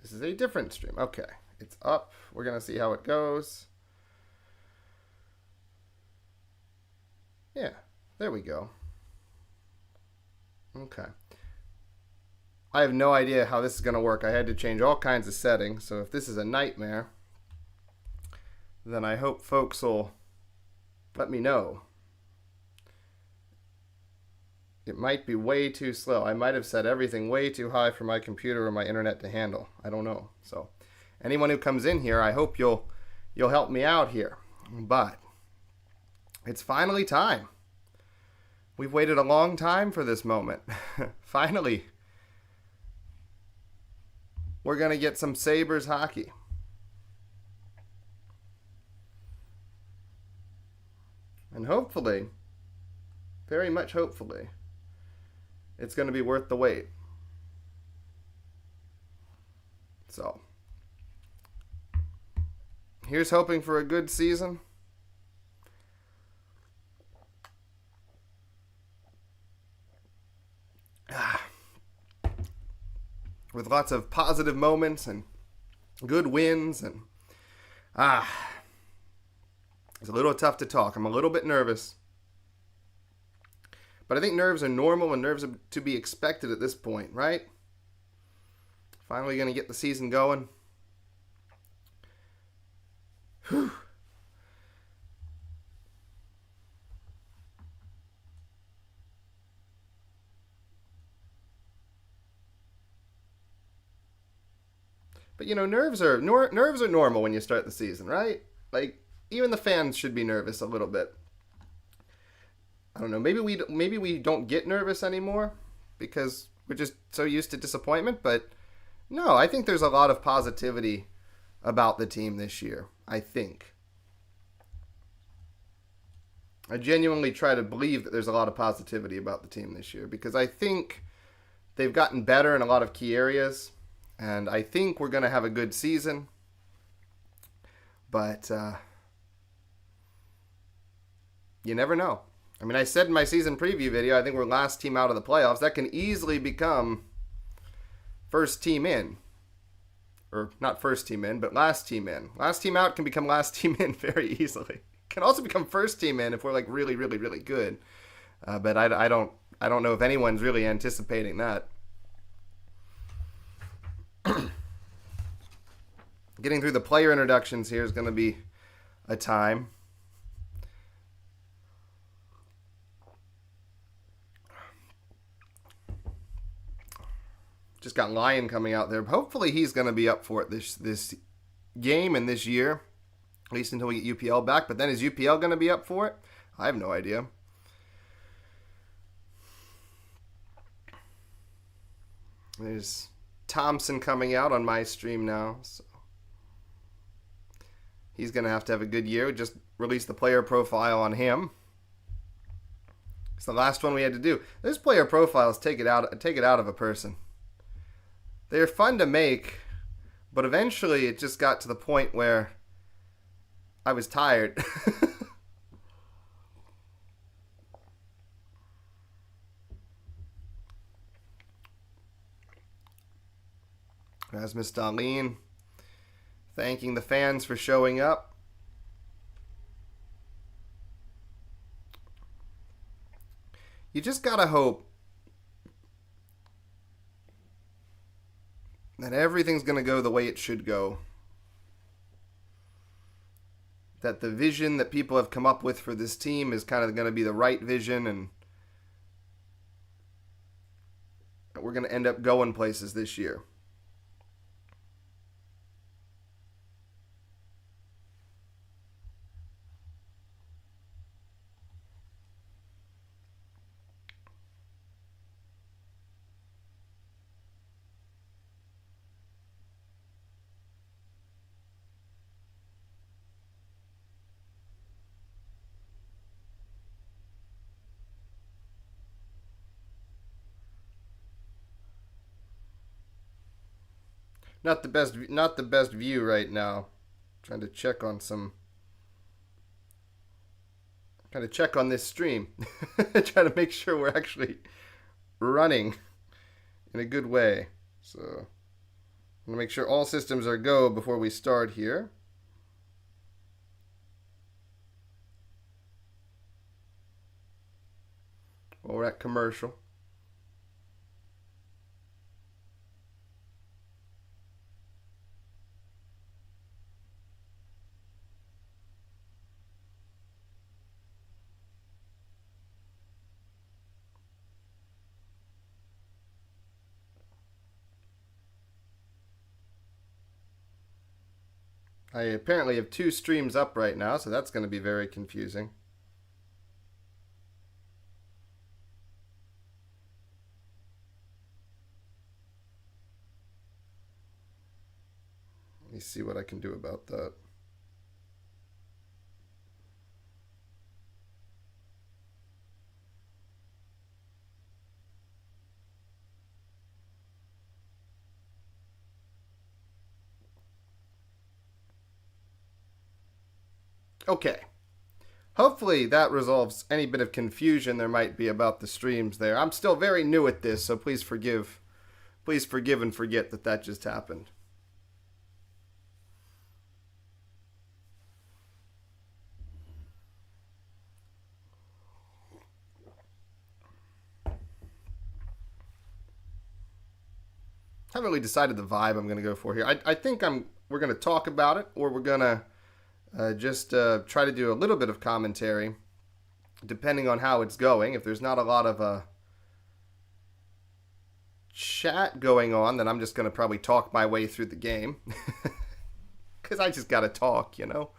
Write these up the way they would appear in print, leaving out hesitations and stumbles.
This is a different stream. Okay. It's up. We're going to see how it goes. Yeah. There we go. Okay. I have no idea how this is going to work. I had to change all kinds of settings. So if this is a nightmare, then I hope folks will let me know. It might be way too slow. I might have set everything way too high for my computer or my internet to handle. I don't know. So anyone who comes in here, I hope you'll help me out here. But it's finally time. We've waited a long time for this moment. Finally, we're going to get some Sabres hockey. And hopefully, very much hopefully, it's going to be worth the wait. So, here's hoping for a good season. With lots of positive moments and good wins. And it's a little tough to talk. I'm a little bit nervous. But I think nerves are normal and nerves are to be expected at this point, right? Finally going to get the season going. Whew. But you know, nerves are normal when you start the season, right? Like even the fans should be nervous a little bit. I don't know. Maybe we don't get nervous anymore because we're just so used to disappointment. But no, I think there's a lot of positivity about the team this year. I think. I genuinely try to believe that there's a lot of positivity about the team this year because I think they've gotten better in a lot of key areas. And I think we're going to have a good season. But you never know. I mean, I said in my season preview video, I think we're last team out of the playoffs. That can easily become first team in. Or not first team in, but last team in. Last team out can become last team in very easily. Can also become first team in if we're like really, really, really good. But I don't know if anyone's really anticipating that. Getting through the player introductions here is going to be a time. Just got Lyon coming out there. Hopefully he's going to be up for it this game and this year. At least until we get UPL back. But then is UPL going to be up for it? I have no idea. There's Thompson coming out on my stream now. So he's going to have a good year. We just released the player profile on him. It's the last one we had to do. Those player profiles take it out of a person. They're fun to make, but eventually it just got to the point where I was tired. Rasmus Dahlin thanking the fans for showing up. You just gotta hope that everything's gonna go the way it should go. That the vision that people have come up with for this team is kind of gonna be the right vision, and we're gonna end up going places this year. Not the best view right now. Trying to check on this stream. Trying to make sure we're actually running in a good way. So I'm going to make sure all systems are go before we start here. Well, we're at commercial. I apparently have 2 streams up right now, so that's going to be very confusing. Let me see what I can do about that. Okay. Hopefully that resolves any bit of confusion there might be about the streams there. I'm still very new at this, so please forgive. Please forgive and forget that that just happened. I haven't really decided the vibe I'm going to go for here. I think we're going to talk about it, or we're going to just try to do a little bit of commentary, depending on how it's going. If there's not a lot of chat going on, then I'm just going to probably talk my way through the game. Because I just got to talk, you know?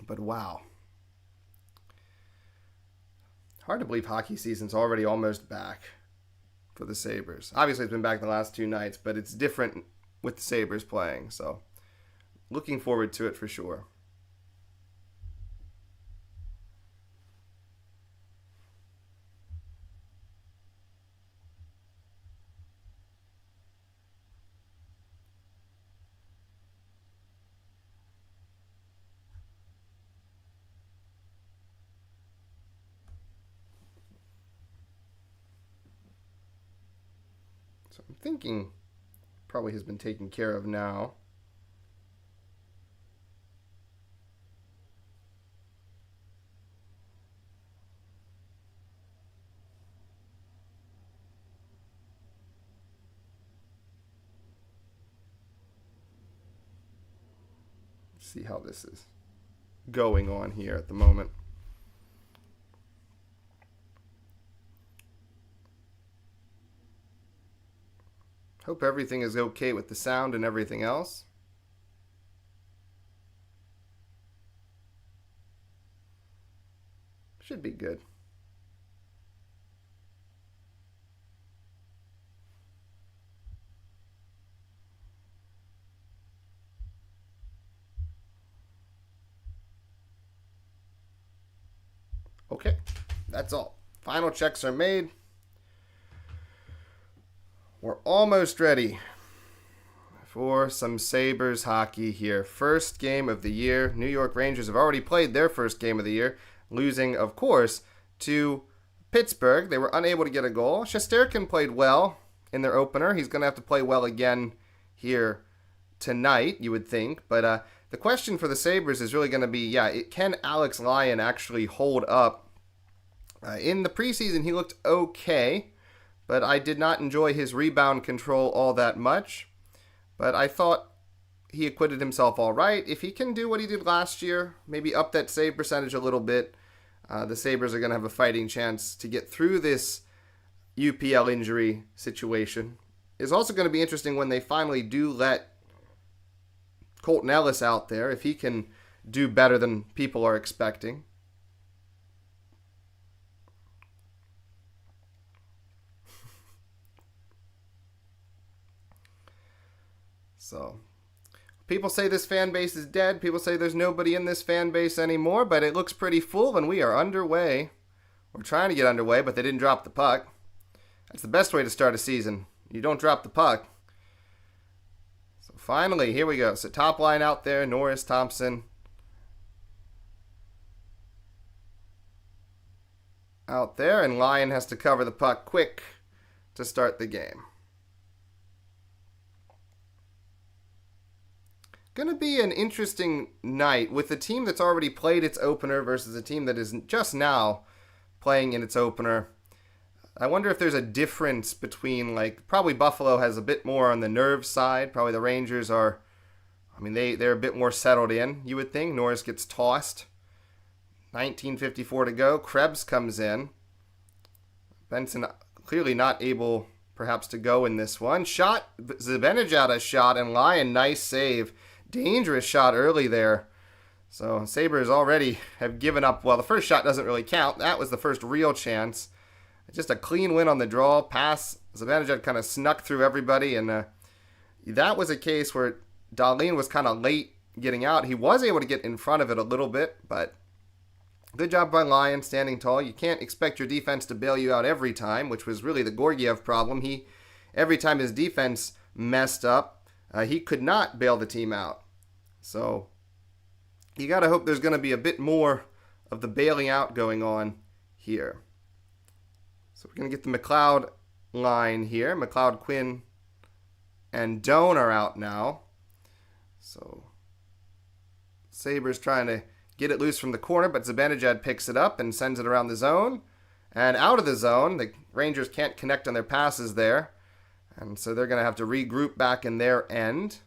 But wow. Hard to believe hockey season's already almost back for the Sabres. Obviously, it's been back the last 2 nights, but it's different with the Sabres playing, so looking forward to it for sure. So I'm thinking probably has been taken care of now. Let's see how this is going on here at the moment. Hope everything is okay with the sound and everything else. Should be good. Okay, that's all. Final checks are made. We're almost ready for some Sabres hockey here. First game of the year. New York Rangers have already played their first game of the year, losing, of course, to Pittsburgh. They were unable to get a goal. Shesterkin played well in their opener. He's going to have to play well again here tonight, you would think. But the question for the Sabres is really going to be, can Alex Lyon actually hold up? In the preseason, he looked okay, but I did not enjoy his rebound control all that much. But I thought he acquitted himself all right. If he can do what he did last year, maybe up that save percentage a little bit, the Sabres are going to have a fighting chance to get through this UPL injury situation. It's also going to be interesting when they finally do let Colton Ellis out there, if he can do better than people are expecting. So, people say this fan base is dead. People say there's nobody in this fan base anymore, but it looks pretty full, and we are underway. We're trying to get underway, but they didn't drop the puck. That's the best way to start a season. You don't drop the puck. So finally, here we go. So top line out there, Norris, Thompson. Out there, and Lyon has to cover the puck quick to start the game. going to be an interesting night with a team that's already played its opener versus a team that is just now playing in its opener. I wonder if there's a difference between, like, probably Buffalo has a bit more on the nerve side. Probably the Rangers are, I mean, they're a bit more settled in, you would think. Norris gets tossed. 19:54 to go. Krebs comes in. Benson clearly not able, perhaps, to go in this one. Shot, Zibanejad a shot, and Lyon, nice save. Dangerous shot early there. So Sabres already have given up. Well, the first shot doesn't really count. That was the first real chance. Just a clean win on the draw. Pass. Zibanejad kind of snuck through everybody, and that was a case where Dahlin was kind of late getting out. He was able to get in front of it a little bit, but good job by Lyon standing tall. You can't expect your defense to bail you out every time, which was really the Georgiev problem. Every time his defense messed up, he could not bail the team out. So you got to hope there's going to be a bit more of the bailing out going on here. So we're going to get the McLeod line here. McLeod, Quinn, and Doan are out now. So Sabres trying to get it loose from the corner, but Zibanejad picks it up and sends it around the zone. And out of the zone, the Rangers can't connect on their passes there. And so they're going to have to regroup back in their end.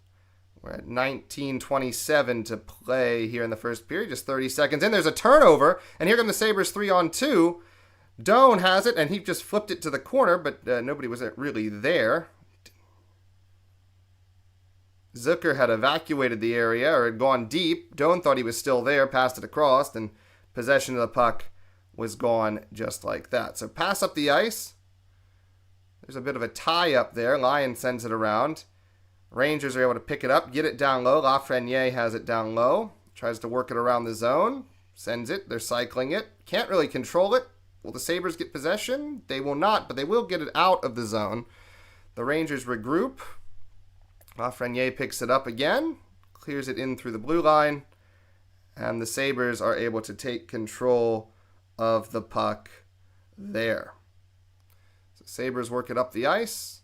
We're at 19:27 to play here in the first period, just 30 seconds in. There's a turnover, and here come the Sabres 3-on-2. Doan has it, and he just flipped it to the corner, but nobody was really there. Zucker had evacuated the area, or had gone deep. Doan thought he was still there, passed it across, and possession of the puck was gone just like that. So pass up the ice. There's a bit of a tie up there. Lyon sends it around. Rangers are able to pick it up, get it down low. Lafreniere has it down low. Tries to work it around the zone. Sends it. They're cycling it. Can't really control it. Will the Sabres get possession? They will not, but they will get it out of the zone. The Rangers regroup. Lafreniere picks it up again. Clears it in through the blue line. And the Sabres are able to take control of the puck there. So Sabres work it up the ice.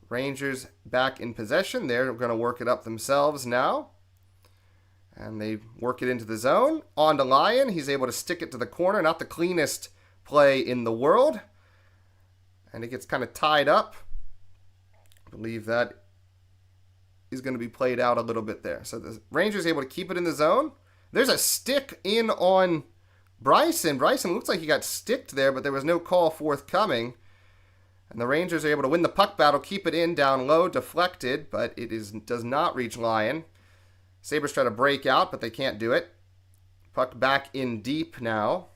Rangers back in possession. They're going to work it up themselves now. And they work it into the zone. On to Lyon. He's able to stick it to the corner. Not the cleanest play in the world. And it gets kind of tied up. I believe that is going to be played out a little bit there. So the Rangers able to keep it in the zone. There's a stick in on Bryson. Bryson looks like he got sticked there, but there was no call forthcoming. And the Rangers are able to win the puck battle, keep it in down low, deflected, but it does not reach Lyon. Sabres try to break out, but they can't do it. Puck back in deep now.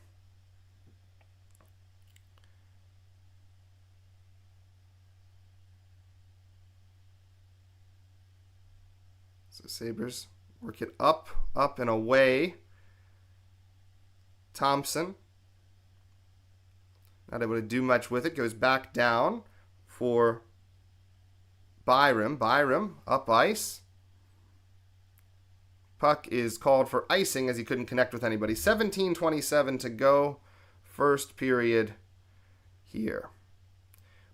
So Sabres work it up and away. Thompson. Not able to do much with it. Goes back down for Byram. Byram up ice. Puck is called for icing as he couldn't connect with anybody. 17:27 to go. First period here.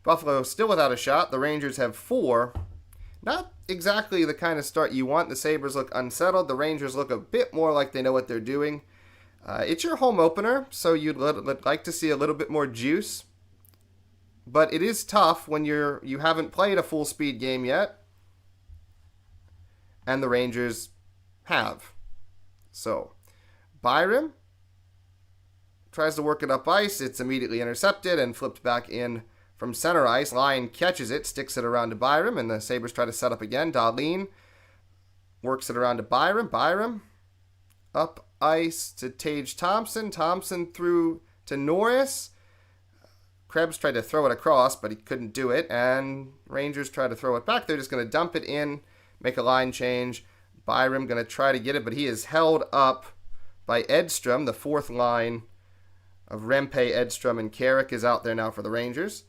Buffalo still without a shot. The Rangers have 4. Not exactly the kind of start you want. The Sabres look unsettled. The Rangers look a bit more like they know what they're doing. It's your home opener, so you'd like to see a little bit more juice. But it is tough when you haven't played a full speed game yet. And the Rangers have. So, Byram tries to work it up ice. It's immediately intercepted and flipped back in from center ice. Lyon catches it, sticks it around to Byram, and the Sabres try to set up again. Dahlin works it around to Byram. Byram up ice to Tage Thompson. Thompson through to Norris. Krebs tried to throw it across, but he couldn't do it. And Rangers try to throw it back. They're just going to dump it in, make a line change. Byram going to try to get it, but he is held up by Edstrom. The fourth line of Rempe, Edstrom, and Carrick is out there now for the Rangers.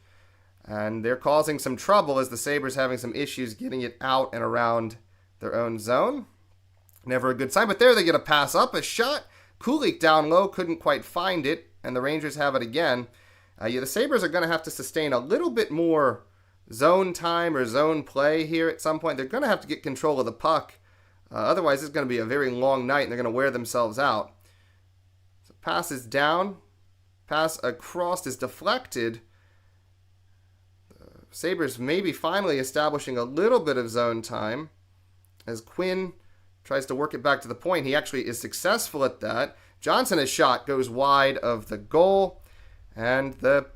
And they're causing some trouble as the Sabres having some issues getting it out and around their own zone. Never a good sign, but there they get a pass up, a shot. Kulik down low, couldn't quite find it, and the Rangers have it again. The Sabres are going to have to sustain a little bit more zone time or zone play here at some point. They're going to have to get control of the puck Otherwise, it's going to be a very long night, and they're going to wear themselves out. So pass is down. Pass across is deflected. Sabres maybe finally establishing a little bit of zone time as Quinn tries to work it back to the point. He actually is successful at that. Johnson's shot goes wide of the goal, and the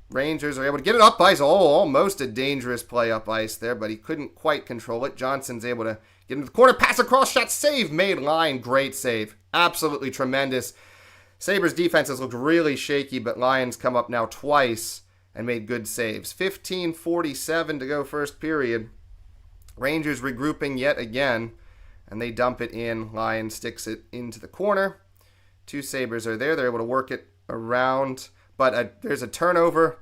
Rangers are able to get it up ice. Oh, almost a dangerous play up ice there, but he couldn't quite control it. Johnson's able to get into the corner, pass across, shot, save, made line. Great save. Absolutely tremendous. Sabres defense has looked really shaky, but Lions come up now twice and made good saves. 15:47 to go first period. Rangers regrouping yet again, and they dump it in. Lions sticks it into the corner. Two Sabres are there. They're able to work it around, but there's a turnover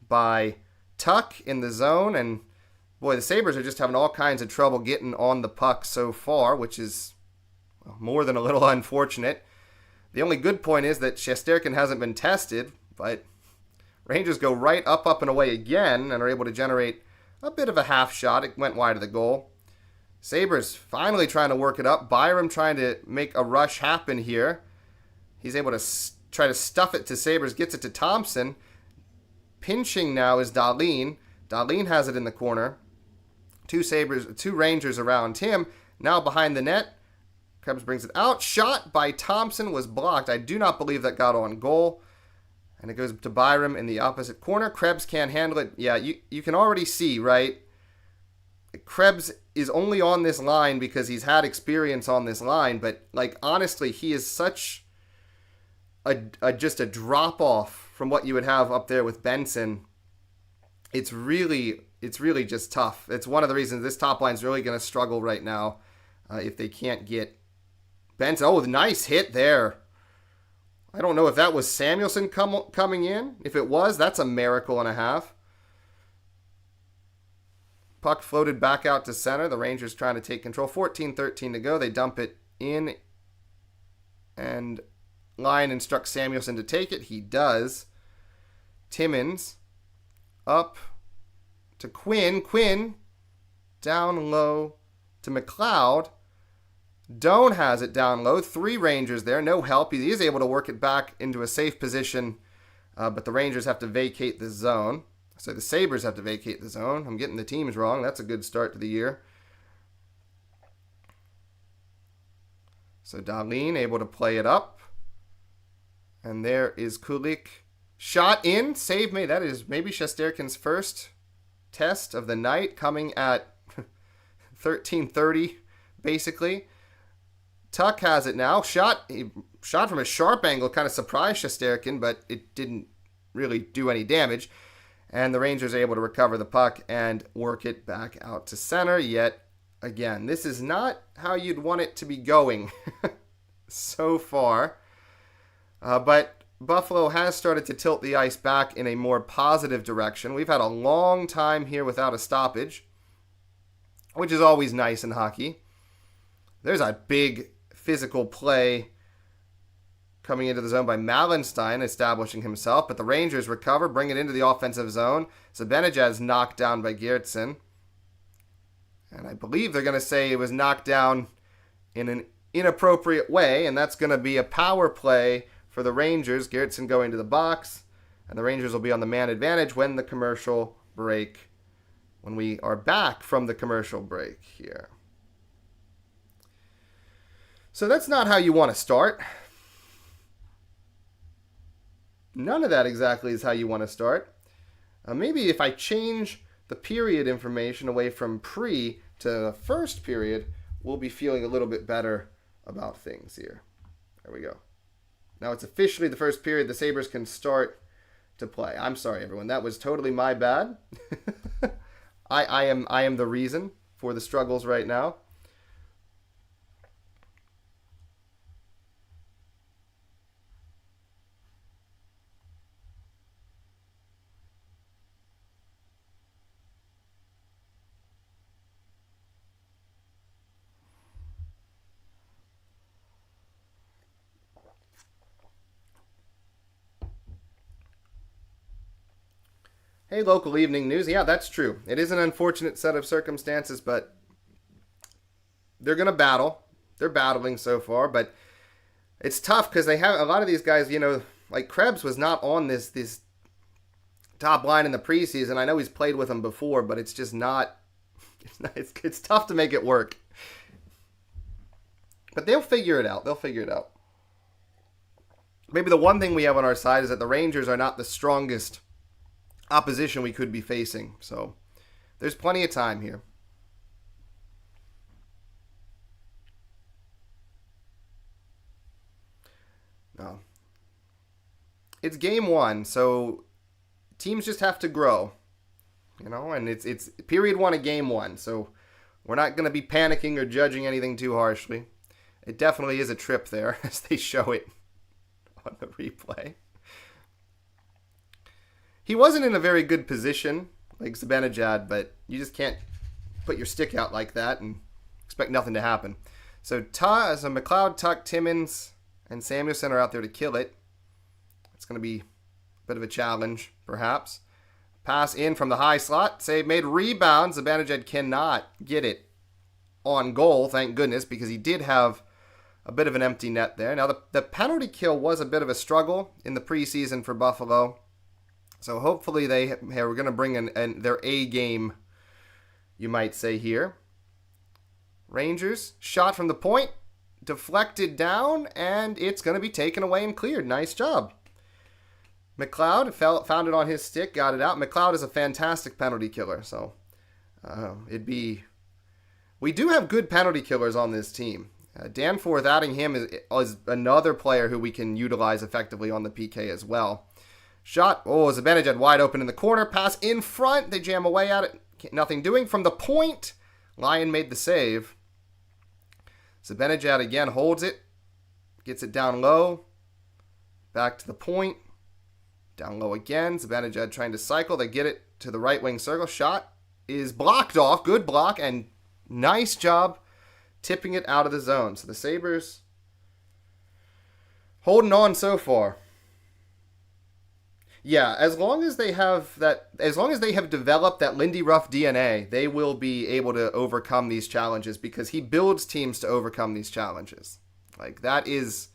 by Tuck in the zone, and boy, the Sabres are just having all kinds of trouble getting on the puck so far, which is more than a little unfortunate. The only good point is that Shesterkin hasn't been tested, but Rangers go right up, and away again and are able to generate a bit of a half shot. It went wide of the goal. Sabres finally trying to work it up. Byram trying to make a rush happen here. He's able to try to stuff it to Sabres, gets it to Thompson. Pinching now is Dahlin. Dahlin has it in the corner. Two Rangers around him. Now behind the net. Krebs brings it out. Shot by Thompson was blocked. I do not believe that got on goal. And it goes to Byram in the opposite corner. Krebs can't handle it. Yeah, you can already see, right? Krebs is only on this line because he's had experience on this line. But, like, honestly, he is such just a drop-off from what you would have up there with Benson. It's really just tough. It's one of the reasons this top line is really going to struggle right now if they can't get Benson. Oh, nice hit there. I don't know if that was Samuelson coming in. If it was, that's a miracle and a half. Puck floated back out to center. The Rangers trying to take control. 14:13 to go. They dump it in. And Lyon instructs Samuelson to take it. He does. Timmins up to Quinn. Quinn down low to McLeod. Doan has it down low. Three Rangers there. No help. He is able to work it back into a safe position, but the Rangers have to vacate the zone. So the Sabres have to vacate the zone. I'm getting the teams wrong. That's a good start to the year. So Dahlin able to play it up. And there is Kulik. Shot in. Save made. That is maybe Shesterkin's first test of the night, coming at 13:30, basically. Tuck has it now. Shot from a sharp angle, kind of surprised Shesterkin, but it didn't really do any damage. And the Rangers are able to recover the puck and work it back out to center. Yet again, this is not how you'd want it to be going so far. But Buffalo has started to tilt the ice back in a more positive direction. We've had a long time here without a stoppage, which is always nice in hockey. There's a big physical play coming into the zone by Malenstein, establishing himself, but the Rangers recover, bring it into the offensive zone. Zibanejad's knocked down by Geertsen. And I believe they're going to say it was knocked down in an inappropriate way, and that's going to be a power play for the Rangers. Geertsen going to the box, and the Rangers will be on the man advantage when we are back from the commercial break here. So that's not how you want to start. None of that exactly is how you want to start. Maybe if I change the period information away from pre to the first period, we'll be feeling a little bit better about things here. There we go. Now it's officially the first period. The Sabres can start to play. I'm sorry, everyone. That was totally my bad. I am the reason for the struggles right now. Hey, local evening news. Yeah, that's true. It is an unfortunate set of circumstances, but they're going to battle. They're battling so far, but it's tough because they have a lot of these guys, like Krebs was not on this top line in the preseason. I know he's played with them before, but it's just not, it's tough to make it work. But they'll figure it out. They'll figure it out. Maybe the one thing we have on our side is that the Rangers are not the strongest opposition we could be facing. So there's plenty of time here. No. It's game one, so teams just have to grow. And it's period one of game one. So we're not going to be panicking or judging anything too harshly. It definitely is a trip there as they show it on the replay. He wasn't in a very good position like Zibanejad, but you just can't put your stick out like that and expect nothing to happen. So McLeod, Tuck, Timmins, and Samuelson are out there to kill it. It's going to be a bit of a challenge, perhaps. Pass in from the high slot. Save made. Rebound. Zibanejad cannot get it on goal, thank goodness, because he did have a bit of an empty net there. Now, the penalty kill was a bit of a struggle in the preseason for Buffalo. So hopefully they are going to bring in their A game, you might say here. Rangers, shot from the point, deflected down, and it's going to be taken away and cleared. Nice job. McLeod found it on his stick, got it out. McLeod is a fantastic penalty killer, so we do have good penalty killers on this team. Danforth, adding him is another player who we can utilize effectively on the PK as well. Shot, Zibanejad wide open in the corner, pass in front, they jam away at it, nothing doing. From the point, Lyon made the save. Zibanejad again holds it, gets it down low, back to the point, down low again. Zibanejad trying to cycle, they get it to the right wing circle. Shot is blocked off, good block, and nice job tipping it out of the zone. So the Sabres holding on so far. Yeah, as long as they have developed that Lindy Ruff DNA, they will be able to overcome these challenges because he builds teams to overcome these challenges. Like that is,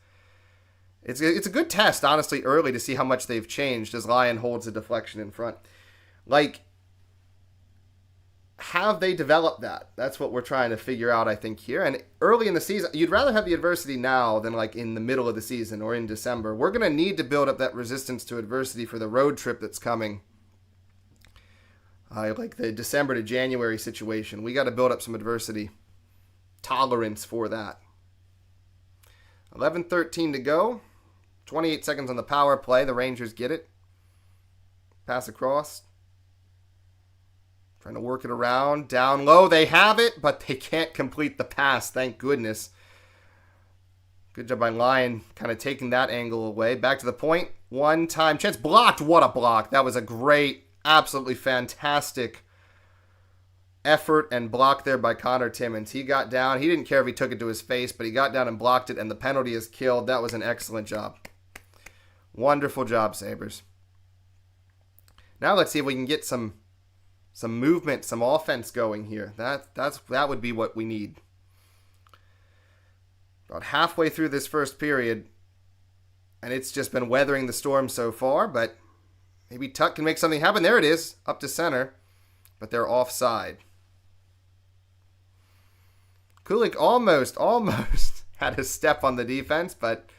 it's a good test, honestly, early to see how much they've changed as Lyon holds a deflection in front. Like, have they developed that? That's what we're trying to figure out, I think, here. And early in the season, you'd rather have the adversity now than like in the middle of the season or in December. We're going to need to build up that resistance to adversity for the road trip that's coming. Like the December to January situation. We got to build up some adversity tolerance for that. 11:13 to go. 28 seconds on the power play. The Rangers get it. Pass across. Trying to work it around. Down low. They have it, but they can't complete the pass. Thank goodness. Good job by Lyon kind of taking that angle away. Back to the point. One time chance. Blocked. What a block. That was a great, absolutely fantastic effort and block there by Connor Timmins. He got down. He didn't care if he took it to his face, but he got down and blocked it, and the penalty is killed. That was an excellent job. Wonderful job, Sabres. Now let's see if we can get some movement, some offense going here. That would be what we need. About halfway through this first period, and it's just been weathering the storm so far, but maybe Tuck can make something happen. There it is, up to center, but they're offside. Kulik almost had a step on the defense, but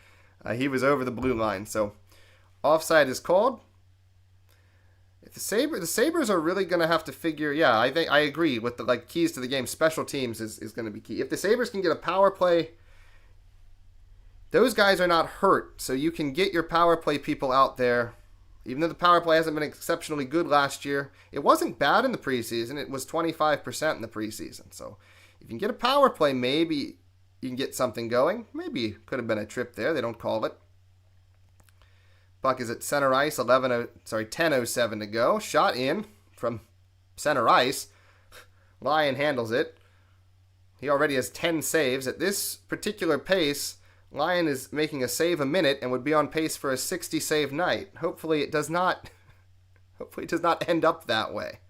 he was over the blue line. So offside is called. If the Sabres are really going to have to figure, I agree with the keys to the game. Special teams is going to be key. If the Sabres can get a power play, those guys are not hurt, so you can get your power play people out there. Even though the power play hasn't been exceptionally good last year, it wasn't bad in the preseason. It was 25% in the preseason. So if you can get a power play, maybe you can get something going. Maybe could have been a trip there. They don't call it. Puck is at center ice, 10:07 to go. Shot in from center ice. Lyon handles it. He already has 10 saves. At this particular pace, Lyon is making a save a minute and would be on pace for a 60-save night. Hopefully it does not end up that way.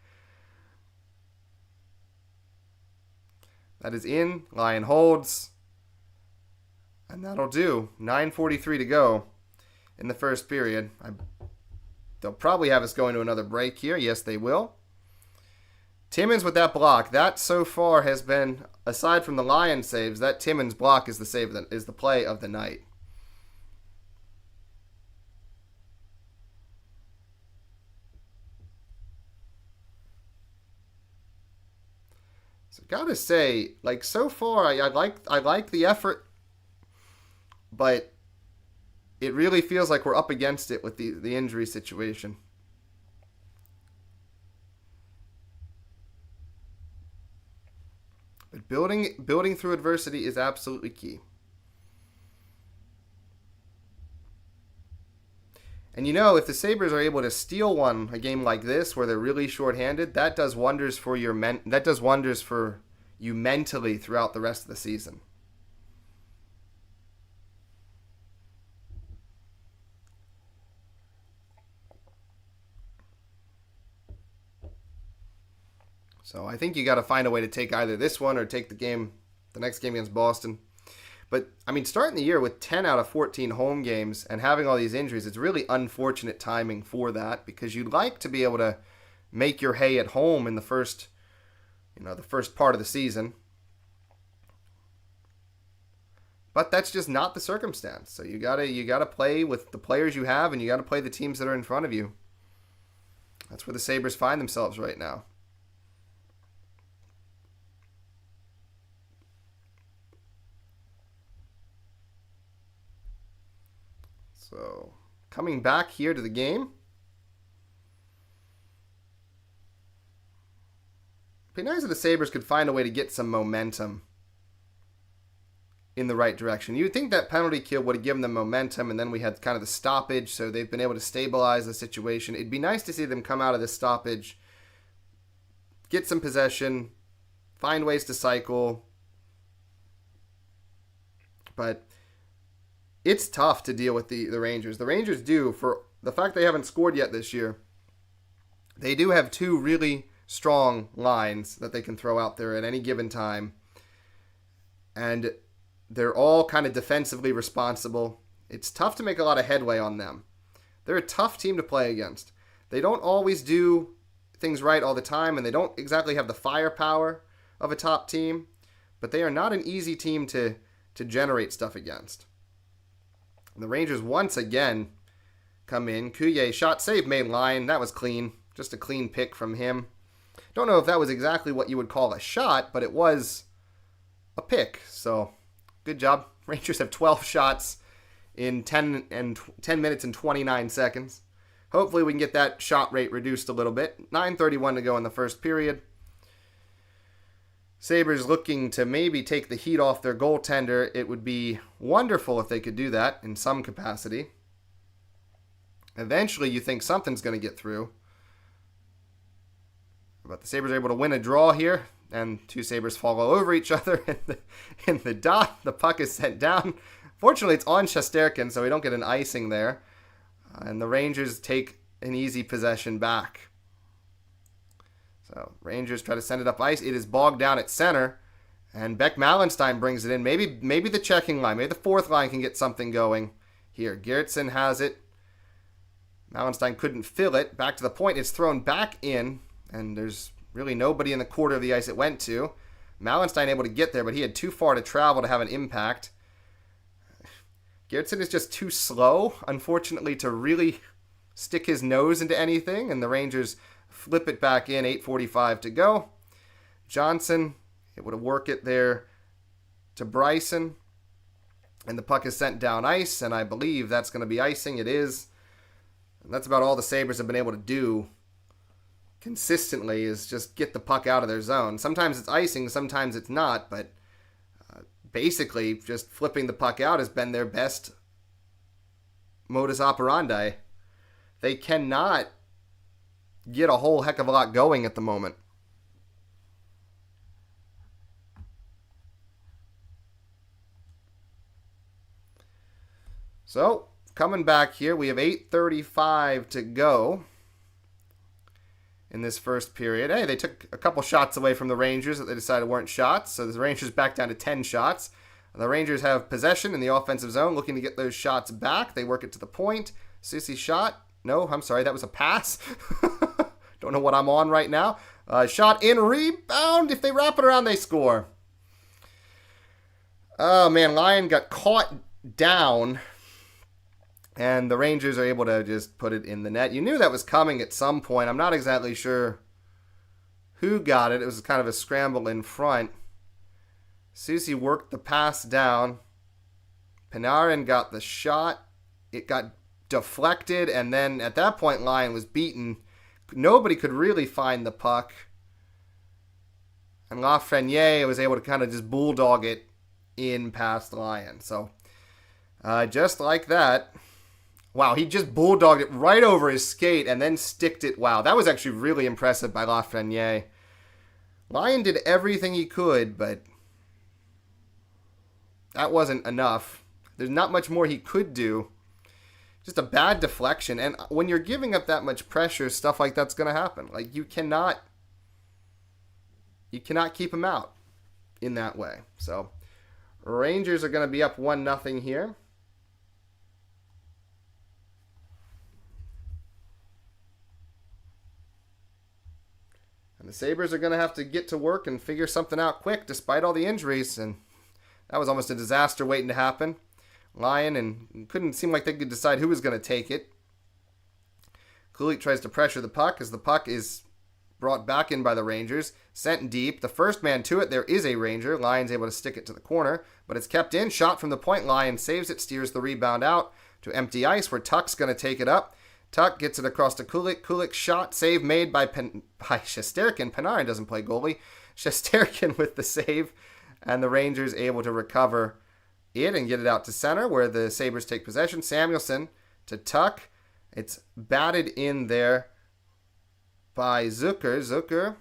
That is in. Lion holds. And that'll do. 9:43 to go in the first period. They'll probably have us going to another break here. Yes, they will. Timmins with that block. That so far has been, aside from the Lion saves, that Timmins block is the play of the night. So gotta say, like so far, I like the effort, but it really feels like we're up against it with the injury situation. But building through adversity is absolutely key. And you know, if the Sabres are able to steal a game like this where they're really shorthanded, that does wonders for you mentally throughout the rest of the season. So I think you got to find a way to take either this one or take the next game against Boston. But, I mean, starting the year with 10 out of 14 home games and having all these injuries, it's really unfortunate timing for that because you'd like to be able to make your hay at home in the first part of the season. But that's just not the circumstance. So you gotta play with the players you have and you gotta play the teams that are in front of you. That's where the Sabres find themselves right now. So, coming back here to the game. It'd be nice if the Sabres could find a way to get some momentum in the right direction. You would think that penalty kill would have given them momentum, and then we had kind of the stoppage, so they've been able to stabilize the situation. It'd be nice to see them come out of this stoppage, get some possession, find ways to cycle. But it's tough to deal with the Rangers. The Rangers do, for the fact they haven't scored yet this year, they do have two really strong lines that they can throw out there at any given time. And they're all kind of defensively responsible. It's tough to make a lot of headway on them. They're a tough team to play against. They don't always do things right all the time, and they don't exactly have the firepower of a top team, but they are not an easy team to generate stuff against. The Rangers once again come in. Couillet shot save made line. That was clean. Just a clean pick from him. Don't know if that was exactly what you would call a shot, but it was a pick. So good job. Rangers have 12 shots in 10 minutes and 29 seconds. Hopefully we can get that shot rate reduced a little bit. 9:31 to go in the first period. Sabres looking to maybe take the heat off their goaltender. It would be wonderful if they could do that in some capacity. Eventually, you think something's going to get through. But the Sabres are able to win a draw here, and two Sabres fall all over each other in the dot. The puck is sent down. Fortunately, it's on Shesterkin, so we don't get an icing there. And the Rangers take an easy possession back. So Rangers try to send it up ice. It is bogged down at center. And Beck Malenstein brings it in. Maybe the checking line. Maybe the fourth line can get something going here. Gerritsen has it. Malenstein couldn't fill it. Back to the point. It's thrown back in. And there's really nobody in the quarter of the ice it went to. Malenstein able to get there, but he had too far to travel to have an impact. Gerritsen is just too slow, unfortunately, to really stick his nose into anything. And the Rangers flip it back in, 8:45 to go. Johnson able to work it there to Bryson. And the puck is sent down ice, and I believe that's going to be icing. It is. And that's about all the Sabres have been able to do consistently, is just get the puck out of their zone. Sometimes it's icing, sometimes it's not, but basically just flipping the puck out has been their best modus operandi. They cannot get a whole heck of a lot going at the moment. So, coming back here, we have 8:35 to go in this first period. Hey, they took a couple shots away from the Rangers that they decided weren't shots, so the Rangers back down to 10 shots. The Rangers have possession in the offensive zone, looking to get those shots back. They work it to the point. Soucy shot. No, I'm sorry, that was a pass. Don't know what I'm on right now. Shot in, rebound. If they wrap it around, they score. Oh, man, Lyon got caught down, and the Rangers are able to just put it in the net. You knew that was coming at some point. I'm not exactly sure who got it. It was kind of a scramble in front. Soucy worked the pass down. Panarin got the shot. It got deflected, and then at that point, Lyon was beaten. Nobody could really find the puck. And Lafreniere was able to kind of just bulldog it in past Lyon. So, just like that. Wow, he just bulldogged it right over his skate and then sticked it. Wow, that was actually really impressive by Lafreniere. Lyon did everything he could, but that wasn't enough. There's not much more he could do. Just a bad deflection. And when you're giving up that much pressure, stuff like that's going to happen. Like, you cannot keep him out in that way. So, Rangers are going to be up 1-0 here. And the Sabres are going to have to get to work and figure something out quick despite all the injuries. And that was almost a disaster waiting to happen. Lyon and couldn't seem like they could decide who was going to take it. Kulich tries to pressure the puck as the puck is brought back in by the Rangers. Sent deep. The first man to it, there is a Ranger. Lyon's able to stick it to the corner, but it's kept in. Shot from the point. Lyon saves it, steers the rebound out to empty ice where Tuck's going to take it up. Tuck gets it across to Kulich. Kulich shot, save made by Shesterkin. Panarin doesn't play goalie. Shesterkin with the save, and the Rangers able to recover it and get it out to center where the Sabres take possession. Samuelsson to Tuck. It's batted in there by Zucker. Zucker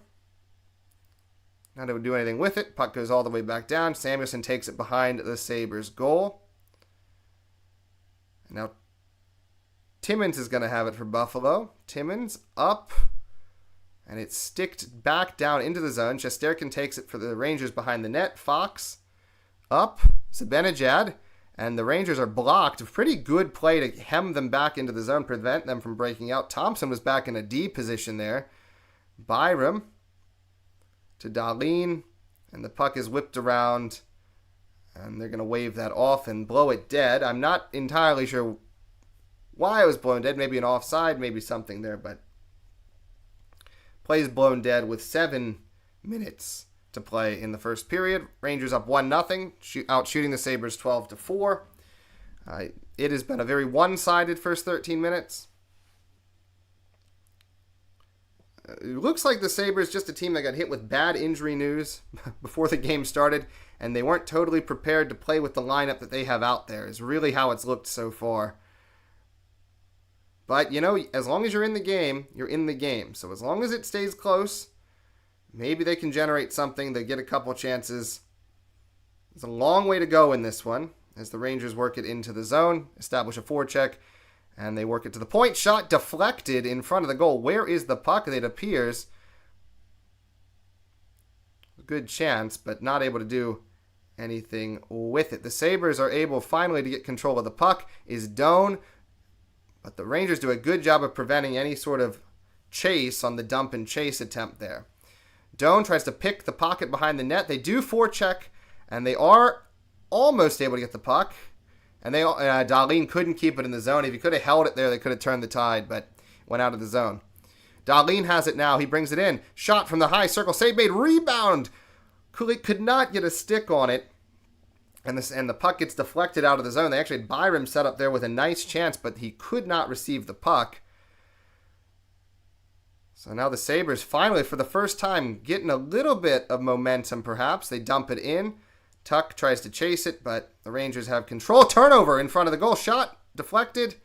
not able to do anything with it. Puck goes all the way back down. Samuelsson takes it behind the Sabres goal. And now Timmins is going to have it for Buffalo. Timmins up. And it's sticked back down into the zone. Shesterkin takes it for the Rangers behind the net. Fox up. Zibanejad. And the Rangers are blocked. A pretty good play to hem them back into the zone, prevent them from breaking out. Thompson was back in a D position there. Byram to Dahlin. And the puck is whipped around. And they're going to wave that off and blow it dead. I'm not entirely sure why it was blown dead. Maybe an offside, maybe something there. But play is blown dead with 7 minutes to play in the first period. Rangers up 1-0, out shooting the Sabres 12-4. It has been a very one-sided first 13 minutes. It looks like the Sabres just a team that got hit with bad injury news before the game started, and they weren't totally prepared to play with the lineup that they have out there, is really how it's looked so far. But, you know, as long as you're in the game, you're in the game. So as long as it stays close, maybe they can generate something. They get a couple chances. There's a long way to go in this one as the Rangers work it into the zone, establish a forecheck, and they work it to the point. Shot deflected in front of the goal. Where is the puck? It appears a good chance, but not able to do anything with it. The Sabres are able finally to get control of the puck. Is Doan, but the Rangers do a good job of preventing any sort of chase on the dump and chase attempt there. Doan tries to pick the pocket behind the net. They do forecheck, and they are almost able to get the puck. And Dahlin couldn't keep it in the zone. If he could have held it there, they could have turned the tide, but went out of the zone. Dahlin has it now. He brings it in. Shot from the high circle. Save made. Rebound. Kulich could not get a stick on it. And the puck gets deflected out of the zone. They actually had Byram set up there with a nice chance, but he could not receive the puck. So now the Sabres finally, for the first time, getting a little bit of momentum perhaps. They dump it in. Tuck tries to chase it, but the Rangers have control. Turnover in front of the goal. Shot deflected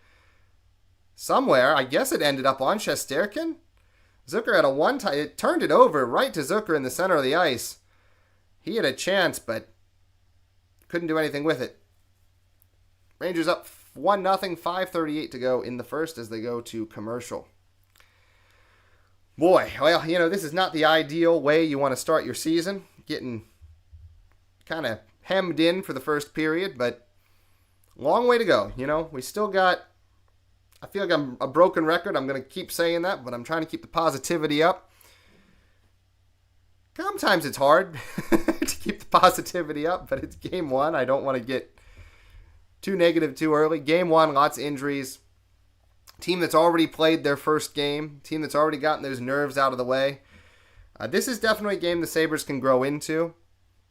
somewhere. I guess it ended up on Shesterkin. Zucker had a one-time. It turned it over right to Zucker in the center of the ice. He had a chance, but couldn't do anything with it. Rangers up 1-0, 5:38 to go in the first as they go to commercial. Boy, well, this is not the ideal way you want to start your season. Getting kind of hemmed in for the first period, but long way to go. We still got, I feel like I'm a broken record. I'm going to keep saying that, but I'm trying to keep the positivity up. Sometimes it's hard to keep the positivity up, but it's game one. I don't want to get too negative too early. Game one, lots of injuries. Team that's already played their first game. Team that's already gotten those nerves out of the way. This is definitely a game the Sabres can grow into.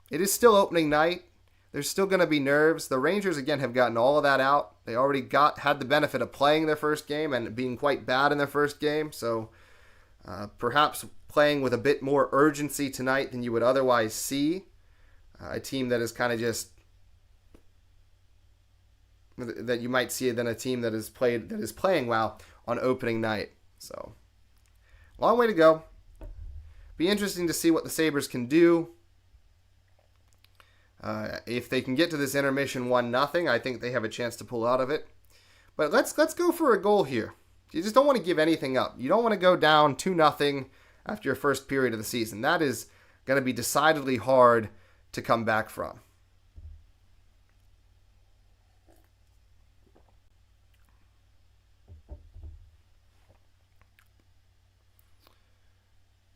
It is still opening night. There's still going to be nerves. The Rangers, again, have gotten all of that out. They already had the benefit of playing their first game and being quite bad in their first game. So perhaps playing with a bit more urgency tonight than you would otherwise see. A team that is kind of just, that you might see than a team that is playing well on opening night. So long way to go. Be interesting to see what the Sabres can do. If they can get to this intermission 1-0, I think they have a chance to pull out of it. But let's go for a goal here. You just don't want to give anything up. You don't want to go down 2-0 after your first period of the season. That is going to be decidedly hard to come back from.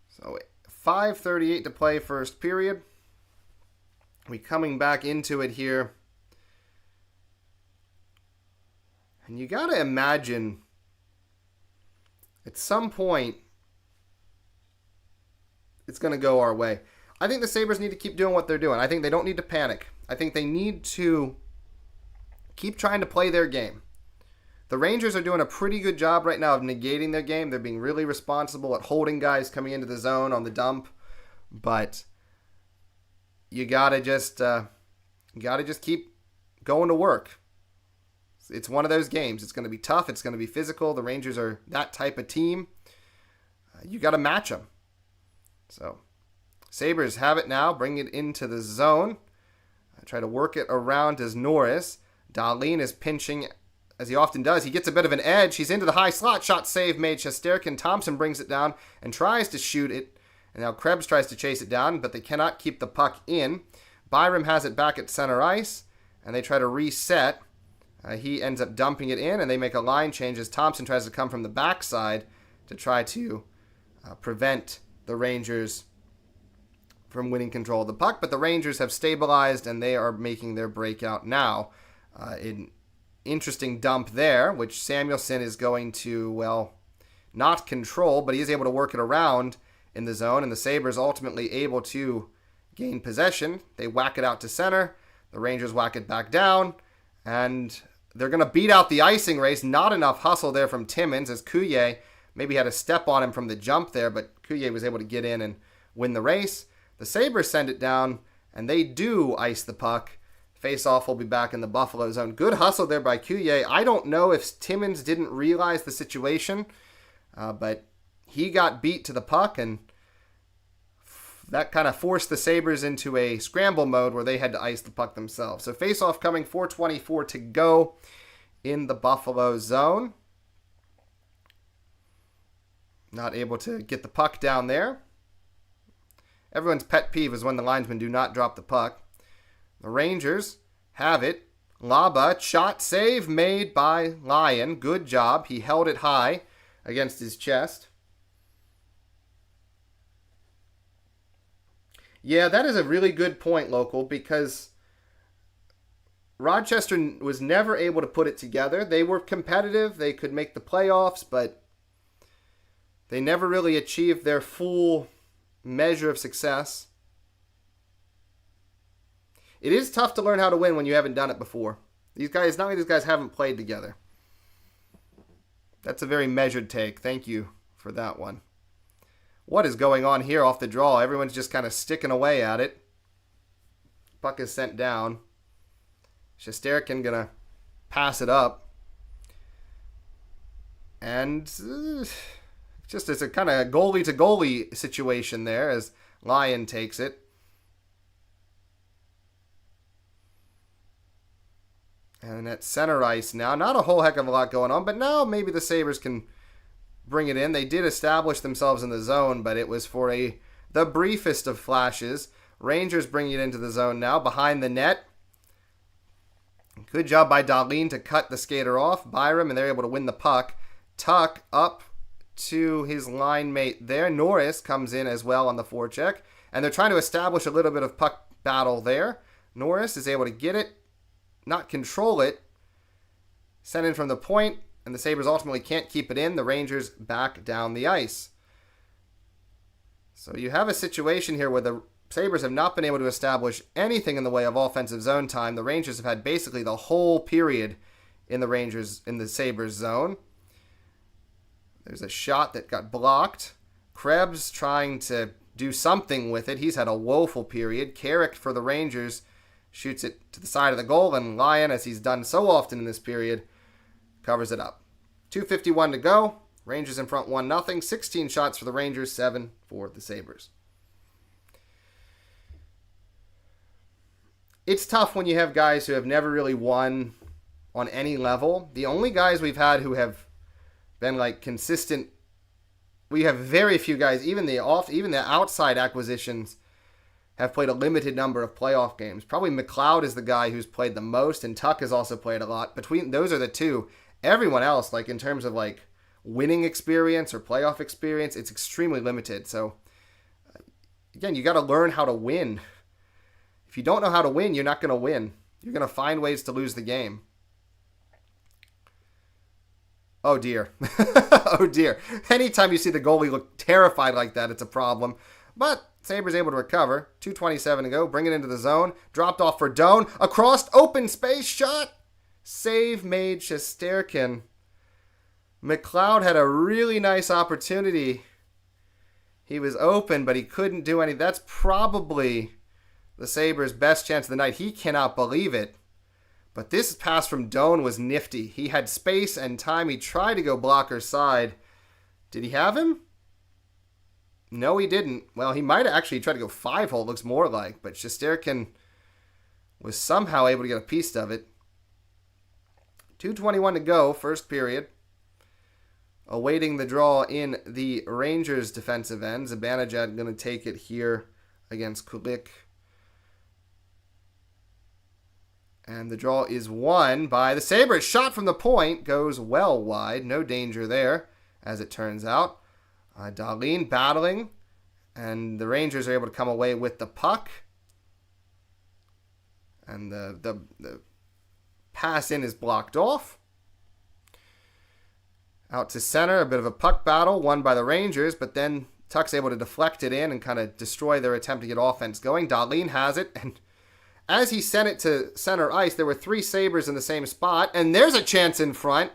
So 5:38 to play first period. We coming back into it here. And you got to imagine at some point it's going to go our way. I think the Sabres need to keep doing what they're doing. I think they don't need to panic. I think they need to keep trying to play their game. The Rangers are doing a pretty good job right now of negating their game. They're being really responsible at holding guys coming into the zone on the dump. But you gotta just keep going to work. It's one of those games. It's going to be tough. It's going to be physical. The Rangers are that type of team. You got to match them. So Sabres have it now. Bring it into the zone. Try to work it around as Norris. Dahlin is pinching as he often does. He gets a bit of an edge. He's into the high slot. Shot save made. Shesterkin. Thompson brings it down and tries to shoot it. And now Krebs tries to chase it down, but they cannot keep the puck in. Byram has it back at center ice, and they try to reset. He ends up dumping it in, and they make a line change as Thompson tries to come from the backside to try to prevent the Rangers from winning control of the puck. But the Rangers have stabilized, and they are making their breakout now. An interesting dump there, which Samuelson is going to, well, not control, but he is able to work it around in the zone, and the Sabres ultimately able to gain possession. They whack it out to center. The Rangers whack it back down, and they're going to beat out the icing race. Not enough hustle there from Timmins as Couillet maybe had a step on him from the jump there, but Couillet was able to get in and win the race. The Sabres send it down, and they do ice the puck. Face-off will be back in the Buffalo zone. Good hustle there by Couillet. I don't know if Timmins didn't realize the situation, but he got beat to the puck, and that kind of forced the Sabres into a scramble mode where they had to ice the puck themselves. So face-off coming, 4:24 to go in the Buffalo zone. Not able to get the puck down there. Everyone's pet peeve is when the linesmen do not drop the puck. The Rangers have it. Laba, shot save made by Lyon. Good job. He held it high against his chest. Yeah, that is a really good point, Local, because Rochester was never able to put it together. They were competitive. They could make the playoffs, but they never really achieved their full measure of success. It is tough to learn how to win when you haven't done it before. These guys, not only these guys haven't played together. That's a very measured take. Thank you for that one. What is going on here off the draw? Everyone's just kind of sticking away at it. Puck is sent down. Shesterkin gonna pass it up. And just as a kind of goalie-to-goalie situation there as Lyon takes it. And at center ice now, not a whole heck of a lot going on, but now maybe the Sabres can bring it in. They did establish themselves in the zone, but it was for the briefest of flashes. Rangers bringing it into the zone now, behind the net. Good job by Dahlin to cut the skater off. Byram, and they're able to win the puck. Tuck up to his line mate there. Norris comes in as well on the forecheck. And they're trying to establish a little bit of puck battle there. Norris is able to get it, not control it. Sent in from the point, and the Sabres ultimately can't keep it in. The Rangers back down the ice. So you have a situation here where the Sabres have not been able to establish anything in the way of offensive zone time. The Rangers have had basically the whole period in the Sabres zone. There's a shot that got blocked. Krebs trying to do something with it. He's had a woeful period. Carrick for the Rangers shoots it to the side of the goal, and Lyon, as he's done so often in this period, covers it up. 2:51 to go. Rangers in front 1-0. 16 shots for the Rangers, 7 for the Sabres. It's tough when you have guys who have never really won on any level. The only guys we've had who have been like consistent, we have very few guys, even the outside acquisitions have played a limited number of playoff games. Probably McLeod is the guy who's played the most, and Tuck has also played a lot. Between those are the two. Everyone else, like in terms of like winning experience or playoff experience, it's extremely limited. So again, you got to learn how to win. If you don't know how to win, you're not going to win. You're going to find ways to lose the game. Oh, dear. Oh, dear. Anytime you see the goalie look terrified like that, it's a problem. But Sabres able to recover. 2:27 to go. Bring it into the zone. Dropped off for Doan. Across open space. Shot. Save made Shesterkin. McLeod had a really nice opportunity. He was open, but he couldn't do anything. That's probably the Sabres' best chance of the night. He cannot believe it. But this pass from Doan was nifty. He had space and time. He tried to go blocker's side. Did he have him? No, he didn't. Well, he might have actually tried to go 5-hole, looks more like. But Shesterkin was somehow able to get a piece of it. 2:21 to go, first period. Awaiting the draw in the Rangers' defensive end. Zibanejad going to take it here against Kulik. And the draw is won by the Sabres. Shot from the point goes well wide. No danger there, as it turns out. Dahlin battling, and the Rangers are able to come away with the puck. And the pass in is blocked off. Out to center, a bit of a puck battle, won by the Rangers, but then Tuck's able to deflect it in and kind of destroy their attempt to get offense going. Dahlin has it, and as he sent it to center ice, there were 3 Sabres in the same spot, and there's a chance in front.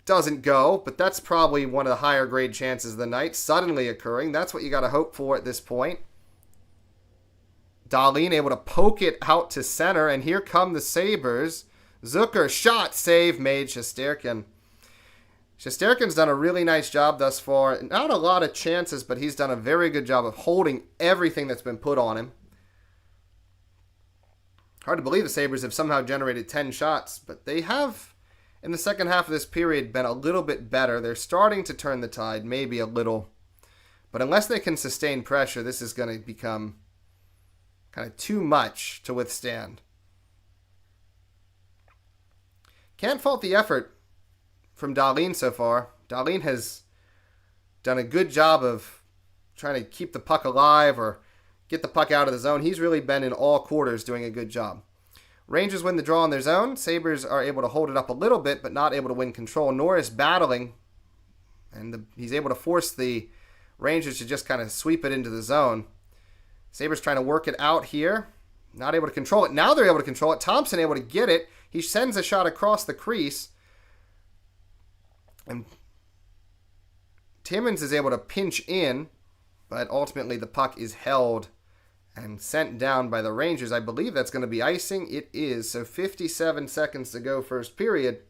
Doesn't go, but that's probably one of the higher grade chances of the night, suddenly occurring. That's what you got to hope for at this point. Dahlin able to poke it out to center, and here come the Sabres. Zucker, shot, save made Shesterkin. Shesterkin's done a really nice job thus far. Not a lot of chances, but he's done a very good job of holding everything that's been put on him. Hard to believe the Sabres have somehow generated 10 shots, but they have, in the second half of this period, been a little bit better. They're starting to turn the tide, maybe a little. But unless they can sustain pressure, this is going to become kind of too much to withstand. Can't fault the effort from Dahlin so far. Dahlin has done a good job of trying to keep the puck alive or get the puck out of the zone. He's really been in all quarters doing a good job. Rangers win the draw on their zone. Sabres are able to hold it up a little bit, but not able to win control. Norris battling, and he's able to force the Rangers to just kind of sweep it into the zone. Sabres trying to work it out here. Not able to control it. Now they're able to control it. Thompson able to get it. He sends a shot across the crease. And Timmins is able to pinch in, but ultimately the puck is held and sent down by the Rangers. I believe that's going to be icing. It is. So 57 seconds to go first period.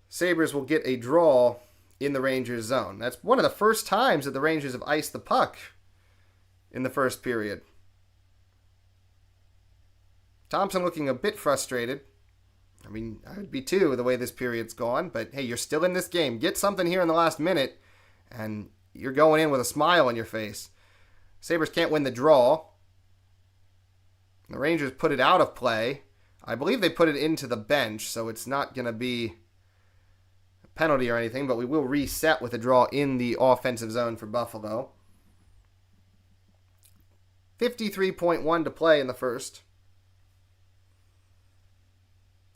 Sabres will get a draw in the Rangers zone. That's one of the first times that the Rangers have iced the puck in the first period. Thompson looking a bit frustrated. I mean, I would be too, the way this period's gone. But hey, you're still in this game. Get something here in the last minute, and you're going in with a smile on your face. Sabres can't win the draw. The Rangers put it out of play. I believe they put it into the bench, so it's not going to be a penalty or anything, but we will reset with a draw in the offensive zone for Buffalo. 53.1 to play in the first.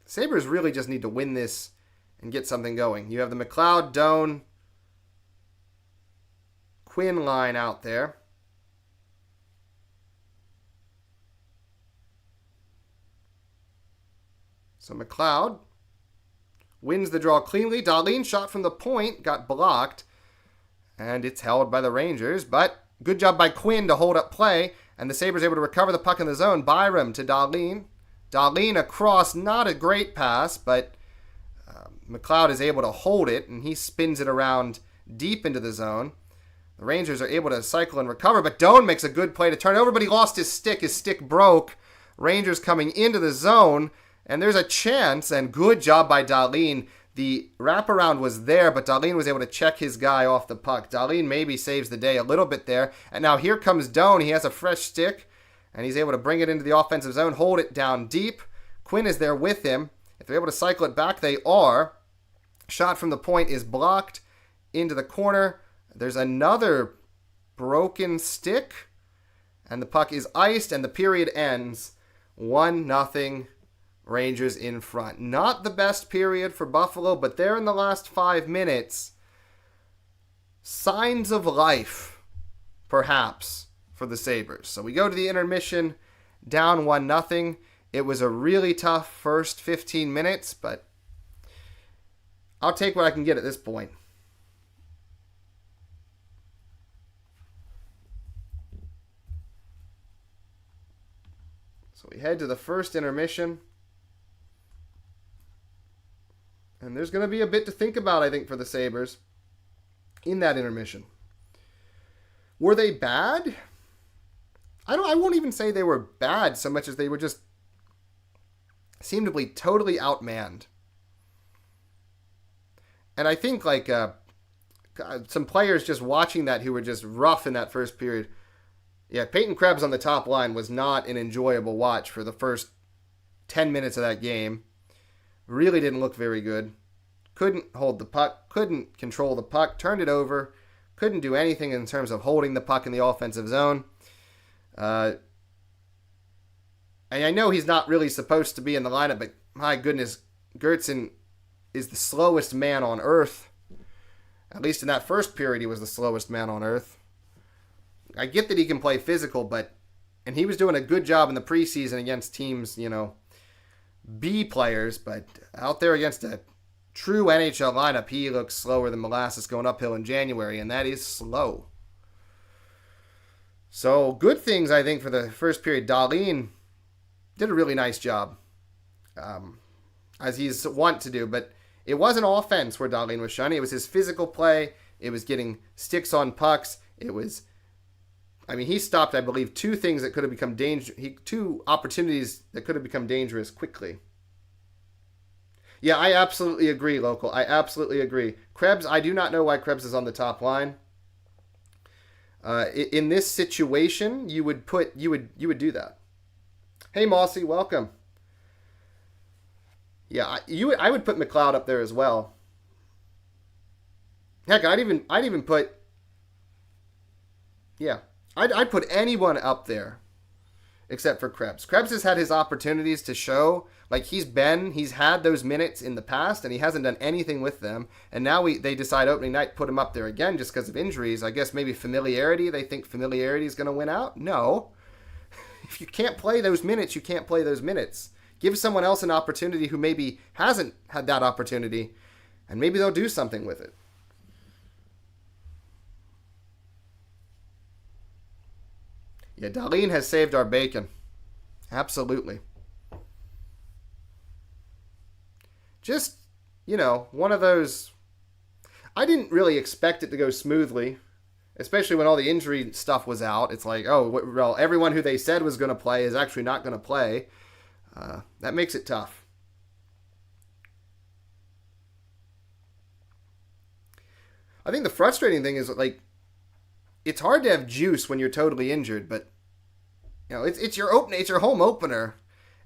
Sabres really just need to win this and get something going. You have the McLeod, Doan, Quinn line out there. So McLeod wins the draw cleanly. Dahlin shot from the point, got blocked, and it's held by the Rangers. But good job by Quinn to hold up play, and the Sabres able to recover the puck in the zone. Byram to Dahlin. Dahlin across, not a great pass, but McLeod is able to hold it, and he spins it around deep into the zone. The Rangers are able to cycle and recover, but Doan makes a good play to turn over, but he lost his stick. His stick broke. Rangers coming into the zone, and there's a chance, and good job by Dahlin. The wraparound was there, but Dahlin was able to check his guy off the puck. Dahlin maybe saves the day a little bit there. And now here comes Doan. He has a fresh stick, and he's able to bring it into the offensive zone, hold it down deep. Quinn is there with him. If they're able to cycle it back, they are. Shot from the point is blocked into the corner. There's another broken stick, and the puck is iced, and the period ends 1-0. Rangers in front. Not the best period for Buffalo, but there in the last 5 minutes, signs of life, perhaps, for the Sabres. So we go to the intermission, down 1-0. It was a really tough first 15 minutes, but I'll take what I can get at this point. So we head to the first intermission. And there's going to be a bit to think about, I think, for the Sabres in that intermission. Were they bad? I won't even say they were bad so much as they were just seemed to be totally outmanned. And I think like some players just watching that who were just rough in that first period. Yeah, Peyton Krebs on the top line was not an enjoyable watch for the first 10 minutes of that game. Really didn't look very good. Couldn't hold the puck. Couldn't control the puck. Turned it over. Couldn't do anything in terms of holding the puck in the offensive zone. And I know he's not really supposed to be in the lineup, but my goodness, Gertzen is the slowest man on earth. At least in that first period, he was the slowest man on earth. I get that he can play physical, and he was doing a good job in the preseason against teams, B players, but out there against a true NHL lineup, he looks slower than molasses going uphill in January, and that is slow. So good things, I think, for the first period. Dahlin did a really nice job, as he's wont to do, but it wasn't offense where Dahlin was shining. It was his physical play. It was getting sticks on pucks. He stopped, I believe, two opportunities that could have become dangerous quickly. Yeah, I absolutely agree, Local. I absolutely agree. Krebs, I do not know why Krebs is on the top line. In this situation, you would do that. Hey, Mossy, welcome. Yeah, I would put McLeod up there as well. Heck, I'd even put. Yeah. I'd put anyone up there except for Krebs. Krebs has had his opportunities to show, like he's had those minutes in the past, and he hasn't done anything with them. And now they decide opening night put him up there again just because of injuries. I guess maybe familiarity. They think familiarity is going to win out. No. If you can't play those minutes, you can't play those minutes. Give someone else an opportunity who maybe hasn't had that opportunity, and maybe they'll do something with it. Yeah, Dahlin has saved our bacon. Absolutely. Just, one of those. I didn't really expect it to go smoothly, especially when all the injury stuff was out. It's like, well, everyone who they said was going to play is actually not going to play. That makes it tough. I think the frustrating thing is like it's hard to have juice when you're totally injured, but it's your it's your home opener,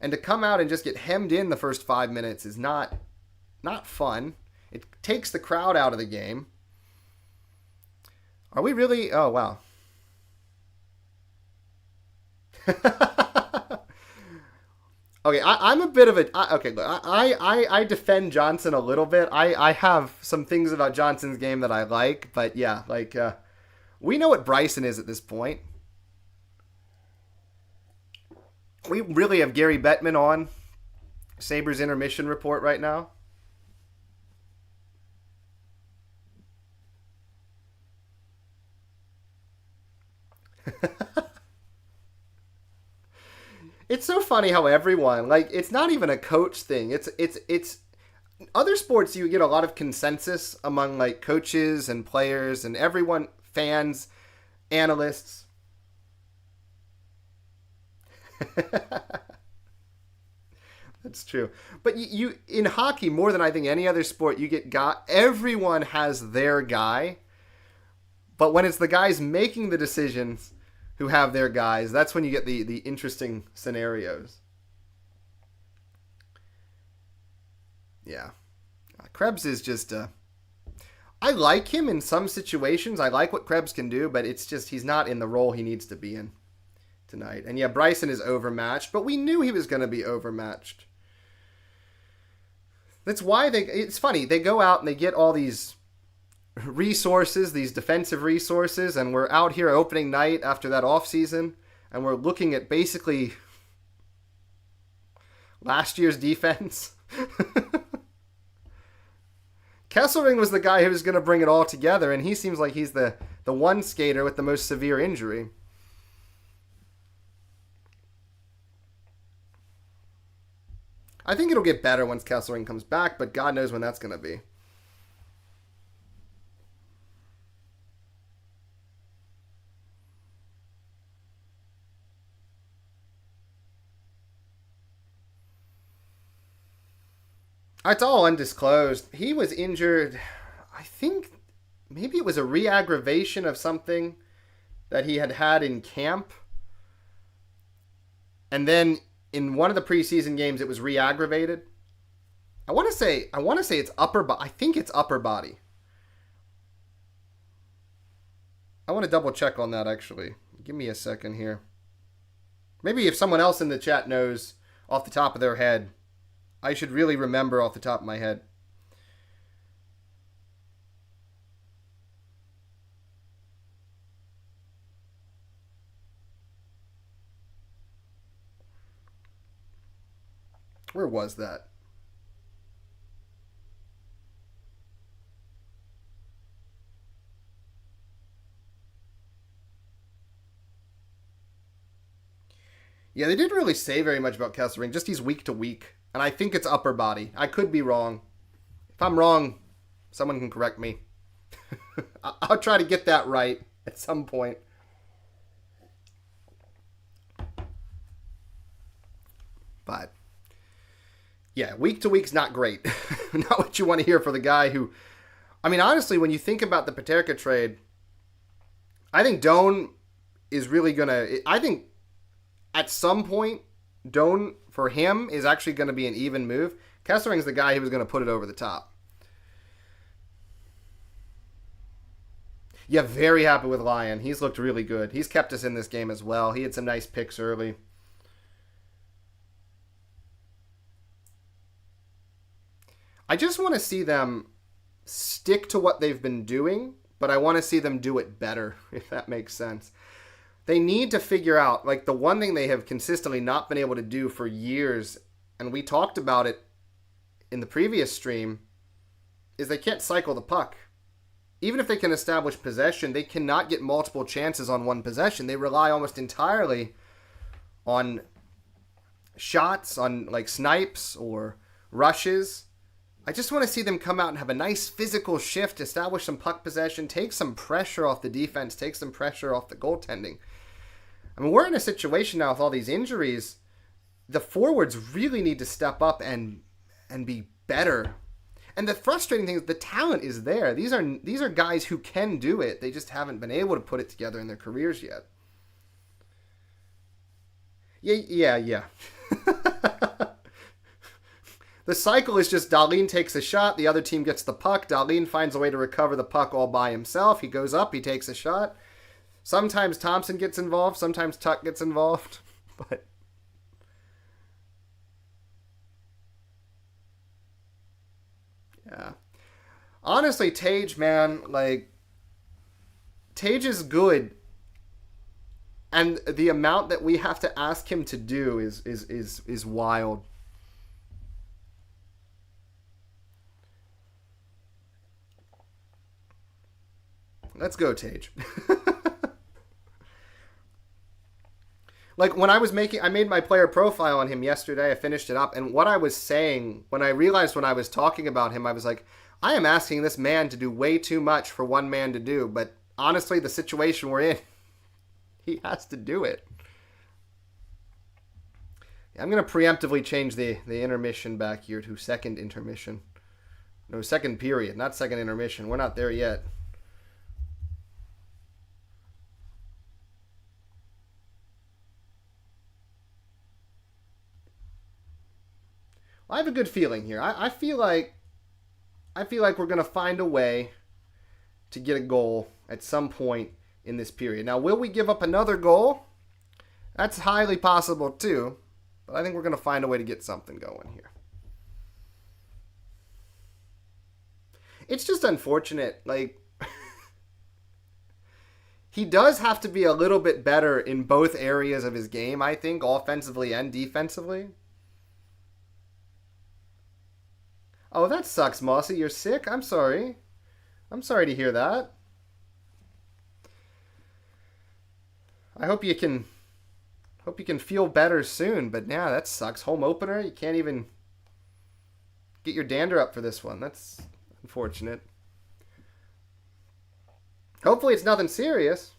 and to come out and just get hemmed in the first 5 minutes is not fun. It takes the crowd out of the game. Are we really? Oh wow. Okay, I'm a bit of a okay. Look, I defend Johnson a little bit. I have some things about Johnson's game that I like, but yeah, like we know what Bryson is at this point. We really have Gary Bettman on Sabres intermission report right now. It's so funny how everyone, like, it's not even a coach thing. It's other sports you get a lot of consensus among like coaches and players and everyone, fans, analysts. That's true. But you in hockey more than I think any other sport, you get everyone has their guy. But when it's the guys making the decisions who have their guys, that's when you get the interesting scenarios. Yeah. Krebs is just I like him in some situations. I like what Krebs can do, but it's just he's not in the role he needs to be in tonight. And yeah, Bryson is overmatched, but we knew he was going to be overmatched. That's why it's funny. They go out and they get all these resources, these defensive resources, and we're out here opening night after that offseason, and we're looking at basically last year's defense. Kesselring was the guy who was going to bring it all together, and he seems like he's the one skater with the most severe injury. I think it'll get better once Kesselring comes back, but God knows when that's going to be. It's all undisclosed. He was injured, I think maybe it was a re-aggravation of something that he had in camp. And then in one of the preseason games it was re-aggravated. I want to say it's upper body. I think it's upper body. I want to double check on that actually. Give me a second here. Maybe if someone else in the chat knows off the top of their head, I should really remember off the top of my head. Where was that? Yeah, they didn't really say very much about Kesselring. Just he's week to week. And I think it's upper body. I could be wrong. If I'm wrong, someone can correct me. I'll try to get that right at some point. But, yeah, week to week's not great. Not what you want to hear for the guy who... I mean, honestly, when you think about the Peterka trade, I think Doan is really going to... I think at some point, Doan, for him, is actually going to be an even move. Kessering's the guy who was going to put it over the top. Yeah, very happy with Lyon. He's looked really good. He's kept us in this game as well. He had some nice picks early. I just want to see them stick to what they've been doing, but I want to see them do it better, if that makes sense. They need to figure out, like, the one thing they have consistently not been able to do for years, and we talked about it in the previous stream, is they can't cycle the puck. Even if they can establish possession, they cannot get multiple chances on one possession. They rely almost entirely on shots, on, like, snipes or rushes. I just want to see them come out and have a nice physical shift, establish some puck possession, take some pressure off the defense, take some pressure off the goaltending. I mean, we're in a situation now with all these injuries. The forwards really need to step up and be better. And the frustrating thing is the talent is there. These are guys who can do it. They just haven't been able to put it together in their careers yet. Yeah. The cycle is just Dahlin takes a shot, the other team gets the puck, Dahlin finds a way to recover the puck all by himself, he goes up, he takes a shot. Sometimes Thompson gets involved, sometimes Tuck gets involved, but yeah. Honestly, Tage, man, like, Tage is good, and the amount that we have to ask him to do is wild. Let's go, Tage. Like, when I made my player profile on him yesterday, I finished it up, and what I was saying, when I realized when I was talking about him, I was like, I am asking this man to do way too much for one man to do, but honestly, the situation we're in, he has to do it. I'm going to preemptively change the intermission back here to second intermission. No, second period, not second intermission. We're not there yet. I have a good feeling here. I feel like we're going to find a way to get a goal at some point in this period. Now, will we give up another goal? That's highly possible too, but I think we're going to find a way to get something going here. It's just unfortunate. Like, he does have to be a little bit better in both areas of his game, I think, offensively and defensively. Oh, that sucks, Mossy. You're sick? I'm sorry. I'm sorry to hear that. I hope you can feel better soon, but yeah, that sucks. Home opener, you can't even get your dander up for this one. That's unfortunate. Hopefully it's nothing serious.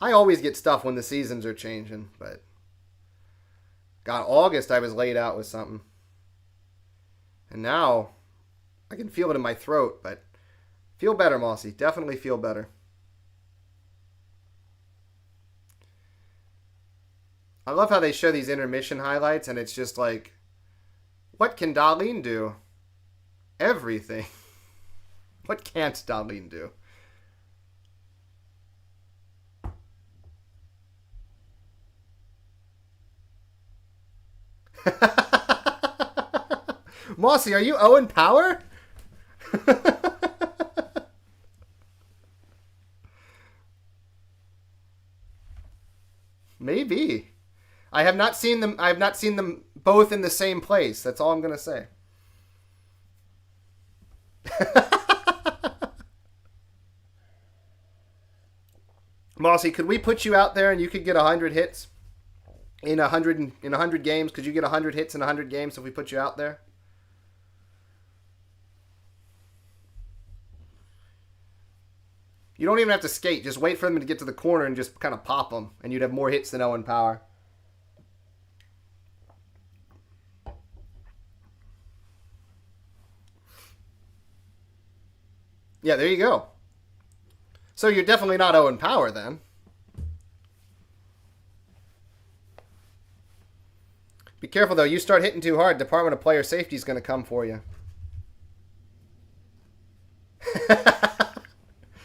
I always get stuff when the seasons are changing, but God, August I was laid out with something. And now I can feel it in my throat, but feel better, Mossy. Definitely feel better. I love how they show these intermission highlights, and it's just like, what can Dahlin do? Everything. What can't Dahlin do? Mossy, are you Owen Power? Maybe. I have not seen them both in the same place. That's all I'm going to say. Mossy, could we put you out there and you could get 100 hits in 100 games? Could you get 100 hits in 100 games if we put you out there? You don't even have to skate. Just wait for them to get to the corner and just kind of pop them, and you'd have more hits than Owen Power. Yeah, there you go. So you're definitely not Owen Power then. Be careful though. You start hitting too hard, Department of Player Safety is going to come for you.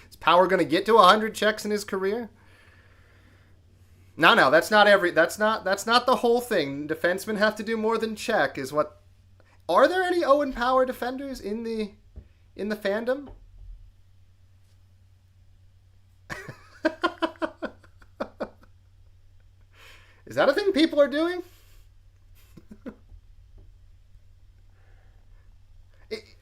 Is Power going to get to 100 checks in his career? No, that's not the whole thing. Defensemen have to do more than check is what. Are there any Owen Power defenders in the fandom? Is that a thing people are doing?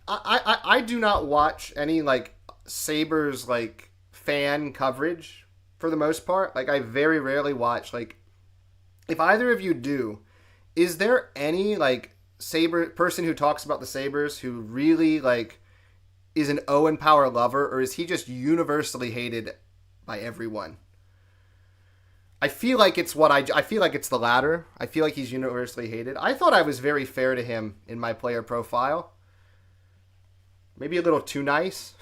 I do not watch any like Sabres like fan coverage for the most part. Like I very rarely watch. Like if either of you do, is there any like Sabre person who talks about the Sabres who really like is an Owen Power lover, or is he just universally hated by everyone? I feel like it's I feel like it's the latter. I feel like he's universally hated. I thought I was very fair to him in my player profile. Maybe a little too nice.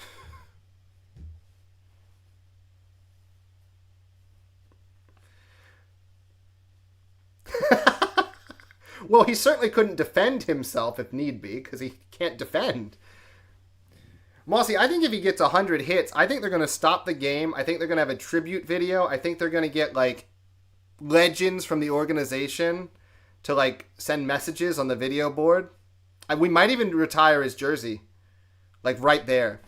Well, he certainly couldn't defend himself if need be, because he can't defend. Mossy, I think if he gets 100 hits, I think they're going to stop the game. I think they're going to have a tribute video. I think they're going to get, like, legends from the organization to, like, send messages on the video board. And we might even retire his jersey. Like, right there.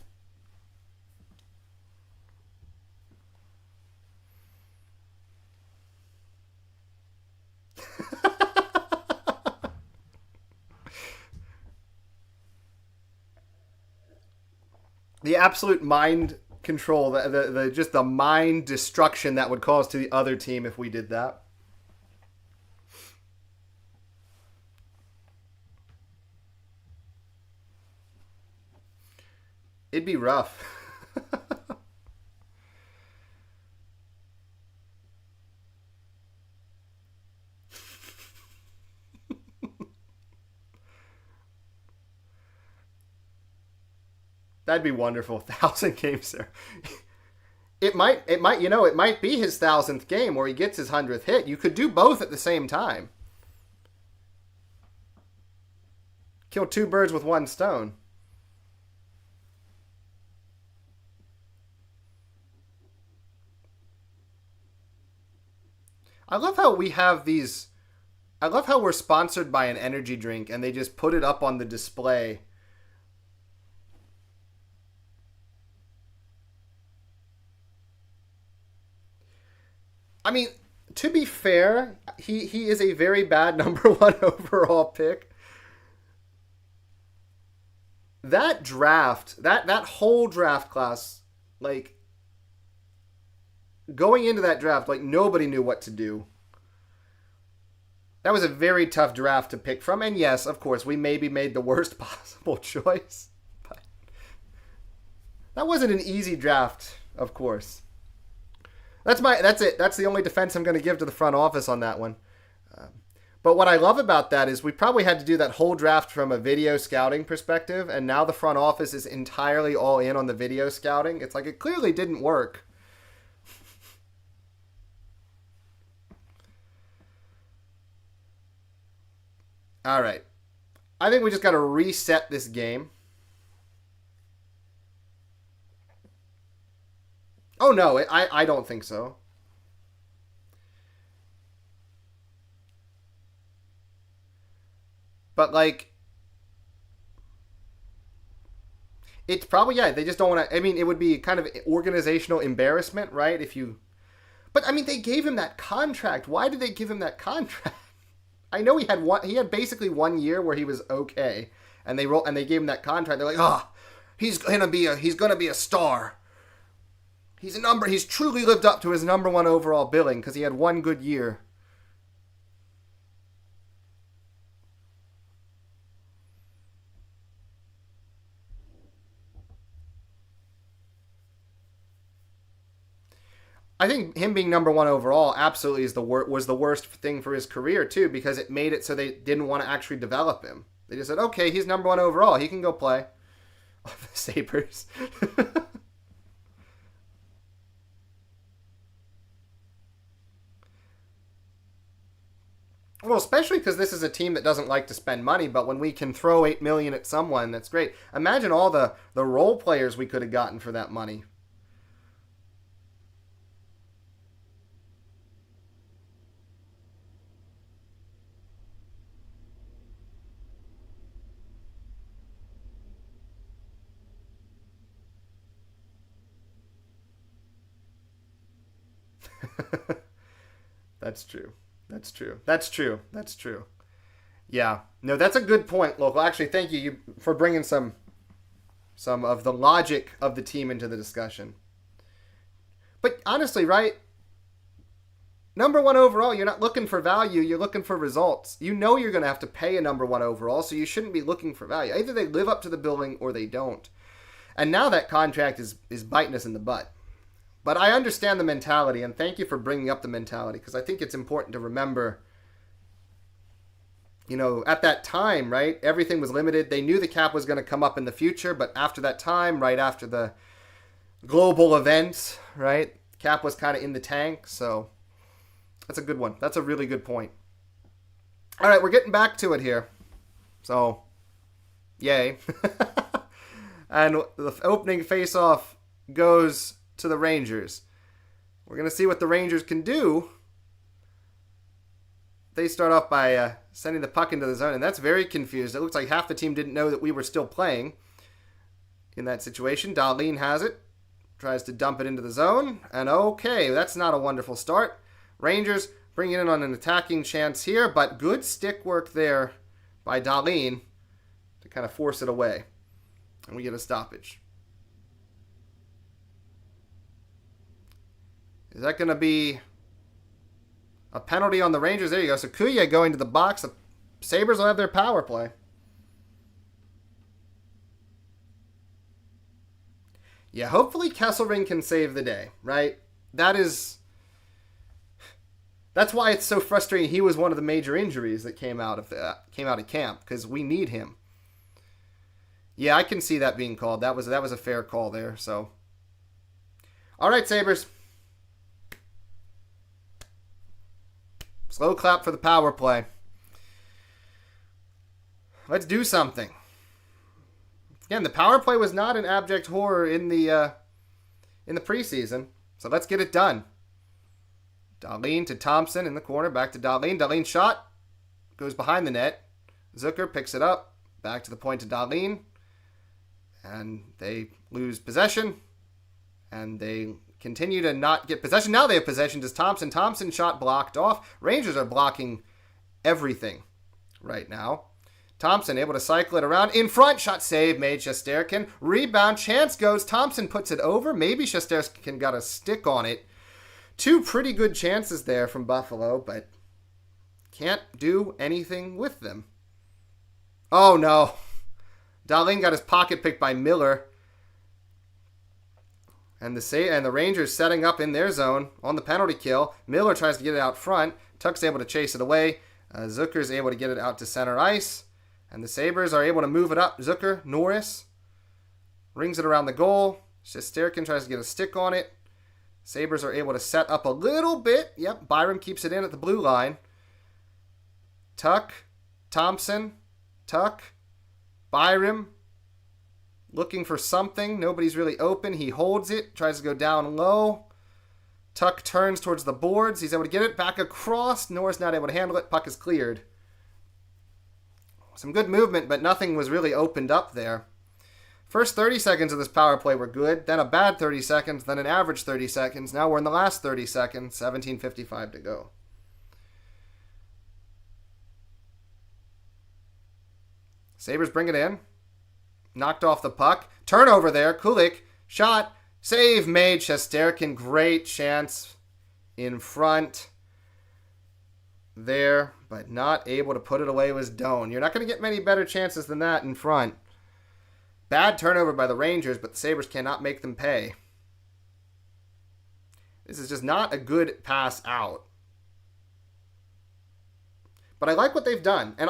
The absolute mind control, the just the mind destruction that would cause to the other team if we did that. It'd be rough. That'd be wonderful. 1,000 games there. It might, it might be his 1,000th game where he gets his 100th hit. You could do both at the same time. Kill two birds with one stone. I love how we have these. I love how we're sponsored by an energy drink and they just put it up on the display. I mean, to be fair, he is a very bad number one overall pick. That draft, that whole draft class, like, going into that draft, like, nobody knew what to do. That was a very tough draft to pick from. And yes, of course, we maybe made the worst possible choice. But that wasn't an easy draft, of course. That's it. That's the only defense I'm going to give to the front office on that one. But what I love about that is we probably had to do that whole draft from a video scouting perspective, and now the front office is entirely all in on the video scouting. It's like it clearly didn't work. All right. I think we just got to reset this game. Oh, no, I don't think so. But, like, it's probably, yeah, they just don't want to, I mean, it would be kind of organizational embarrassment, right? If you, but, I mean, they gave him that contract. Why did they give him that contract? I know he had basically 1 year where he was okay, and they gave him that contract. They're like, oh, he's gonna be a star. He's truly lived up to his number one overall billing because he had one good year. I think him being number one overall absolutely was the worst thing for his career too, because it made it so they didn't want to actually develop him. They just said, okay, he's number one overall. He can go play. Oh, the Sabres. Well, especially because this is a team that doesn't like to spend money, but when we can throw $8 million at someone, that's great. Imagine all the role players we could have gotten for that money. That's true. That's true. That's true. That's true. Yeah. No, that's a good point, Local. Actually, thank you for bringing some of the logic of the team into the discussion. But honestly, right? Number one overall, you're not looking for value. You're looking for results. You know you're going to have to pay a number one overall, so you shouldn't be looking for value. Either they live up to the billing or they don't. And now that contract is biting us in the butt. But I understand the mentality, and thank you for bringing up the mentality, because I think it's important to remember, at that time, right, everything was limited. They knew the cap was going to come up in the future, but after that time, right after the global events, right, cap was kind of in the tank, so that's a good one. That's a really good point. All right, we're getting back to it here. So, yay. And the opening face-off goes to the Rangers. We're going to see what the Rangers can do. They start off by sending the puck into the zone, and that's very confused. It looks like half the team didn't know that we were still playing in that situation. Dahlin has it. Tries to dump it into the zone. And okay, that's not a wonderful start. Rangers bringing in on an attacking chance here, but good stick work there by Dahlin to kind of force it away. And we get a stoppage. Is that going to be a penalty on the Rangers? There you go. So Kuya going to the box. The Sabres will have their power play. Yeah, hopefully Kesselring can save the day, right? That's why it's so frustrating. He was one of the major injuries that came out of camp, because we need him. Yeah, I can see that being called. That was a fair call there. So, all right, Sabres. Slow clap for the power play. Let's do something. Again, the power play was not an abject horror in the preseason, so let's get it done. Dahlin to Thompson in the corner, back to Dahlin. Dahlin shot, goes behind the net. Zucker picks it up, back to the point to Dahlin, and they lose possession, and they continue to not get possession. Now they have possession. Does Thompson? Thompson shot blocked off. Rangers are blocking everything right now. Thompson able to cycle it around. In front, shot save made. Shesterkin. Rebound, chance goes. Thompson puts it over. Maybe Shesterkin got a stick on it. Two pretty good chances there from Buffalo, but can't do anything with them. Oh no. Dahlin got his pocket picked by Miller. And the Rangers setting up in their zone on the penalty kill. Miller tries to get it out front. Tuck's able to chase it away. Zucker's able to get it out to center ice. And the Sabres are able to move it up. Zucker, Norris, rings it around the goal. Shesterkin tries to get a stick on it. Sabres are able to set up a little bit. Yep, Byram keeps it in at the blue line. Tuck, Thompson, Tuck, Byram, looking for something. Nobody's really open. He holds it, tries to go down low. Tuck turns towards the boards. He's able to get it back across. Norris not able to handle it. Puck is cleared. Some good movement, but nothing was really opened up there. First 30 seconds of this power play were good, then a bad 30 seconds, then an average 30 seconds. Now we're in the last 30 seconds, 17:55 to go. Sabres bring it in. Knocked off the puck. Turnover there. Kulik. Shot. Save made. Shesterkin. Great chance in front there, but not able to put it away was Doan. You're not going to get many better chances than that in front. Bad turnover by the Rangers, but the Sabres cannot make them pay. This is just not a good pass out. But I like what they've done. And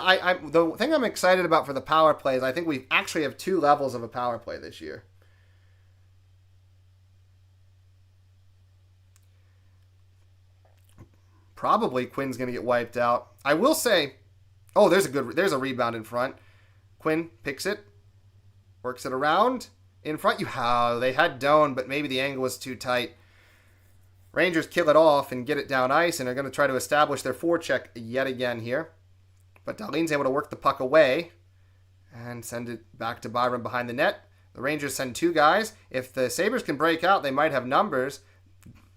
the thing I'm excited about for the power play is I think we actually have two levels of a power play this year. Probably Quinn's going to get wiped out. I will say, oh, there's a rebound in front. Quinn picks it, works it around in front. They had Doan, but maybe the angle was too tight. Rangers kill it off and get it down ice, and are going to try to establish their forecheck yet again here. But Dahlin's able to work the puck away and send it back to Byram behind the net. The Rangers send two guys. If the Sabres can break out, they might have numbers.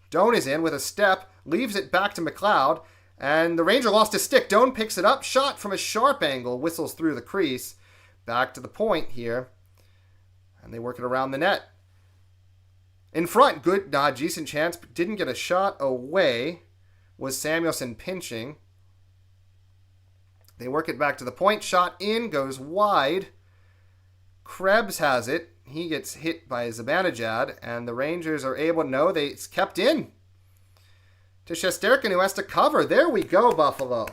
Doan is in with a step, leaves it back to McLeod, and the Ranger lost his stick. Doan picks it up, shot from a sharp angle, whistles through the crease. Back to the point here, and they work it around the net. In front, good, decent chance, but didn't get a shot away. Was Samuelson pinching. They work it back to the point. Shot in, goes wide. Krebs has it. he gets hit by Zibanejad, and the Rangers are able to know it's kept in to Shesterkin, who has to cover. There we go, Buffalo.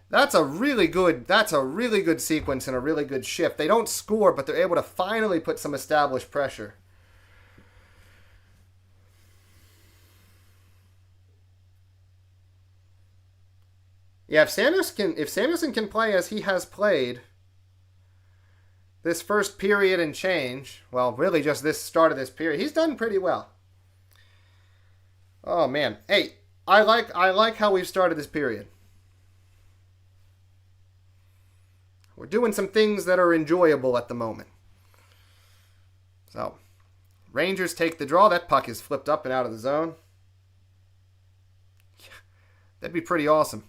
That's a really good sequence and a really good shift. They don't score, but they're able to finally put some established pressure. Yeah, if Samuelson can play as he has played this first period and change, well, really just this start of this period, he's done pretty well. Oh man, hey, I like how we've started this period. We're doing some things that are enjoyable at the moment. So, Rangers take the draw. That puck is flipped up and out of the zone. Yeah, that'd be pretty awesome.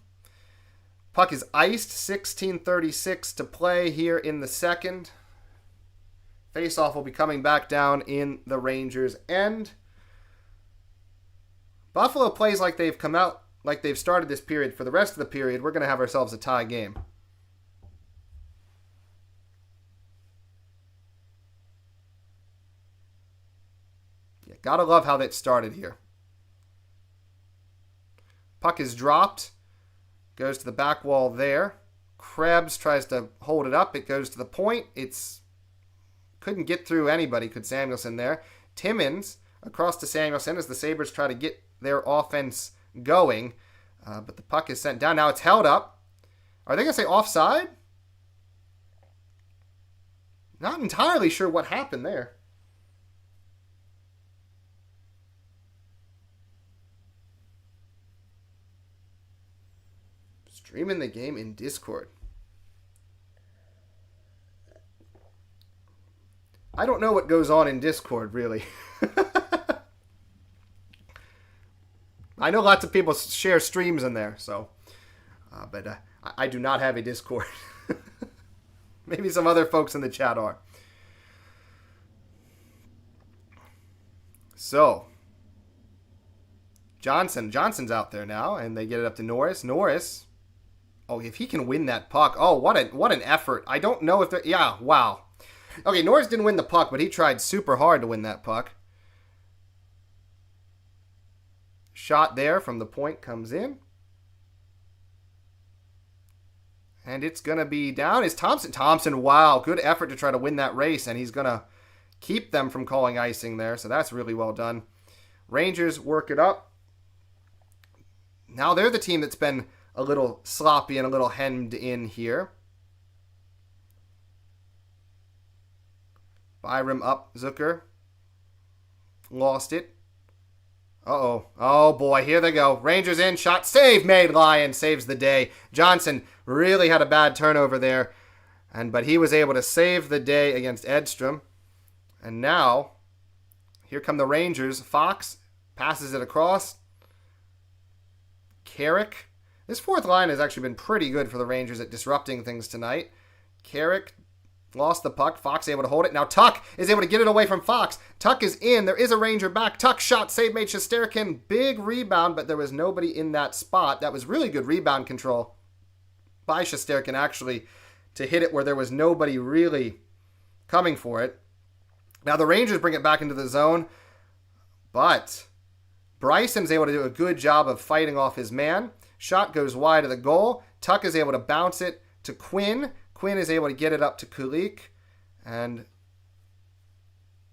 Puck is iced, 16:36 to play here in the second. Faceoff will be coming back down in the Rangers' end. Buffalo plays like they've come out, like they've started this period. For the rest of the period, we're going to have ourselves a tie game. Yeah, gotta love how that started here. Puck is dropped. Goes to the back wall there. Krebs tries to hold it up. It goes to the point. Couldn't get through anybody, could Samuelson there. Timmins across to Samuelson as the Sabres try to get their offense going. But the puck is sent down. Now it's held up. Are they going to say offside? Not entirely sure what happened there. Streaming the game in Discord. I don't know what goes on in Discord, really. I know lots of people share streams in there, so. But I do not have a Discord. Maybe some other folks in the chat are. So. Johnson's out there now, and they get it up to Norris. Norris. Oh, if he can win that puck. Oh, what an effort. I don't know if they're... Yeah, wow. Okay, Norris didn't win the puck, but he tried super hard to win that puck. Shot there from the point comes in. And it's going to be down. Is Thompson? Thompson, wow. Good effort to try to win that race, and he's going to keep them from calling icing there, so that's really well done. Rangers work it up. Now they're the team that's been a little sloppy and a little hemmed in here. Byram up, Zucker. Lost it. Uh-oh. Oh, boy, here they go. Rangers in, shot, save made. Lyon saves the day. Johnson really had a bad turnover there, but he was able to save the day against Edstrom. And now, here come the Rangers. Fox passes it across. Carrick. This fourth line has actually been pretty good for the Rangers at disrupting things tonight. Carrick lost the puck. Fox able to hold it. Now Tuck is able to get it away from Fox. Tuck is in. There is a Ranger back. Tuck shot. Save made. Shesterkin. Big rebound, but there was nobody in that spot. That was really good rebound control by Shesterkin, actually, to hit it where there was nobody really coming for it. Now the Rangers bring it back into the zone, but Bryson's able to do a good job of fighting off his man. Shot goes wide of the goal. Tuck is able to bounce it to Quinn. Quinn is able to get it up to Kulik. And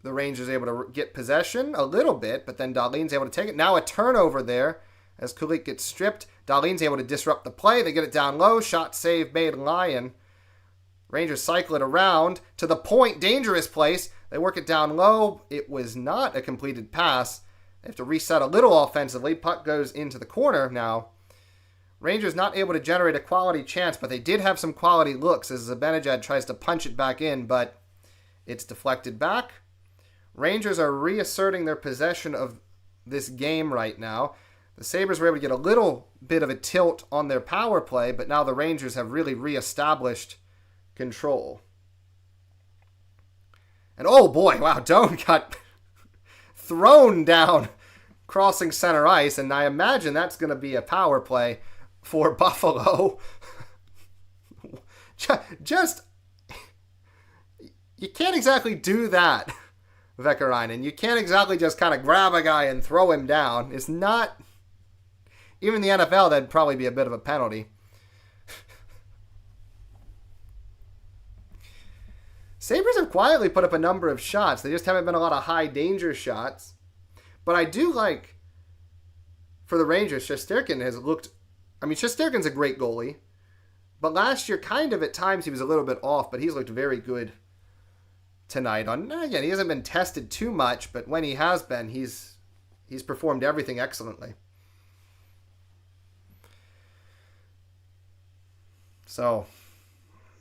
the Rangers able to get possession a little bit, but then Dahlin's able to take it. Now a turnover there as Kulik gets stripped. Dahlin's able to disrupt the play. They get it down low. Shot save made Lyon. Rangers cycle it around to the point. Dangerous place. They work it down low. It was not a completed pass. They have to reset a little offensively. Puck goes into the corner now. Rangers not able to generate a quality chance, but they did have some quality looks as Zibanejad tries to punch it back in, but it's deflected back. Rangers are reasserting their possession of this game right now. The Sabres were able to get a little bit of a tilt on their power play, but now the Rangers have really reestablished control. And oh boy, wow, Doan got thrown down crossing center ice, and I imagine that's going to be a power play for Buffalo. Just, You can't exactly do that, Vekarainen. You can't exactly just kind of grab a guy and throw him down. It's not... Even in the NFL, that'd probably be a bit of a penalty. Sabres have quietly put up a number of shots. They just haven't been a lot of high danger shots. But I do like, for the Rangers, Shesterkin has looked... I mean, Shesterkin's a great goalie. But last year, kind of at times, he was a little bit off. But he's looked very good tonight. Again, he hasn't been tested too much. But when he has been, he's performed everything excellently. So,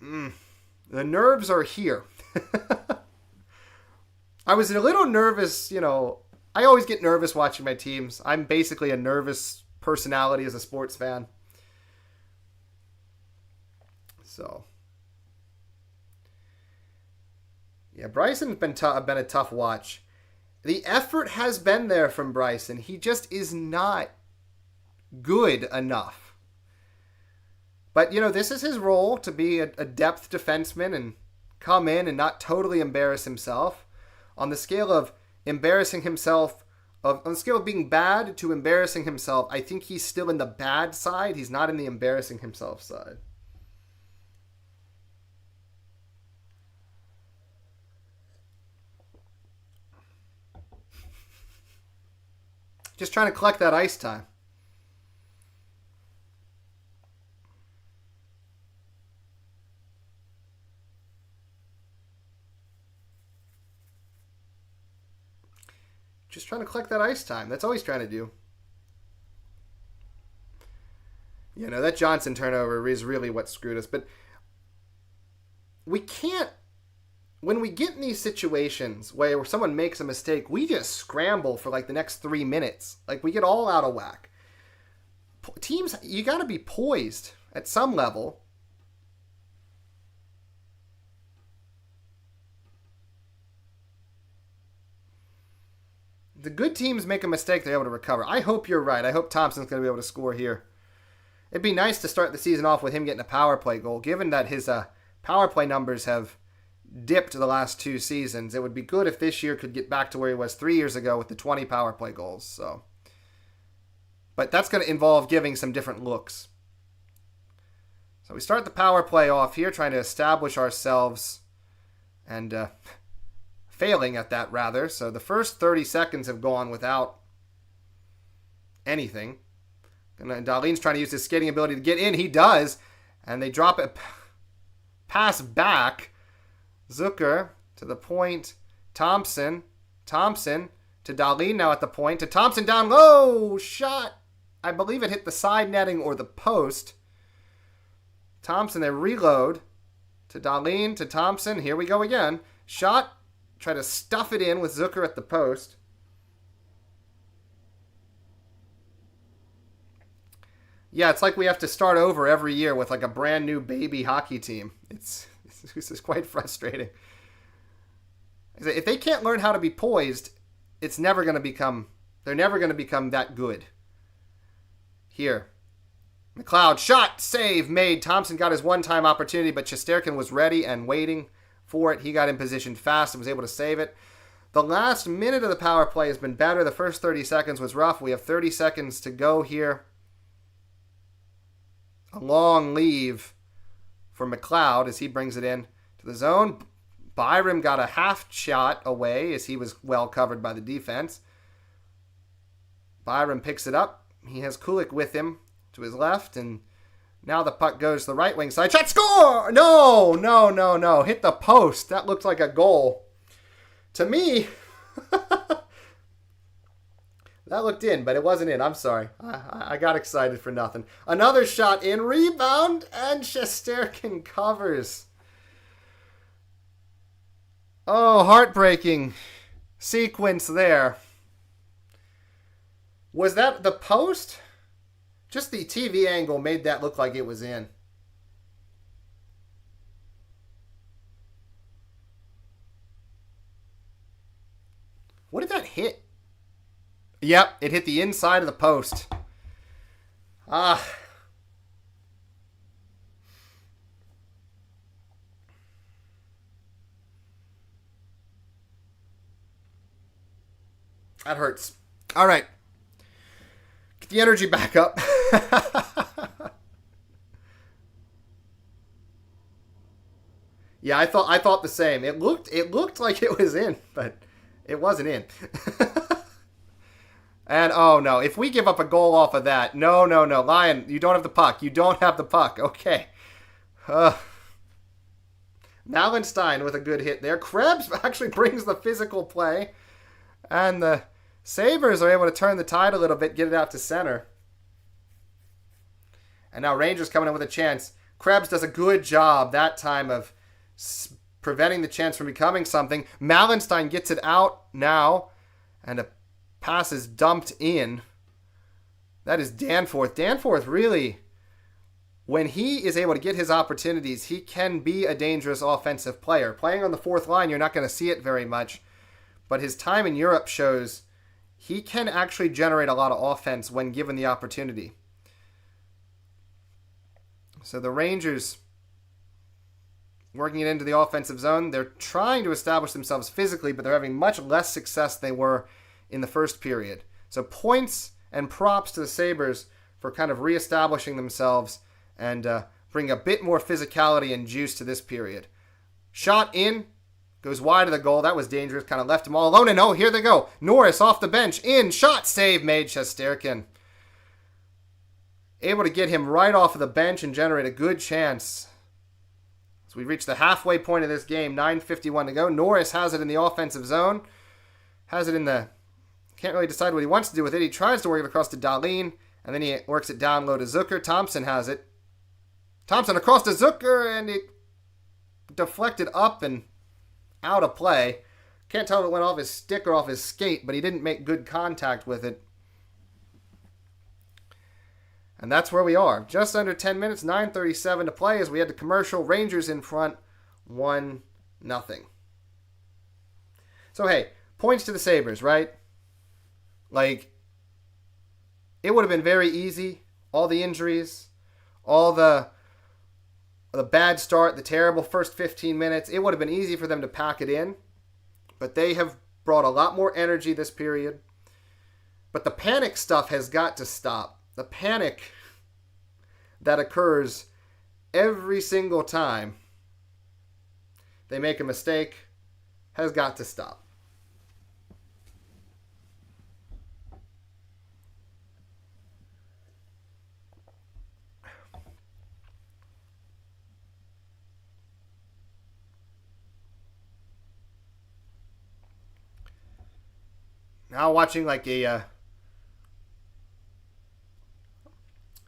the nerves are here. I was a little nervous, you know. I always get nervous watching my teams. I'm basically a nervous personality as a sports fan. So, yeah, Bryson's been a tough watch. The effort has been there from Bryson. He just is not good enough. But, you know, this is his role, to be a depth defenseman and come in and not totally embarrass himself. On the scale of embarrassing himself, on the scale of being bad to embarrassing himself, I think he's still in the bad side. He's not in the embarrassing himself side. Just trying to collect that ice time. Just trying to collect that ice time. That's all he's trying to do. You know, that Johnson turnover is really what screwed us. But we can't... When we get in these situations where someone makes a mistake, we just scramble for like the next 3 minutes. Like, we get all out of whack. Teams, you got to be poised at some level. The good teams make a mistake, they're able to recover. I hope you're right. I hope Thompson's going to be able to score here. It'd be nice to start the season off with him getting a power play goal. Given that his power play numbers have dipped the last 2 seasons, it would be good if this year could get back to where he was 3 years ago with the 20 power play goals. So, but that's going to involve giving some different looks. So we start the power play off here, trying to establish ourselves and... failing at that, rather. So the first 30 seconds have gone without anything. And Dahlin's trying to use his skating ability to get in. He does. And they drop it. Pass back. Zucker to the point. Thompson to Dahlin now at the point. To Thompson down low. Shot. I believe it hit the side netting or the post. Thompson, they reload. To Dahlin, to Thompson. Here we go again. Shot. Try to stuff it in with Zucker at the post. Yeah, it's like we have to start over every year with like a brand new baby hockey team. This is quite frustrating. If they can't learn how to be poised, they're never going to become that good. Here. McLeod, shot, save, made. Thompson got his one-time opportunity, but Shesterkin was ready and waiting for it. He got in position fast and was able to save it. The last minute of the power play has been better. The first 30 seconds was rough. We have 30 seconds to go here. A long leave for McLeod as he brings it in to the zone. Byram got a half shot away as he was well covered by the defense. Byram picks it up. He has Kulik with him to his left, and now the puck goes to the right wing side. Shot, score! No. Hit the post. That looked like a goal. To me, that looked in, but it wasn't in. I'm sorry. I got excited for nothing. Another shot in. Rebound, and Shesterkin covers. Oh, heartbreaking sequence there. Was that the post? Just the TV angle made that look like it was in. What did that hit? Yep, it hit the inside of the post. That hurts. All right. Get the energy back up. Yeah, I thought the same. It looked like it was in, but it wasn't in. And oh no, if we give up a goal off of that, no, Lion, you don't have the puck. You don't have the puck. Okay. Mallenstein with a good hit there. Krebs actually brings the physical play, and the Sabres are able to turn the tide a little bit, get it out to center. And now Rangers coming in with a chance. Krebs does a good job that time of preventing the chance from becoming something. Mallenstein gets it out now, and a pass is dumped in. That is Danforth. Danforth really, when he is able to get his opportunities, he can be a dangerous offensive player. Playing on the fourth line, you're not going to see it very much, but his time in Europe shows he can actually generate a lot of offense when given the opportunity. So the Rangers working it into the offensive zone. They're trying to establish themselves physically, but they're having much less success than they were in the first period. So points and props to the Sabres for kind of reestablishing themselves and bring a bit more physicality and juice to this period. Shot in, goes wide of the goal. That was dangerous, kind of left them all alone. And oh, here they go. Norris off the bench, in, shot, save made. Shesterkin able to get him right off of the bench and generate a good chance. So we reached the halfway point of this game, 9:51 to go. Norris has it in the offensive zone. Has it in the... Can't really decide what he wants to do with it. He tries to work it across to Dahlin, and then he works it down low to Zucker. Thompson has it. Thompson across to Zucker, and it deflected up and out of play. Can't tell if it went off his stick or off his skate, but he didn't make good contact with it. And that's where we are. Just under 10 minutes, 9:37 to play as we had the commercial. Rangers in front, 1-0. So, hey, points to the Sabres, right? Like, it would have been very easy. All the injuries, all the bad start, the terrible first 15 minutes, it would have been easy for them to pack it in. But they have brought a lot more energy this period. But the panic stuff has got to stop. The panic that occurs every single time they make a mistake has got to stop. Now watching like a...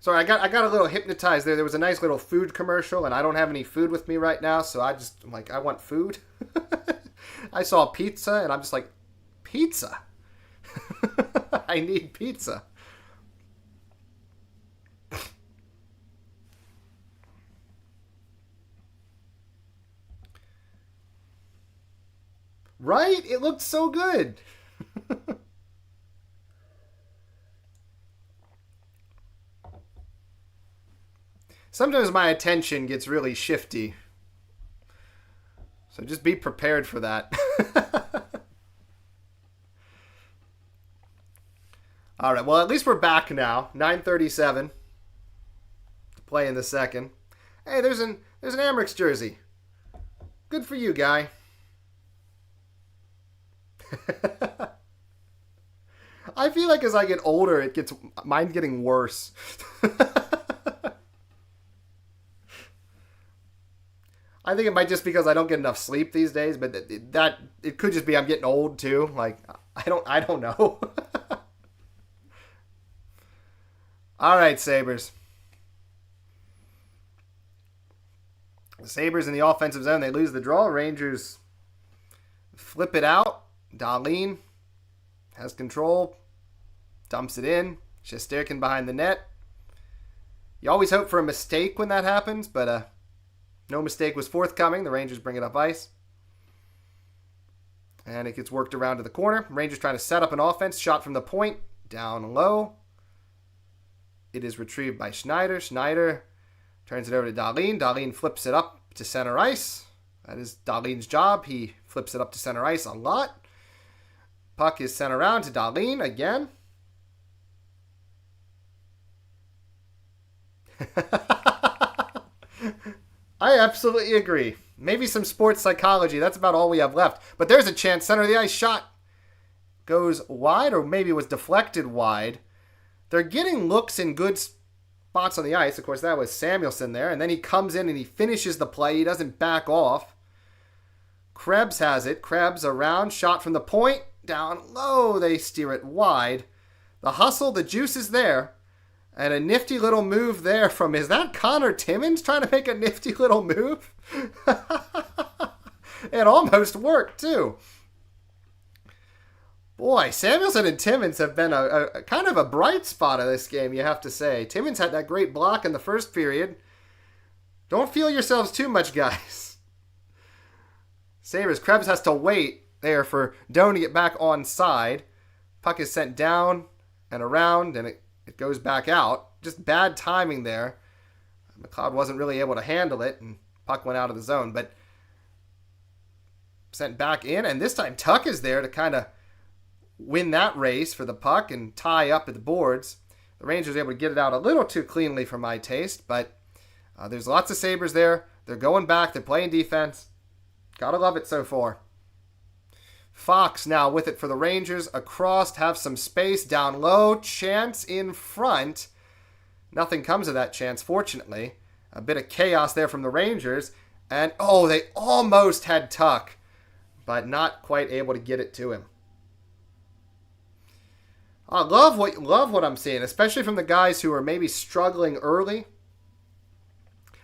Sorry, I got a little hypnotized there. There was a nice little food commercial, and I don't have any food with me right now, so I'm like, I want food. I saw pizza, and I'm just like, pizza? I need pizza. Right? It looked so good. Sometimes my attention gets really shifty. So just be prepared for that. All right, well, at least we're back now. 9:37 to play in the second. Hey, there's an Amerks jersey. Good for you, guy. I feel like as I get older, mine's getting worse. I think it might just because I don't get enough sleep these days, but that it could just be I'm getting old too. Like I don't know. All right, Sabres. The Sabres in the offensive zone, they lose the draw. Rangers flip it out. Dahlin has control, dumps it in. Shesterkin behind the net. You always hope for a mistake when that happens, but no mistake was forthcoming. The Rangers bring it up ice. And it gets worked around to the corner. Rangers trying to set up an offense. Shot from the point. Down low. It is retrieved by Schneider. Schneider turns it over to Dahlin. Dahlin flips it up to center ice. That is Dahlin's job. He flips it up to center ice a lot. Puck is sent around to Dahlin again. I absolutely agree. Maybe some sports psychology. That's about all we have left. But there's a chance. Center of the ice shot goes wide, or maybe was deflected wide. They're getting looks in good spots on the ice. Of course, that was Samuelsson there. And then he comes in and he finishes the play. He doesn't back off. Krebs has it. Krebs around. Shot from the point. Down low. They steer it wide. The hustle, the juice is there. And a nifty little move there from, is that Connor Timmins trying to make a nifty little move? It almost worked, too. Boy, Samuelsson and Timmins have been a kind of a bright spot of this game, you have to say. Timmins had that great block in the first period. Don't feel yourselves too much, guys. Sabres, Krebs has to wait there for Doan to get back on side. Puck is sent down and around, and it goes back out. Just bad timing there. McLeod wasn't really able to handle it, and puck went out of the zone. But sent back in, and this time Tuck is there to kind of win that race for the puck and tie up at the boards. The Rangers were able to get it out a little too cleanly for my taste, but there's lots of Sabres there. They're going back. They're playing defense. Gotta love it so far. Fox now with it for the Rangers. Across, have some space down low. Chance in front. Nothing comes of that chance, fortunately. A bit of chaos there from the Rangers. And, oh, they almost had Tuck, but not quite able to get it to him. I love what I'm seeing, especially from the guys who are maybe struggling early.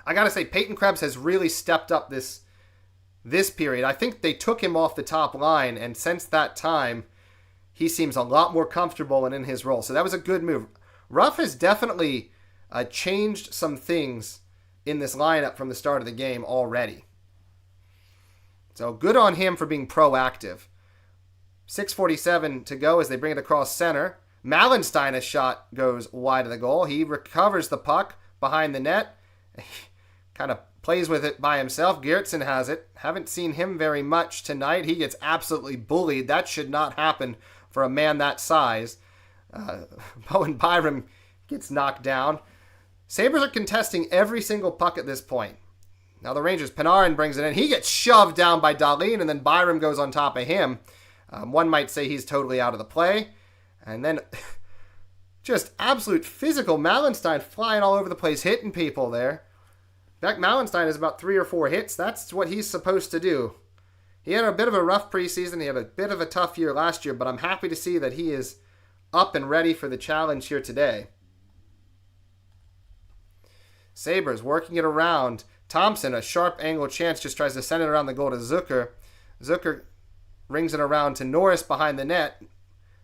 I got to say, Peyton Krebs has really stepped up this period. I think they took him off the top line, and since that time, he seems a lot more comfortable and in his role. So that was a good move. Ruff has definitely changed some things in this lineup from the start of the game already. So good on him for being proactive. 6:47 to go as they bring it across center. Malenstein's shot goes wide of the goal. He recovers the puck behind the net. Kind of plays with it by himself. Gertson has it. Haven't seen him very much tonight. He gets absolutely bullied. That should not happen for a man that size. Bowen Byram gets knocked down. Sabres are contesting every single puck at this point. Now the Rangers, Panarin brings it in. He gets shoved down by Dahlin, and then Byram goes on top of him. One might say he's totally out of the play. And then just absolute physical Malenstein flying all over the place, hitting people there. Beck Malenstein has about 3 or 4 hits. That's what he's supposed to do. He had a bit of a rough preseason. He had a bit of a tough year last year, but I'm happy to see that he is up and ready for the challenge here today. Sabres working it around. Thompson, a sharp angle chance, just tries to send it around the goal to Zucker. Zucker rings it around to Norris behind the net.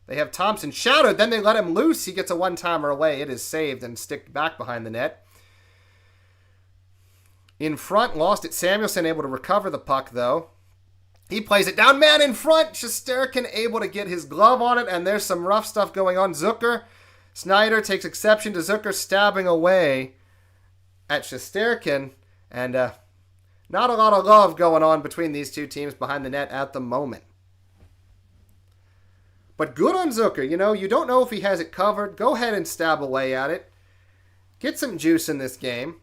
They have Thompson shadowed, then they let him loose. He gets a one-timer away. It is saved and sticked back behind the net. In front, lost it. Samuelsson able to recover the puck, though. He plays it down. Man in front. Shesterkin able to get his glove on it, and there's some rough stuff going on. Zucker, Snyder takes exception to Zucker stabbing away at Shesterkin, and not a lot of love going on between these two teams behind the net at the moment. But good on Zucker. You know, you don't know if he has it covered. Go ahead and stab away at it. Get some juice in this game.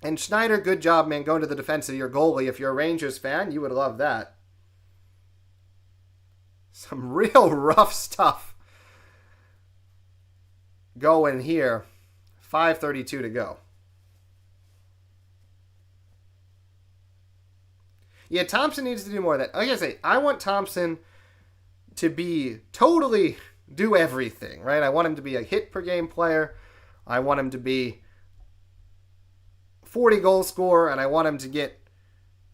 And Schneider, good job, man, going to the defense of your goalie. If you're a Rangers fan, you would love that. Some real rough stuff going here. 5:32 to go. Yeah, Thompson needs to do more of that. Like I say, I want Thompson to be totally do everything, right? I want him to be a hit per game player. I want him to be 40 goal scorer, and I want him to get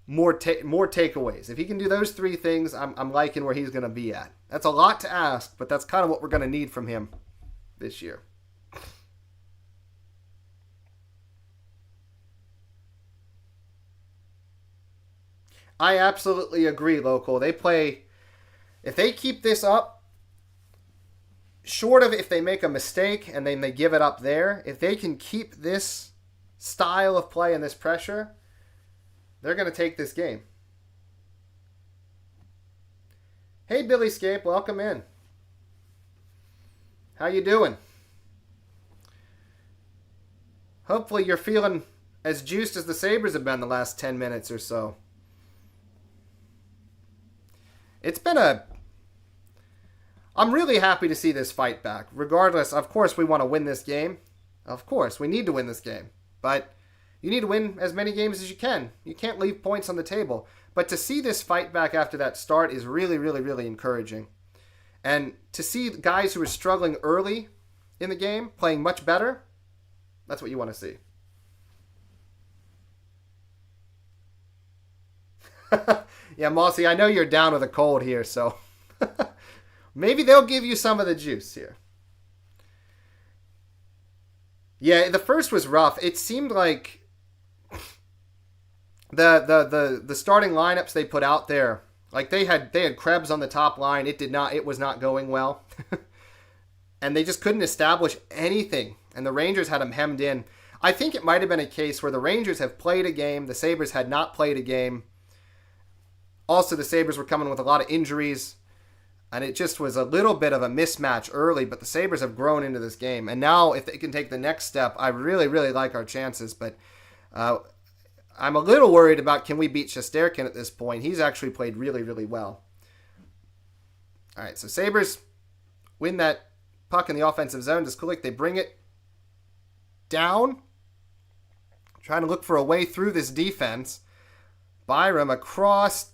more takeaways. If he can do those 3 things, I'm liking where he's going to be at. That's a lot to ask, but that's kind of what we're going to need from him this year. I absolutely agree, Local. If they keep this up, short of if they make a mistake and then they give it up there, if they can keep this style of play and this pressure, they're going to take this game. Hey, Billy Scape, welcome in. How you doing? Hopefully you're feeling as juiced as the Sabres have been the last 10 minutes or so. I'm really happy to see this fight back. Regardless, of course we want to win this game. Of course, we need to win this game. But you need to win as many games as you can. You can't leave points on the table. But to see this fight back after that start is really, really, really encouraging. And to see guys who are struggling early in the game playing much better, that's what you want to see. Yeah, Mossy, I know you're down with a cold here, so maybe they'll give you some of the juice here. Yeah, the first was rough. It seemed like the starting lineups they put out there, like they had Krebs on the top line. It was not going well. And they just couldn't establish anything. And the Rangers had them hemmed in. I think it might have been a case where the Rangers have played a game, the Sabres had not played a game. Also, the Sabres were coming with a lot of injuries, and it just was a little bit of a mismatch early, but the Sabres have grown into this game. And now, if they can take the next step, I really, really like our chances. But I'm a little worried about, can we beat Shesterkin at this point? He's actually played really, really well. All right, so Sabres win that puck in the offensive zone. Does Kulik, they bring it down, trying to look for a way through this defense. Byram across.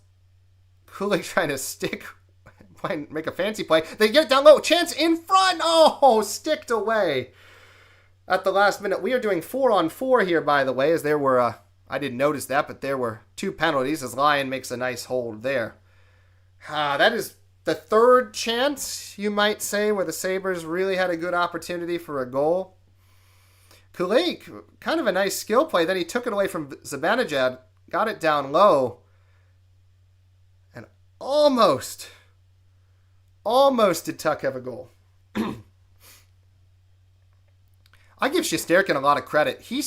Kulik trying to make a fancy play. They get it down low. Chance in front. Oh, sticked away at the last minute. We are doing 4-on-4 here, by the way, as there were, I didn't notice that, but there were 2 penalties as Lyon makes a nice hold there. That is the third chance, you might say, where the Sabres really had a good opportunity for a goal. Kulik, kind of a nice skill play. Then he took it away from Zibanejad, got it down low, and almost did Tuck have a goal. I give Shesterkin a lot of credit. He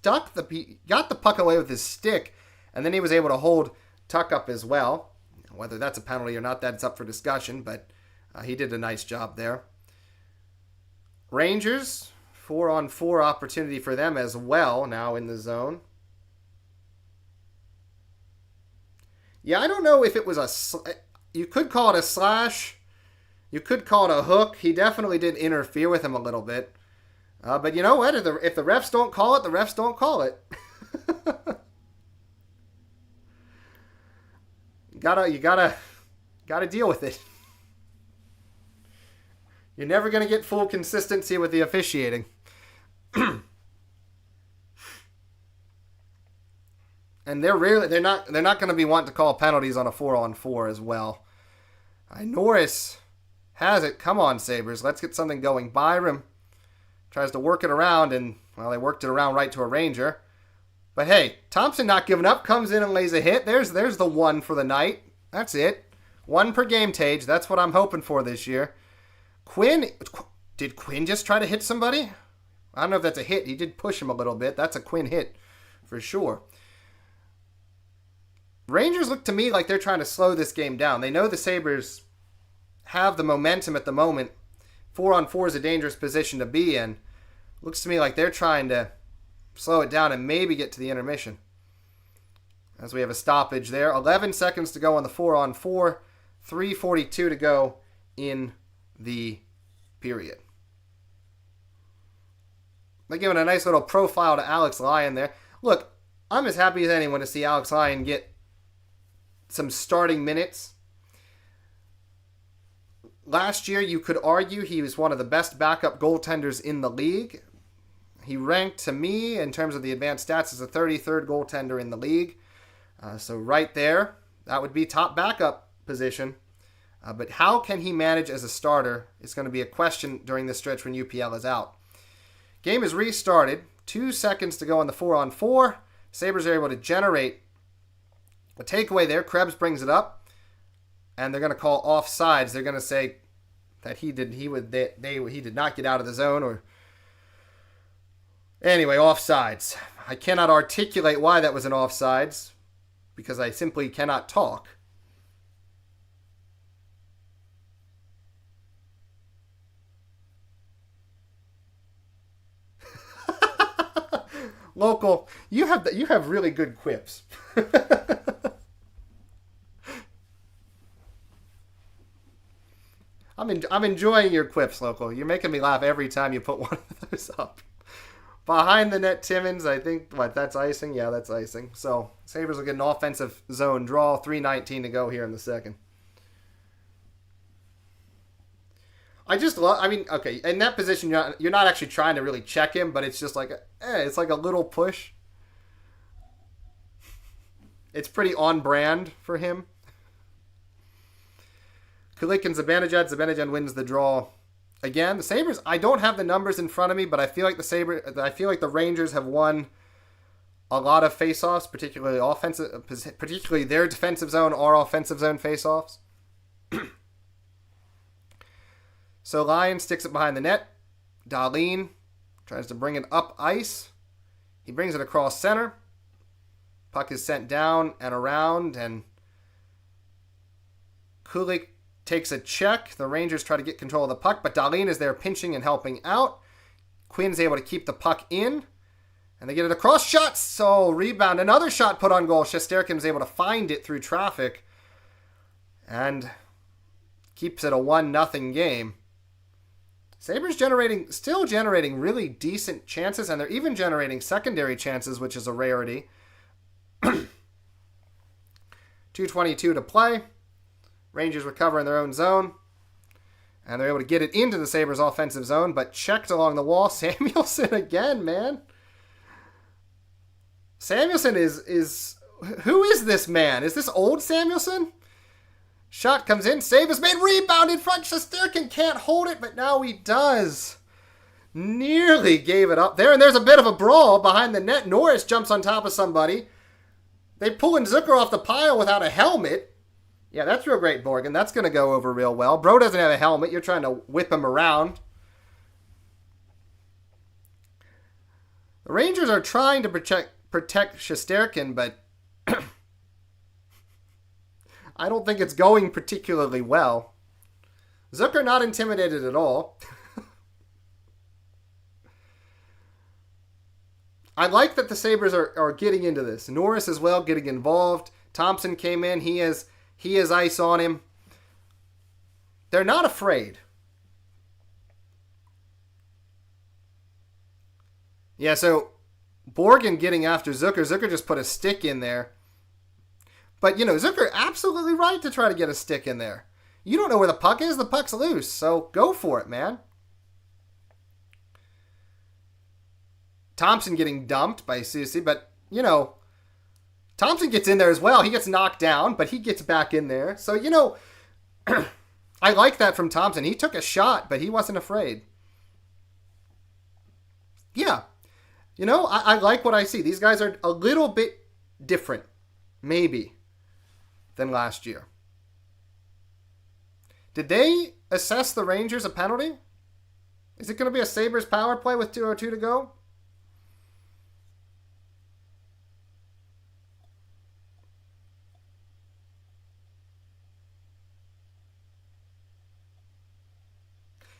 got the puck away with his stick, and then he was able to hold Tuck up as well. Whether that's a penalty or not, that's up for discussion, but he did a nice job there. Rangers, 4-on-4 opportunity for them as well now in the zone. Yeah, I don't know if it was you could call it a slash. You could call it a hook. He definitely did interfere with him a little bit. But you know what? If the refs don't call it, the refs don't call it. You gotta deal with it. You're never gonna get full consistency with the officiating. And they're not going to be wanting to call penalties on a 4-on-4 as well. Norris has it. Come on, Sabres. Let's get something going. Byram tries to work it around, and, well, they worked it around right to a Ranger. But, hey, Thompson not giving up. Comes in and lays a hit. There's the one for the night. That's it. 1 per game, Tage. That's what I'm hoping for this year. Did Quinn just try to hit somebody? I don't know if that's a hit. He did push him a little bit. That's a Quinn hit for sure. Rangers look to me like they're trying to slow this game down. They know the Sabres have the momentum at the moment. 4-on-4 is a dangerous position to be in. Looks to me like they're trying to slow it down and maybe get to the intermission. As we have a stoppage there. 11 seconds to go on the 4-on-4. 3:42 to go in the period. They're giving a nice little profile to Alex Lyon there. Look, I'm as happy as anyone to see Alex Lyon get some starting minutes. Last year, you could argue he was one of the best backup goaltenders in the league. He ranked, to me, in terms of the advanced stats, as the 33rd goaltender in the league. So right there, that would be top backup position. But how can he manage as a starter is going to be a question during this stretch when UPL is out. Game is restarted. 2 seconds to go on the 4-on-4. Sabres are able to generate a takeaway there. Krebs brings it up, and they're going to call offsides. They're going to say that he did not get out of the zone, or anyway, offsides. I cannot articulate why that was an offsides because I simply cannot talk. Local, you have really good quips. I'm enjoying your quips, Local. You're making me laugh every time you put one of those up. Behind the net, Timmins, I think, that's icing? Yeah, that's icing. So, Sabres will get an offensive zone draw. 3:19 to go here in the second. Okay, in that position, you're not actually trying to really check him, but it's just like, it's like a little push. It's pretty on brand for him. Kulik and Zibanejad. Zibanejad wins the draw. Again, the Sabres, I don't have the numbers in front of me, but I feel like the Rangers have won a lot of faceoffs, particularly their defensive zone or offensive zone faceoffs. So Lyon sticks it behind the net. Dahlin tries to bring it up ice. He brings it across center. Puck is sent down and around, and Kulik takes a check. The Rangers try to get control of the puck, but Dahlin is there pinching and helping out. Quinn's able to keep the puck in, and they get it across. Shots! So rebound. Another shot put on goal. Shesterkin is able to find it through traffic and keeps it a 1-0 game. Sabres still generating really decent chances, and they're even generating secondary chances, which is a rarity. 2:22 to play. Rangers recover in their own zone, and they're able to get it into the Sabres' offensive zone, but checked along the wall. Samuelsson again, man. Samuelsson is... Who is this man? Is this old Samuelsson? Shot comes in. Save is made. Rebound in front. Shesterkin can't hold it, but now he does. Nearly gave it up there, and there's a bit of a brawl behind the net. Norris jumps on top of somebody. They pulling Zucker off the pile without a helmet. Yeah, that's real great, Morgan. That's going to go over real well. Bro doesn't have a helmet. You're trying to whip him around. The Rangers are trying to protect Shesterkin, but I don't think it's going particularly well. Zucker not intimidated at all. I like that the Sabres are getting into this. Norris as well getting involved. Thompson came in. He has ice on him. They're not afraid. Yeah, so Borgen getting after Zucker. Zucker just put a stick in there. But, Zucker absolutely right to try to get a stick in there. You don't know where the puck is. The puck's loose. So go for it, man. Thompson getting dumped by Susie. But, Thompson gets in there as well. He gets knocked down, but he gets back in there. So, I like that from Thompson. He took a shot, but he wasn't afraid. Yeah. I like what I see. These guys are a little bit different, maybe, than last year. Did they assess the Rangers a penalty? Is it going to be a Sabres power play with 2:02 to go?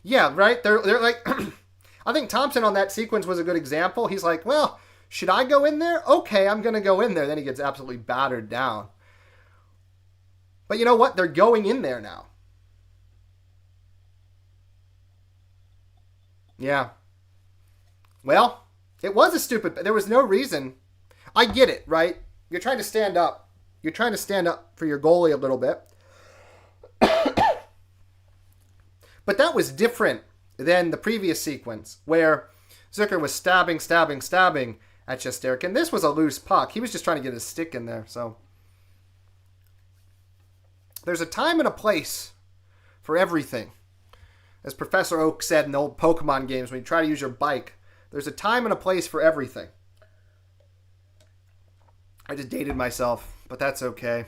Yeah, right? They're like... I think Thompson on that sequence was a good example. He's like, well, should I go in there? Okay, I'm going to go in there. Then he gets absolutely battered down. But you know what? They're going in there now. Yeah. Well, it was a stupid... There was no reason. I get it, right? You're trying to stand up. You're trying to stand up for your goalie a little bit. But that was different than the previous sequence where Zucker was stabbing at Shesterkin. This was a loose puck. He was just trying to get his stick in there. So there's a time and a place for everything. As Professor Oak said in the old Pokemon games, when you try to use your bike, there's a time and a place for everything. I just dated myself, but that's okay.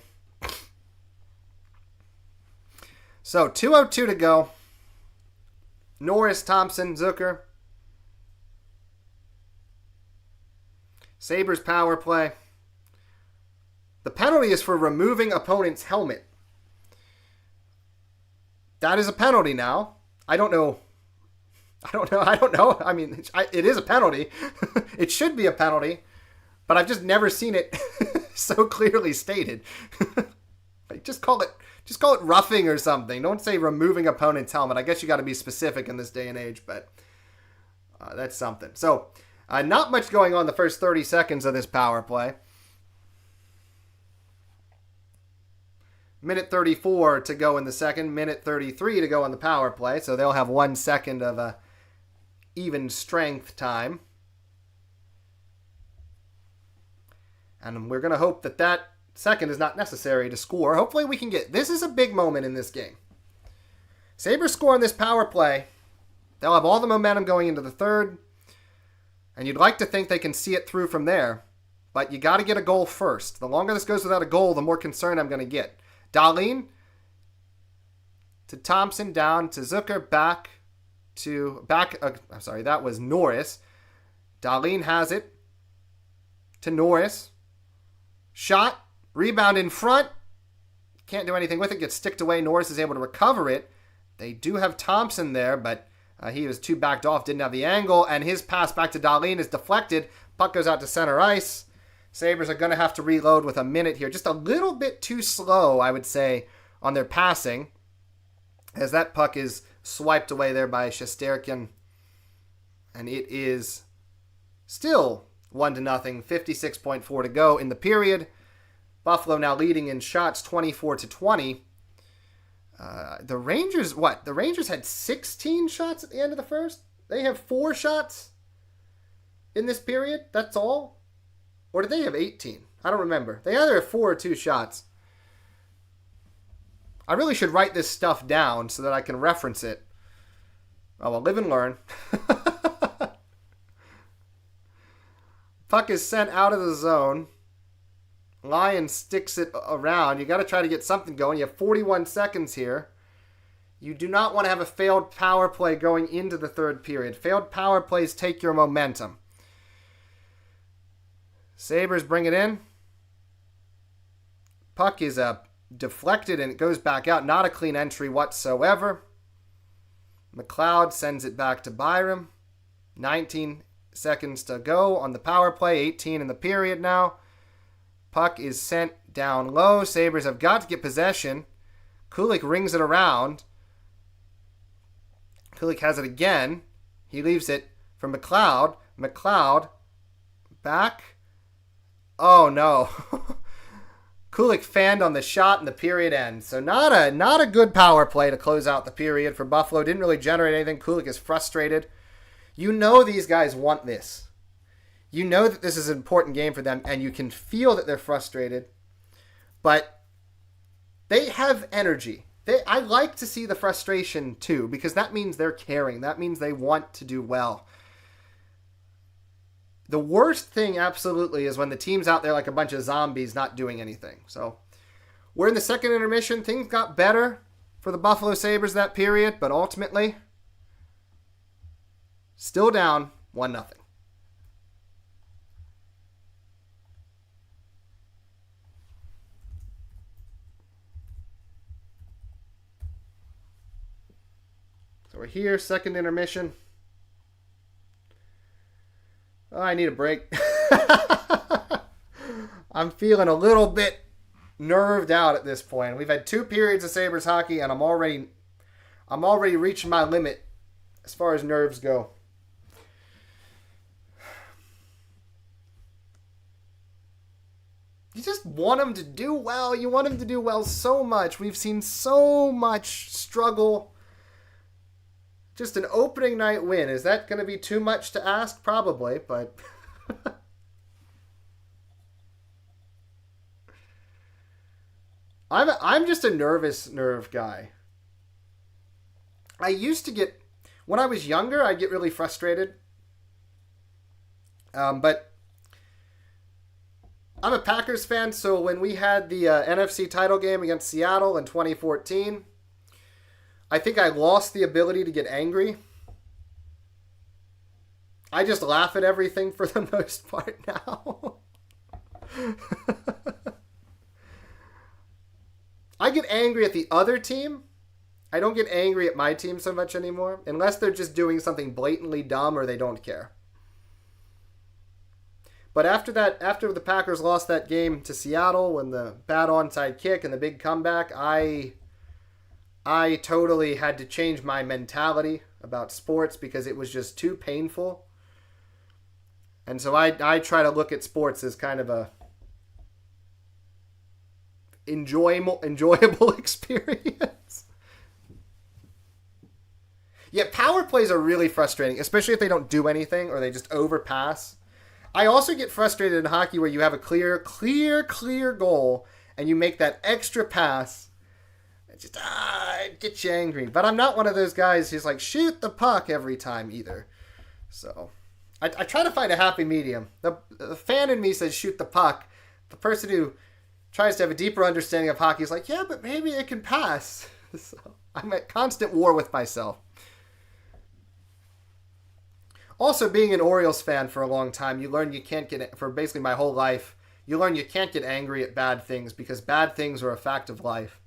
So 2:02 to go. Norris, Thompson, Zucker. Sabres power play. The penalty is for removing opponent's helmet. That is a penalty now. I don't know I don't know. I mean, it is a penalty. It should be a penalty, but I've just never seen it so clearly stated. Like, just call it roughing or something. Don't say removing opponent's helmet. I guess you got to be specific in this day and age, but that's something. So, not much going on the first 30 seconds of this power play. Minute 34 to go in the second. Minute 33 to go on the power play. So they'll have 1 second of even strength time. And we're going to hope that second is not necessary to score. Hopefully we can get... This is a big moment in this game. Sabres score on this power play. They'll have all the momentum going into the third. And you'd like to think they can see it through from there. But you got to get a goal first. The longer this goes without a goal, the more concerned I'm going to get. Dahlin to Thompson, down to Zucker, that was Norris. Dahlin has it to Norris. Shot, rebound in front. Can't do anything with it, gets sticked away. Norris is able to recover it. They do have Thompson there, but he was too backed off, didn't have the angle, and his pass back to Dahlin is deflected. Puck goes out to center ice. Sabres are going to have to reload with a minute here. Just a little bit too slow, I would say, on their passing, as that puck is swiped away there by Shesterkin. And it is still 1-0, 56.4 to go in the period. Buffalo now leading in shots 24-20. The Rangers, The Rangers had 16 shots at the end of the first? They have 4 shots in this period? That's all? Or did they have 18? I don't remember. They either have 4 or 2 shots. I really should write this stuff down so that I can reference it. Oh, well, live and learn. Puck is sent out of the zone. Lyon sticks it around. You got to try to get something going. You have 41 seconds here. You do not want to have a failed power play going into the third period. Failed power plays take your momentum. Sabres bring it in. Puck is deflected and it goes back out. Not a clean entry whatsoever. McLeod sends it back to Byram. 19 seconds to go on the power play. 18 in the period now. Puck is sent down low. Sabres have got to get possession. Kulich rings it around. Kulich has it again. He leaves it for McLeod. McLeod back. Oh no. Kulich fanned on the shot and the period ends. So not a good power play to close out the period for Buffalo. Didn't really generate anything. Kulich is frustrated. You know these guys want this. You know that this is an important game for them, and you can feel that they're frustrated. But they have energy. I like to see the frustration too, because that means they're caring. That means they want to do well. The worst thing, absolutely, is when the team's out there like a bunch of zombies not doing anything. So we're in the second intermission. Things got better for the Buffalo Sabres that period, but ultimately, still down 1-0. So we're here, second intermission. Oh, I need a break. I'm feeling a little bit nerved out at this point. We've had 2 periods of Sabres hockey, and I'm already reaching my limit as far as nerves go. You just want them to do well. You want them to do well so much. We've seen so much struggle. Just an opening night win. Is that going to be too much to ask? Probably, but... I'm just a nerve guy. I used to get... When I was younger, I'd get really frustrated. But I'm a Packers fan, so when we had the NFC title game against Seattle in 2014... I think I lost the ability to get angry. I just laugh at everything for the most part now. I get angry at the other team, I don't get angry at my team so much anymore, unless they're just doing something blatantly dumb or they don't care. But after the Packers lost that game to Seattle, when the bad onside kick and the big comeback, I totally had to change my mentality about sports because it was just too painful. And so I try to look at sports as kind of a enjoyable experience. Yeah, power plays are really frustrating, especially if they don't do anything or they just overpass. I also get frustrated in hockey where you have a clear goal and you make that extra pass. It just it gets you angry. But I'm not one of those guys who's like, shoot the puck every time either. So I try to find a happy medium. The fan in me says shoot the puck. The person who tries to have a deeper understanding of hockey is like, yeah, but maybe it can pass. So I'm at constant war with myself. Also, being an Orioles fan for a long time, you learn you can't get, for basically my whole life, you learn you can't get angry at bad things because bad things are a fact of life.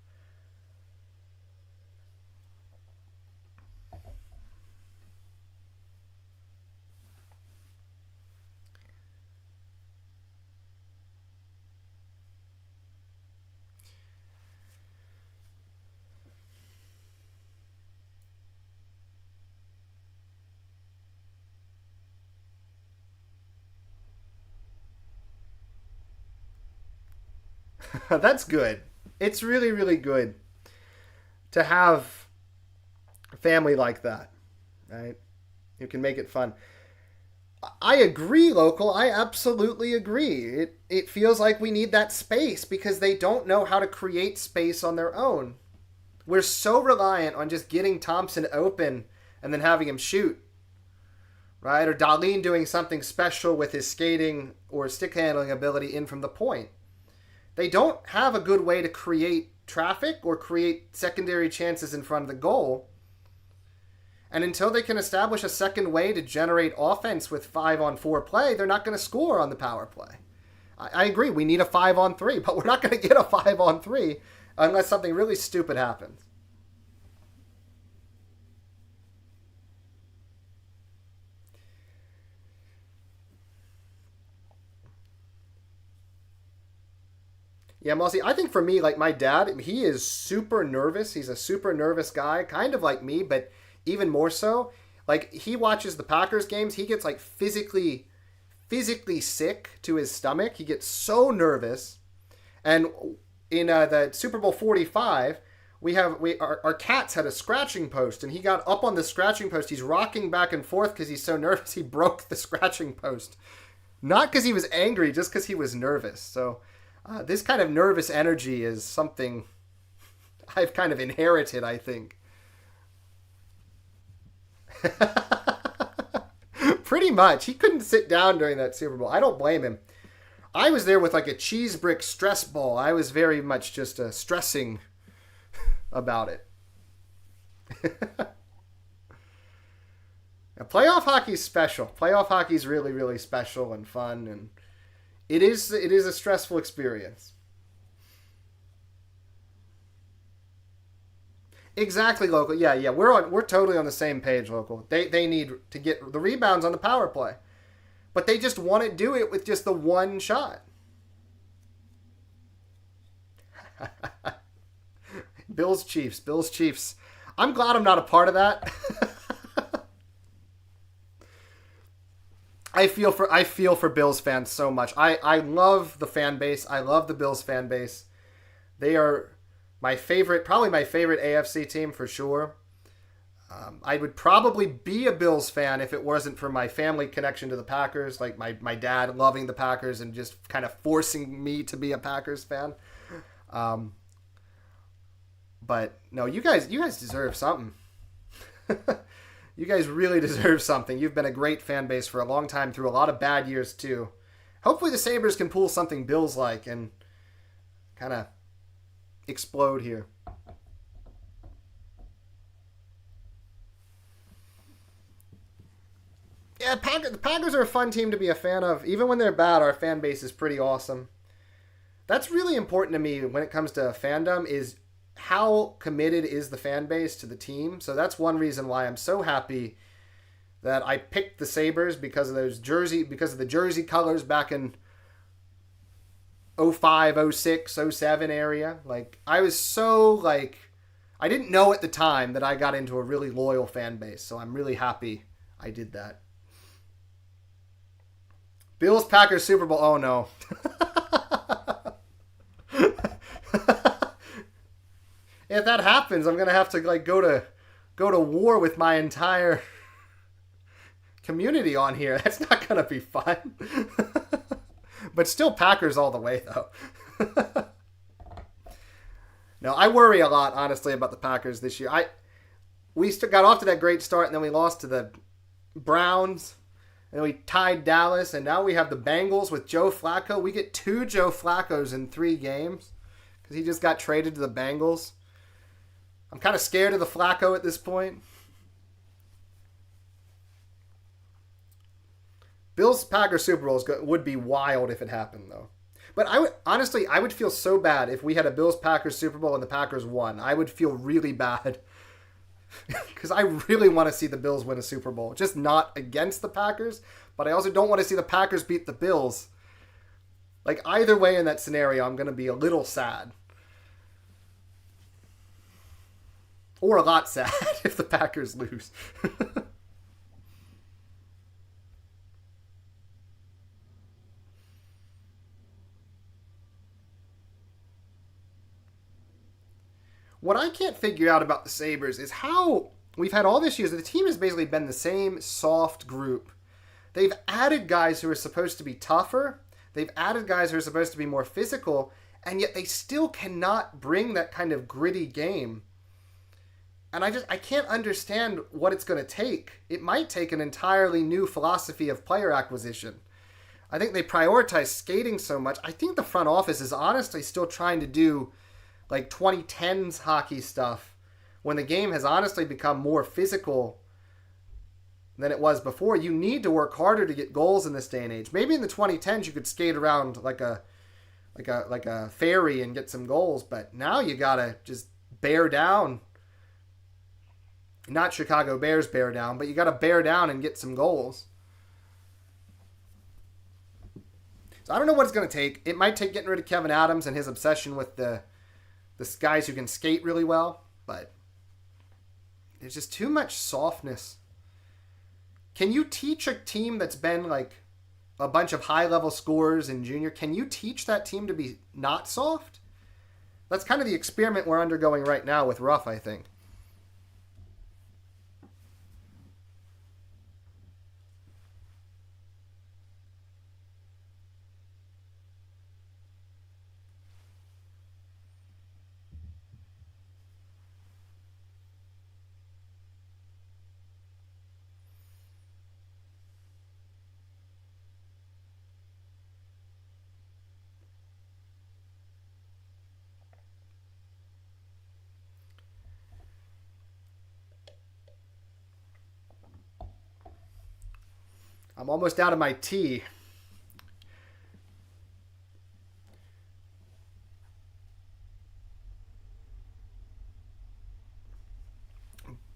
That's good. It's really, really good to have a family like that, right? You can make it fun. I agree, local. I absolutely agree. It feels like we need that space because they don't know how to create space on their own. We're so reliant on just getting Thompson open and then having him shoot, right? Or Dahlin doing something special with his skating or stick handling ability in from the point. They don't have a good way to create traffic or create secondary chances in front of the goal. And until they can establish a second way to generate offense with 5-on-4 play, they're not going to score on the power play. I agree, we need a 5-on-3, but we're not going to get a 5-on-3 unless something really stupid happens. Yeah, Mossy, I think for me, like my dad, he is super nervous. He's a super nervous guy, kind of like me, but even more so. Like, he watches the Packers games, he gets like physically sick to his stomach. He gets so nervous. And in the Super Bowl 45, our cats had a scratching post, and he got up on the scratching post. He's rocking back and forth because he's so nervous he broke the scratching post. Not because he was angry, just because he was nervous. So this kind of nervous energy is something I've kind of inherited, I think. Pretty much. He couldn't sit down during that Super Bowl. I don't blame him. I was there with like a cheese brick stress ball. I was very much just stressing about it. Now, playoff hockey's special. Playoff hockey's really, really special and fun, and it is a stressful experience. Exactly, local. Yeah. We're totally on the same page, local. They need to get the rebounds on the power play, but they just want to do it with just the one shot. Bills Chiefs. I'm glad I'm not a part of that. I feel for Bills fans so much. I love the fan base. I love the Bills fan base. They are probably my favorite AFC team for sure. I would probably be a Bills fan if it wasn't for my family connection to the Packers, like my dad loving the Packers and just kind of forcing me to be a Packers fan. But no, you guys deserve something. You guys really deserve something. You've been a great fan base for a long time through a lot of bad years too. Hopefully the Sabres can pull something Bills-like and kind of explode here. Yeah, the Packers are a fun team to be a fan of. Even when they're bad, our fan base is pretty awesome. That's really important to me when it comes to fandom, is how committed is the fan base to the team. So that's one reason why I'm so happy that I picked the Sabres because of the jersey colors back in 05, 06, 07 area. Like, I was so, like, I didn't know at the time that I got into a really loyal fan base. So I'm really happy I did that. Bills Packers Super Bowl. Oh no. If that happens, I'm gonna have to like go to war with my entire community on here. That's not gonna be fun. But still Packers all the way though. No, I worry a lot, honestly, about the Packers this year. We got off to that great start, and then we lost to the Browns, and we tied Dallas, and now we have the Bengals with Joe Flacco. We get 2 Joe Flaccos in 3 games because he just got traded to the Bengals. I'm kind of scared of the Flacco at this point. Bills Packers Super Bowl would be wild if it happened, though. But I would feel so bad if we had a Bills Packers Super Bowl and the Packers won. I would feel really bad because I really want to see the Bills win a Super Bowl. Just not against the Packers, but I also don't want to see the Packers beat the Bills. Like, either way in that scenario, I'm going to be a little sad. Or a lot sad if the Packers lose. What I can't figure out about the Sabres is how we've had all this years. The team has basically been the same soft group. They've added guys who are supposed to be tougher. They've added guys who are supposed to be more physical. And yet they still cannot bring that kind of gritty game. And I can't understand what it's going to take. It might take an entirely new philosophy of player acquisition. I think they prioritize skating so much. I think the front office is honestly still trying to do like 2010s hockey stuff when the game has honestly become more physical than it was before. You need to work harder to get goals in this day and age. Maybe in the 2010s you could skate around like a fairy and get some goals, but now you gotta just bear down. Not Chicago Bears bear down, but you gotta bear down and get some goals. So I don't know what it's gonna take. It might take getting rid of Kevin Adams and his obsession with the guys who can skate really well, but there's just too much softness. Can you teach a team that's been like a bunch of high-level scorers in junior, can you teach that team to be not soft? That's kind of the experiment we're undergoing right now with Ruff, I think. I'm almost out of my tea.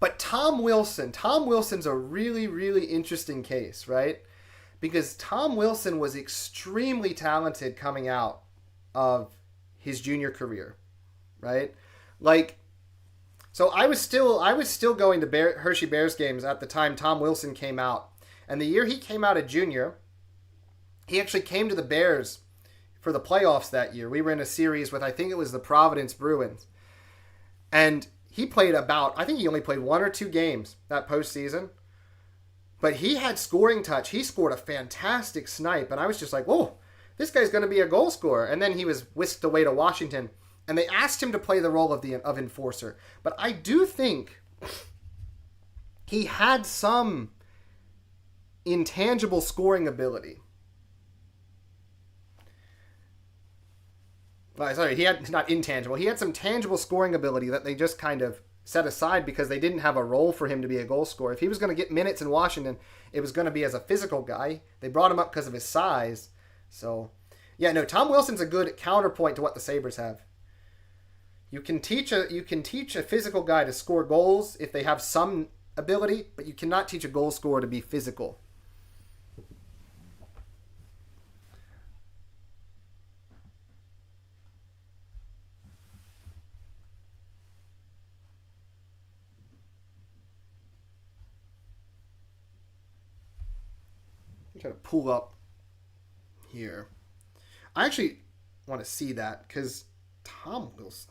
But Tom Wilson's a really, really interesting case, right? Because Tom Wilson was extremely talented coming out of his junior career, right? Like, so I was still going to Hershey Bears games at the time Tom Wilson came out. And the year he came out of junior, he actually came to the Bears for the playoffs that year. We were in a series with, I think it was the Providence Bruins. And he played I think he only played 1 or 2 games that postseason. But he had scoring touch. He scored a fantastic snipe. And I was just like, whoa, this guy's going to be a goal scorer. And then he was whisked away to Washington. And they asked him to play the role of enforcer. But I do think he had some intangible scoring ability. Sorry, he had not intangible. He had some tangible scoring ability that they just kind of set aside because they didn't have a role for him to be a goal scorer. If he was going to get minutes in Washington, it was going to be as a physical guy. They brought him up because of his size. So, yeah, no, Tom Wilson's a good counterpoint to what the Sabres have. You can teach a physical guy to score goals if they have some ability, but you cannot teach a goal scorer to be physical. I'm trying to pull up here. I actually want to see that because Tom Wilson.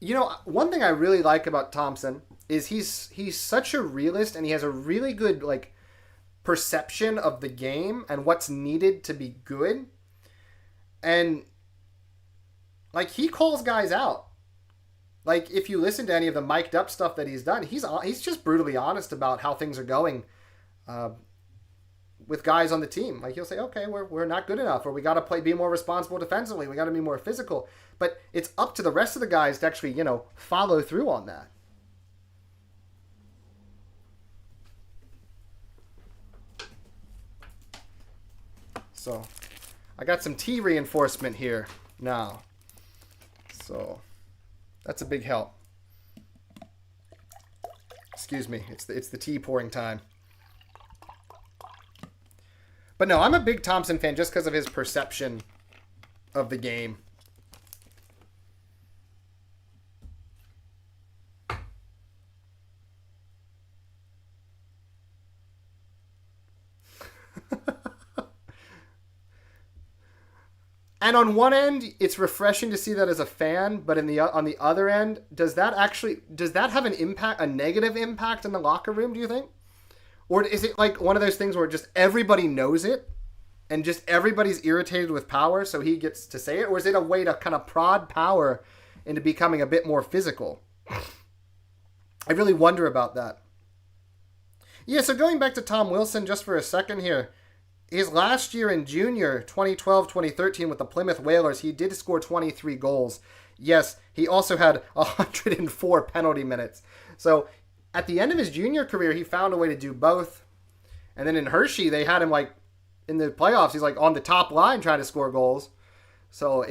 You know, one thing I really like about Thompson is he's such a realist, and he has a really good like perception of the game and what's needed to be good. And like he calls guys out. Like if you listen to any of the mic'd up stuff that he's done, he's just brutally honest about how things are going uh, with guys on the team. Like he'll say, okay, we're not good enough, or we got to be more responsible defensively. We got to be more physical. But it's up to the rest of the guys to actually, follow through on that. So I got some T reinforcement here now. So that's a big help. Excuse me. It's the tea pouring time. But no, I'm a big Thompson fan just because of his perception of the game. And on one end, it's refreshing to see that as a fan, but on the other end, does that have an impact, a negative impact in the locker room, do you think? Or is it like one of those things where just everybody knows it and just everybody's irritated with Power, so he gets to say it? Or is it a way to kind of prod Power into becoming a bit more physical? I really wonder about that. Yeah, so going back to Tom Wilson just for a second here, his last year in junior, 2012-2013 with the Plymouth Whalers, he did score 23 goals. Yes, he also had 104 penalty minutes. So at the end of his junior career, he found a way to do both. And then in Hershey, they had him like in the playoffs, he's like on the top line trying to score goals. So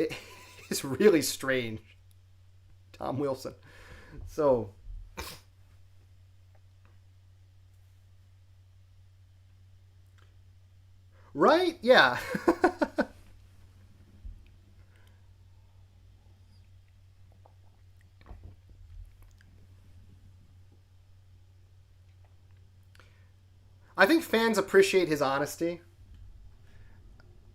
it's really strange. Tom Wilson. So right? Yeah. I think fans appreciate his honesty.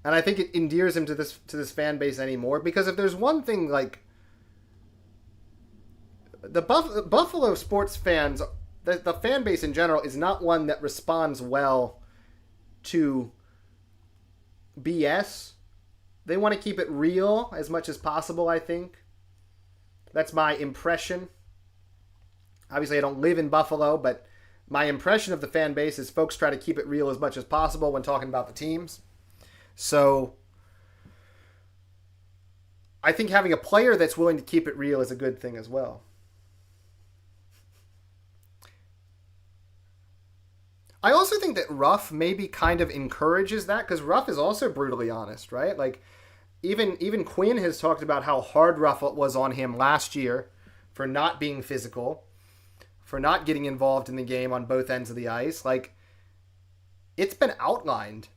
And I think it endears him to this fan base anymore, because if there's one thing, like the Buffalo sports fans, the fan base in general is not one that responds well to BS. They want to keep it real as much as possible, I think. That's my impression. Obviously, I don't live in Buffalo, but my impression of the fan base is folks try to keep it real as much as possible when talking about the teams. So I think having a player that's willing to keep it real is a good thing as well. I also think that Ruff maybe kind of encourages that, because Ruff is also brutally honest, right? Like even Quinn has talked about how hard Ruff was on him last year for not being physical, for not getting involved in the game on both ends of the ice. Like, it's been outlined.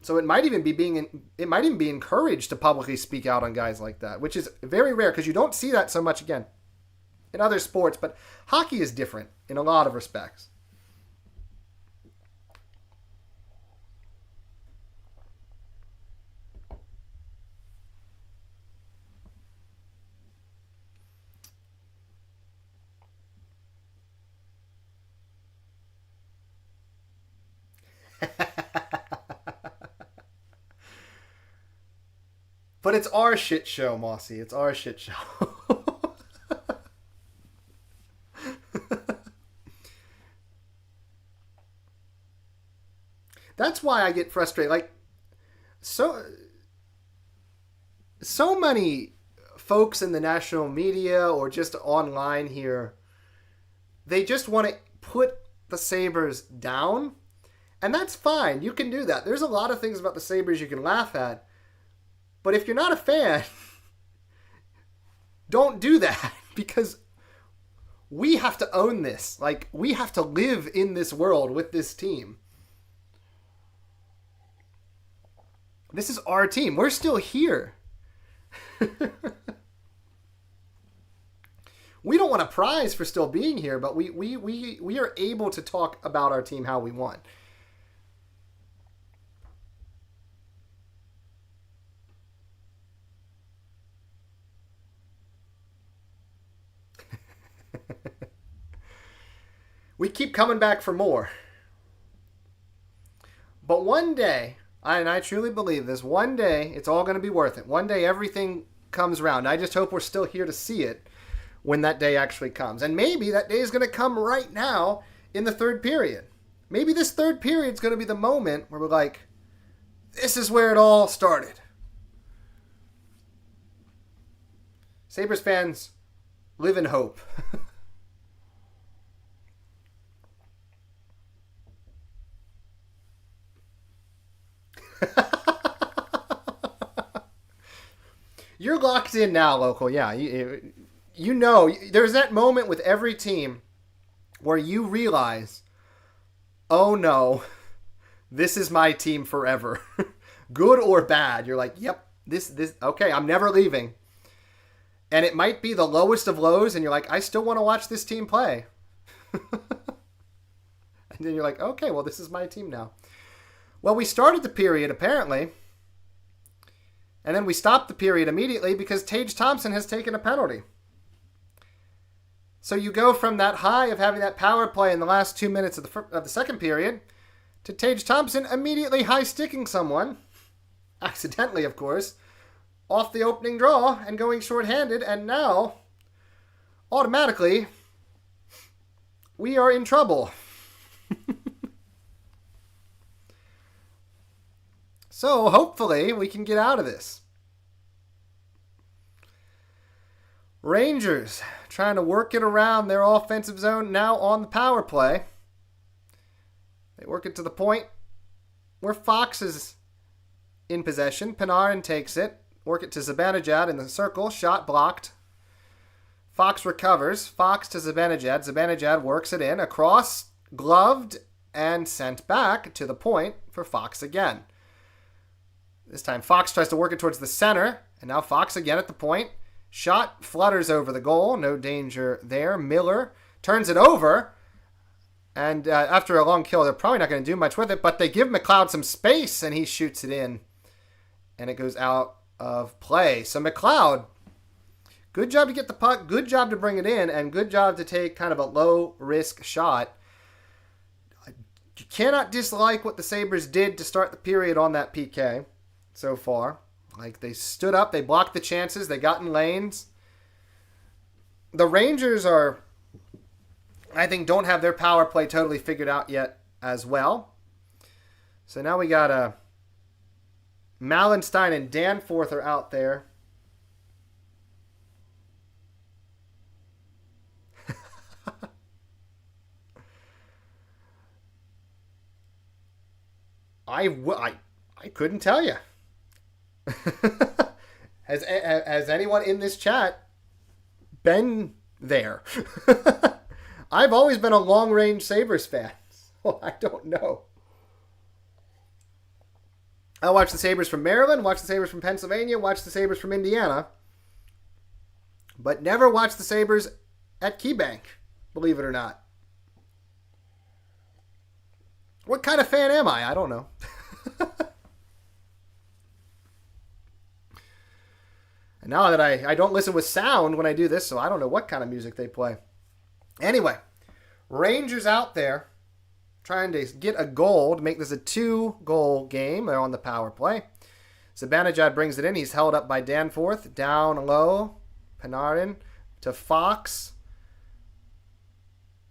So it might even be encouraged to publicly speak out on guys like that, which is very rare because you don't see that so much again in other sports, but hockey is different in a lot of respects. But it's our shit show, Mossy. It's our shit show. why I get frustrated. Like, so many folks in the national media or just online here, they just want to put the Sabres down. And that's fine. You can do that. There's a lot of things about the Sabres you can laugh at. But if you're not a fan, don't do that, because we have to own this. Like, we have to live in this world with this team. This is our team. We're still here. We don't want a prize for still being here, but we are able to talk about our team how we want. We keep coming back for more. But one day, and I truly believe this, one day it's all going to be worth it. One day everything comes around. I just hope we're still here to see it when that day actually comes. And maybe that day is going to come right now in the third period. Maybe this third period is going to be the moment where we're like, this is where it all started. Sabres fans, live in hope. You're locked in now, local. Yeah, you know, there's that moment with every team where you realize, oh no, this is my team forever. Good or bad. You're like, yep, this, okay, I'm never leaving. And it might be the lowest of lows, and you're like, I still want to watch this team play. And then you're like, okay, well, this is my team now. Well, we started the period, apparently, and then we stopped the period immediately because Tage Thompson has taken a penalty. So you go from that high of having that power play in the last 2 minutes of the second period to Tage Thompson immediately high-sticking someone, accidentally, of course, off the opening draw and going shorthanded, and now, automatically, we are in trouble. So, hopefully, we can get out of this. Rangers trying to work it around their offensive zone now on the power play. They work it to the point where Fox is in possession. Panarin takes it. Work it to Zibanejad in the circle. Shot blocked. Fox recovers. Fox to Zibanejad. Zibanejad works it in. Across, gloved, and sent back to the point for Fox again. This time Fox tries to work it towards the center. And now Fox again at the point. Shot flutters over the goal. No danger there. Miller turns it over. And after a long kill, they're probably not going to do much with it. But they give McLeod some space, and he shoots it in. And it goes out of play. So McLeod, good job to get the puck, good job to bring it in, and good job to take kind of a low-risk shot. You cannot dislike what the Sabres did to start the period on that PK so far. Like, they stood up, they blocked the chances, they got in lanes. The Rangers are, I think, don't have their power play totally figured out yet as well. So now we got Malenstein and Danforth are out there. I couldn't tell you. Has anyone in this chat been there? I've always been a long-range Sabres fan, so I don't know. I watch the Sabres from Maryland, watch the Sabres from Pennsylvania, watch the Sabres from Indiana, but never watch the Sabres at KeyBank, believe it or not. What kind of fan am I? I don't know. And now that I don't listen with sound when I do this, so I don't know what kind of music they play. Anyway, Rangers out there trying to get a goal to make this a 2-goal game. They're on the power play. Zibanejad brings it in. He's held up by Danforth. Down low. Panarin to Fox.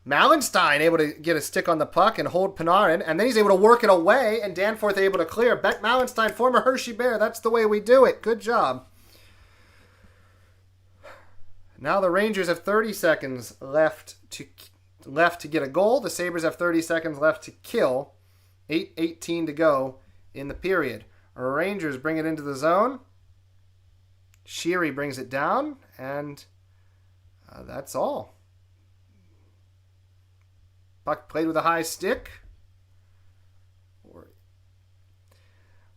Mallenstein able to get a stick on the puck and hold Panarin, and then he's able to work it away, and Danforth able to clear. Beck Mallenstein, former Hershey Bear. That's the way we do it. Good job. Now the Rangers have 30 seconds left to get a goal. The Sabres have 30 seconds left to kill. 8:18 to go in the period. Rangers bring it into the zone. Sheary brings it down, and that's all. Puck played with a high stick.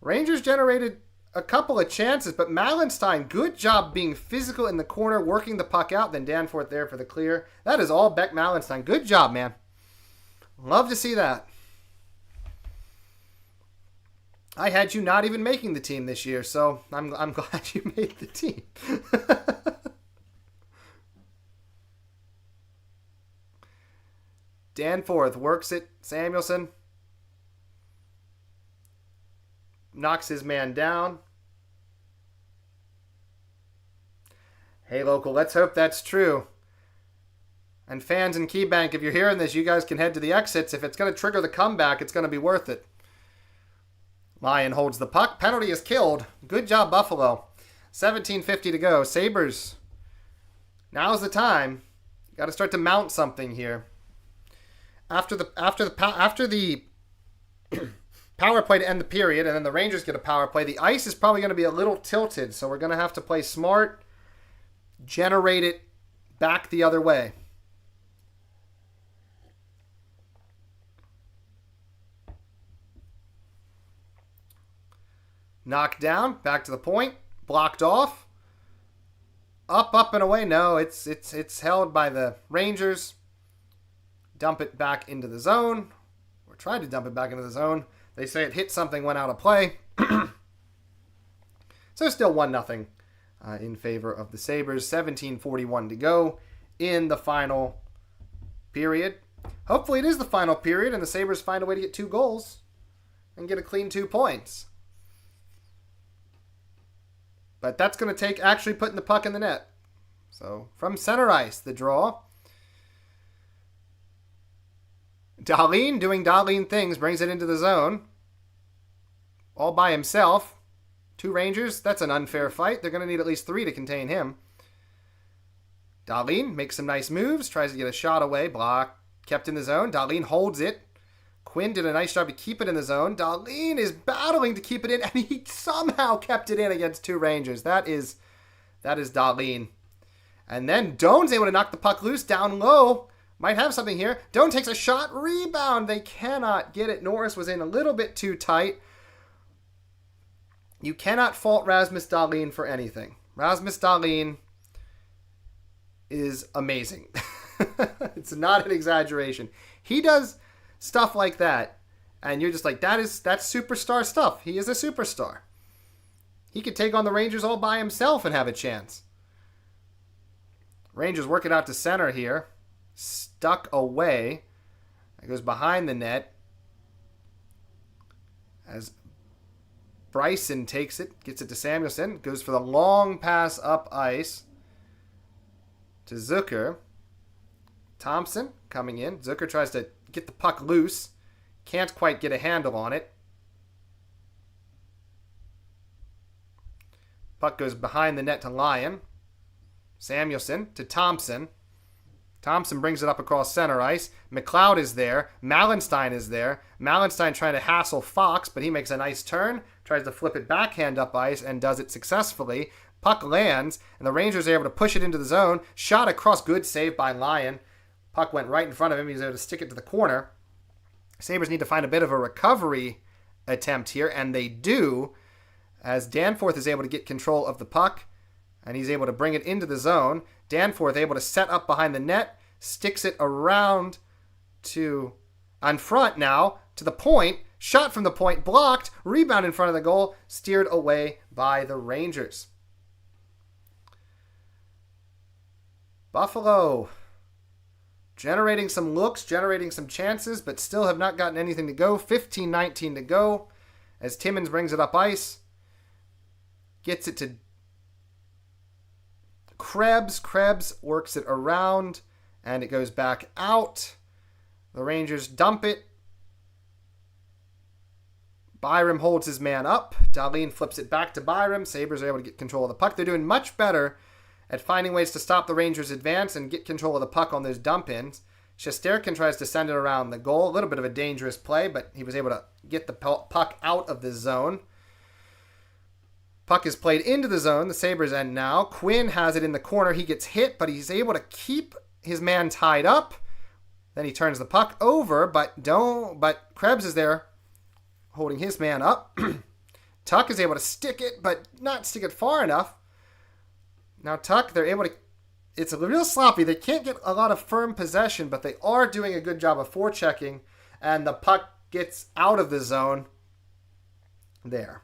Rangers generated a couple of chances, but Mallenstein, good job being physical in the corner, working the puck out, then Danforth there for the clear. That is all Beck Mallenstein. Good job, man. Love to see that. I had you not even making the team this year, so I'm glad you made the team. Danforth works it. Samuelsson knocks his man down. Hey, local, let's hope that's true. And fans in KeyBank, if you're hearing this, you guys can head to the exits. If it's going to trigger the comeback, it's going to be worth it. Lyon holds the puck. Penalty is killed. Good job, Buffalo. 17:50 to go. Sabres, now's the time. Got to start to mount something here. After the power play to end the period, and then the Rangers get a power play, the ice is probably going to be a little tilted, so we're going to have to play smart, generate it back the other way. Knocked down, back to the point, blocked off, up and away. No, it's held by the Rangers. Dump it back into the zone, or tried to dump it back into the zone. They say it hit something, went out of play. So still 1-0 in favor of the Sabres. 17:41 to go in the final period. Hopefully it is the final period and the Sabres find a way to get 2 goals and get a clean 2 points. But that's going to take actually putting the puck in the net. So from center ice, the draw. Dahlin doing Dahlin things, brings it into the zone. All by himself. 2 Rangers, that's an unfair fight. They're going to need at least 3 to contain him. Dahlin makes some nice moves, tries to get a shot away, block, kept in the zone. Dahlin holds it. Quinn did a nice job to keep it in the zone. Dahlin is battling to keep it in, and he somehow kept it in against 2 Rangers. That is Dahlin. And then Doan's able to knock the puck loose down low. Might have something here. Doan takes a shot. Rebound. They cannot get it. Norris was in a little bit too tight. You cannot fault Rasmus Dahlin for anything. Rasmus Dahlin is amazing. It's not an exaggeration. He does stuff like that, and you're just like, that's superstar stuff. He is a superstar. He could take on the Rangers all by himself and have a chance. Rangers work it out to center here. Stuck away. It goes behind the net. As Bryson takes it, gets it to Samuelsson. Goes for the long pass up ice to Zucker. Thompson coming in. Zucker tries to get the puck loose. Can't quite get a handle on it. Puck goes behind the net to Lyon. Samuelsson to Thompson. Thompson brings it up across center ice. McLeod is there. Mallenstein is there. Mallenstein trying to hassle Fox, but he makes a nice turn. Tries to flip it backhand up ice and does it successfully. Puck lands, and the Rangers are able to push it into the zone. Shot across, good save by Lyon. Puck went right in front of him. He was able to stick it to the corner. Sabres need to find a bit of a recovery attempt here, and they do, as Danforth is able to get control of the puck, and he's able to bring it into the zone. Danforth able to set up behind the net, sticks it around to on front now to the point. Shot from the point, blocked, rebound in front of the goal, steered away by the Rangers. Buffalo generating some looks, generating some chances, but still have not gotten anything to go. 15:19 to go as Timmins brings it up ice. Gets it to Krebs. Krebs works it around, and it goes back out. The Rangers dump it. Byram holds his man up. Dahlin flips it back to Byram. Sabres are able to get control of the puck. They're doing much better at finding ways to stop the Rangers' advance and get control of the puck on those dump-ins. Shesterkin tries to send it around the goal. A little bit of a dangerous play, but he was able to get the puck out of the zone. Puck is played into the zone. The Sabres end now. Quinn has it in the corner. He gets hit, but he's able to keep his man tied up. Then he turns the puck over, but Krebs is there holding his man up. Tuck is able to stick it, but not stick it far enough. Now Tuck, they're able to... It's a real sloppy. They can't get a lot of firm possession, but they are doing a good job of forechecking, and the puck gets out of the zone. There.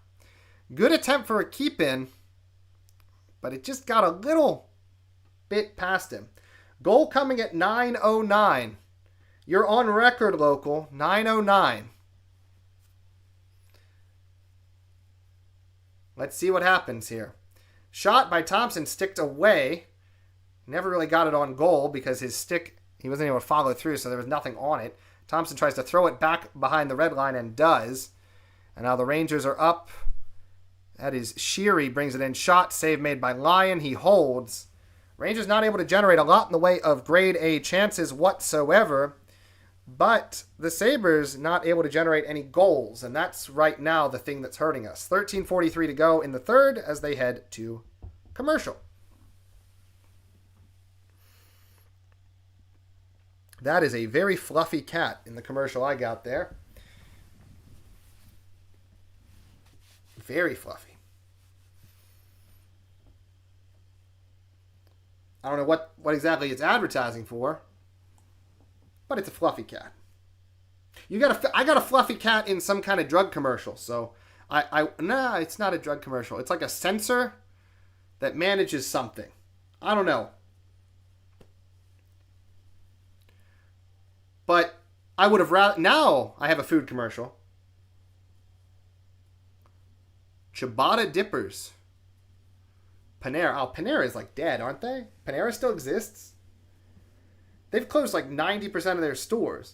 Good attempt for a keep-in, but it just got a little bit past him. Goal coming at 9:09. You're on record, local. 9:09. Let's see what happens here. Shot by Thompson, sticked away. Never really got it on goal because his stick, he wasn't able to follow through, so there was nothing on it. Thompson tries to throw it back behind the red line and does. And now the Rangers are up. That is Sheary, brings it in. Shot, save made by Lyon. He holds. Rangers not able to generate a lot in the way of grade A chances whatsoever. But the Sabres not able to generate any goals. And that's right now the thing that's hurting us. 13:43 to go in the third as they head to commercial. That is a very fluffy cat in the commercial I got there. Very fluffy. I don't know what exactly it's advertising for, but it's a fluffy cat. I got a fluffy cat in some kind of drug commercial, so nah, it's not a drug commercial. It's like a sensor that manages something. I don't know. But I would have rather... Now I have a food commercial. Ciabatta dippers. Panera. Oh, Panera is like dead, aren't they? Panera still exists. They've closed like 90% of their stores.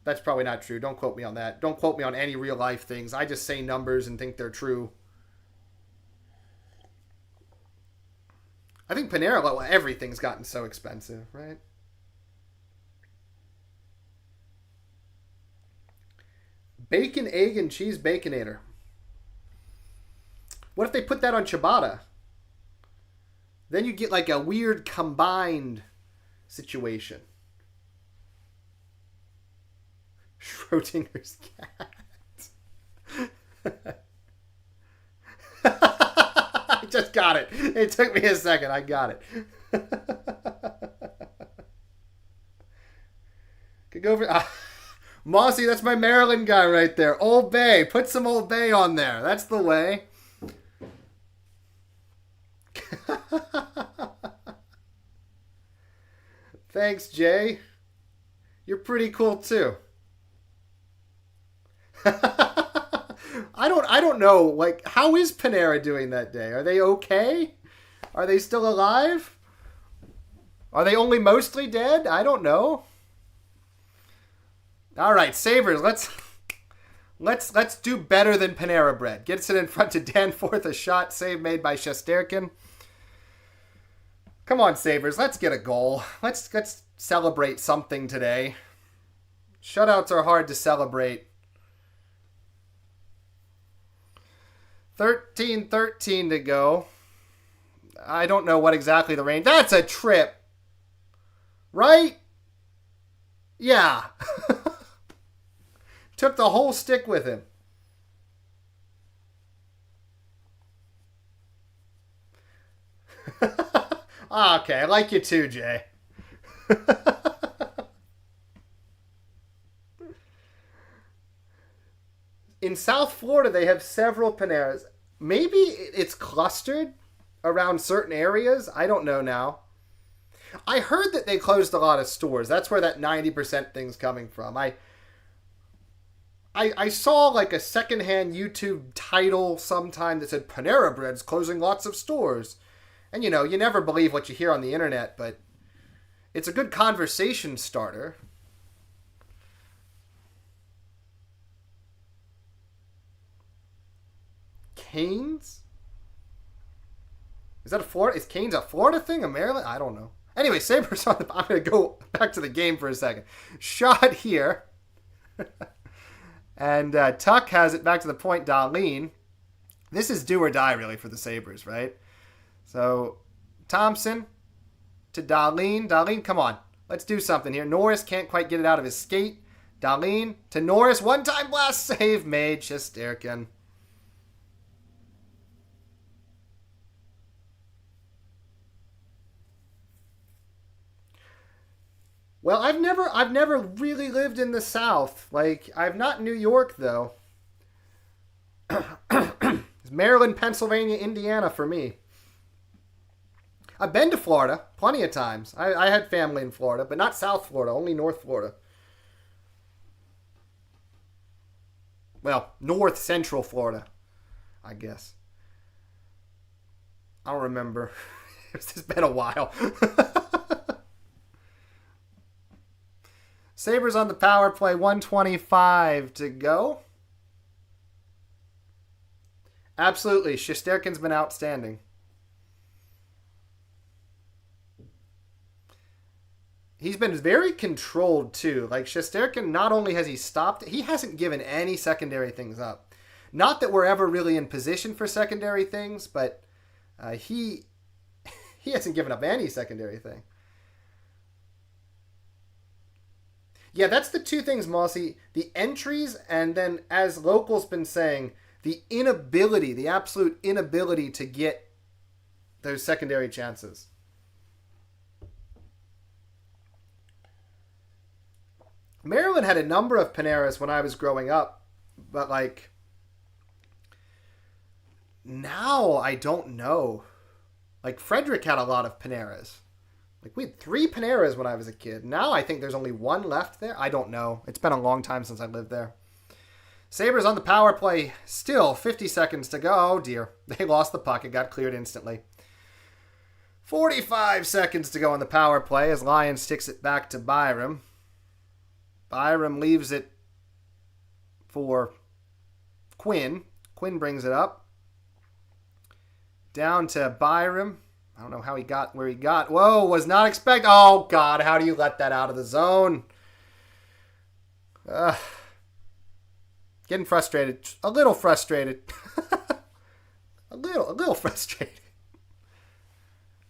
That's probably not true. Don't quote me on that. Don't quote me on any real life things. I just say numbers and think they're true. I think Panera, well, everything's gotten so expensive, right? Bacon, egg, and cheese Baconator. What if they put that on ciabatta? Then you get like a weird combined situation. Schrodinger's cat. I just got it. It took me a second. I got it. Could go for... Mossy, that's my Maryland guy right there. Old Bay. Put some Old Bay on there. That's the way. Thanks, Jay. You're pretty cool too. I don't know. Like, how is Panera doing that day? Are they okay? Are they still alive? Are they only mostly dead? I don't know. All right, Sabres. Let's do better than Panera Bread. Gets it in front to Danforth. A shot save made by Shesterkin. Come on, Sabres. Let's get a goal. Let's celebrate something today. Shutouts are hard to celebrate. 13:13 to go. I don't know what exactly the range. That's a trip. Right? Yeah. Took the whole stick with him. Okay, I like you too, Jay. In South Florida, they have several Paneras. Maybe it's clustered around certain areas. I don't know now. I heard that they closed a lot of stores. That's where that 90% thing's coming from. I saw like a secondhand YouTube title sometime that said Panera Bread's closing lots of stores. And you know, you never believe what you hear on the internet, but it's a good conversation starter. Canes? Is that a Florida? Is Canes a Florida thing? A Maryland? I don't know. Anyway, Sabres on the... I'm going to go back to the game for a second. Shot here. And Tuck has it back to the point. Dahlin. This is do or die, really, for the Sabres, right? So, Thompson to Dahlin. Dahlin, come on. Let's do something here. Norris can't quite get it out of his skate. Dahlin to Norris. One-time blast save made. Shesterkin. Well, I've never really lived in the South. Like, I've not New York, though. It's Maryland, Pennsylvania, Indiana for me. I've been to Florida plenty of times. I had family in Florida, but not South Florida, only North Florida. Well, North Central Florida, I guess. I don't remember. It's been a while. Sabres on the power play, 1:25 to go. Absolutely, Shesterkin's been outstanding. He's been very controlled, too. Like, Shesterkin, not only has he stopped, he hasn't given any secondary things up. Not that we're ever really in position for secondary things, but he hasn't given up any secondary thing. Yeah, that's the two things, Mossy. The entries, and then, as Local's been saying, the inability, the absolute inability to get those secondary chances. Maryland had a number of Paneras when I was growing up, but, like, now I don't know. Like, Frederick had a lot of Paneras. Like, we had 3 Paneras when I was a kid. Now I think there's only 1 left there. I don't know. It's been a long time since I lived there. Sabres on the power play. Still 50 seconds to go. Oh, dear. They lost the puck. It got cleared instantly. 45 seconds to go on the power play as Lyon sticks it back to Byram. Byram leaves it for Quinn. Quinn brings it up. Down to Byram. I don't know how he got where he got. Whoa, was not expect. Oh, God, how do you let that out of the zone? Getting frustrated. A little frustrated. a little frustrated.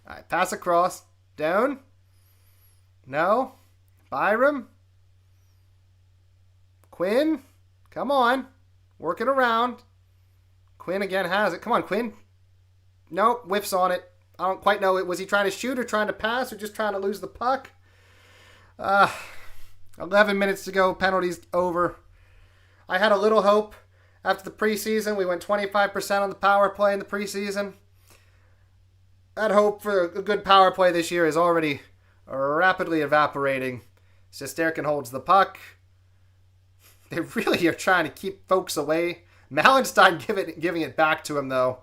All right, pass across. Down. No. Byram. Quinn. Come on. Work it around. Quinn again has it. Come on, Quinn. Nope, whiffs on it. I don't quite know. Was he trying to shoot or trying to pass or just trying to lose the puck? 11 minutes to go. Penalties over. I had a little hope after the preseason. We went 25% on the power play in the preseason. That hope for a good power play this year is already rapidly evaporating. Shesterkin holds the puck. They really are trying to keep folks away. Mallenstein giving it back to him, though.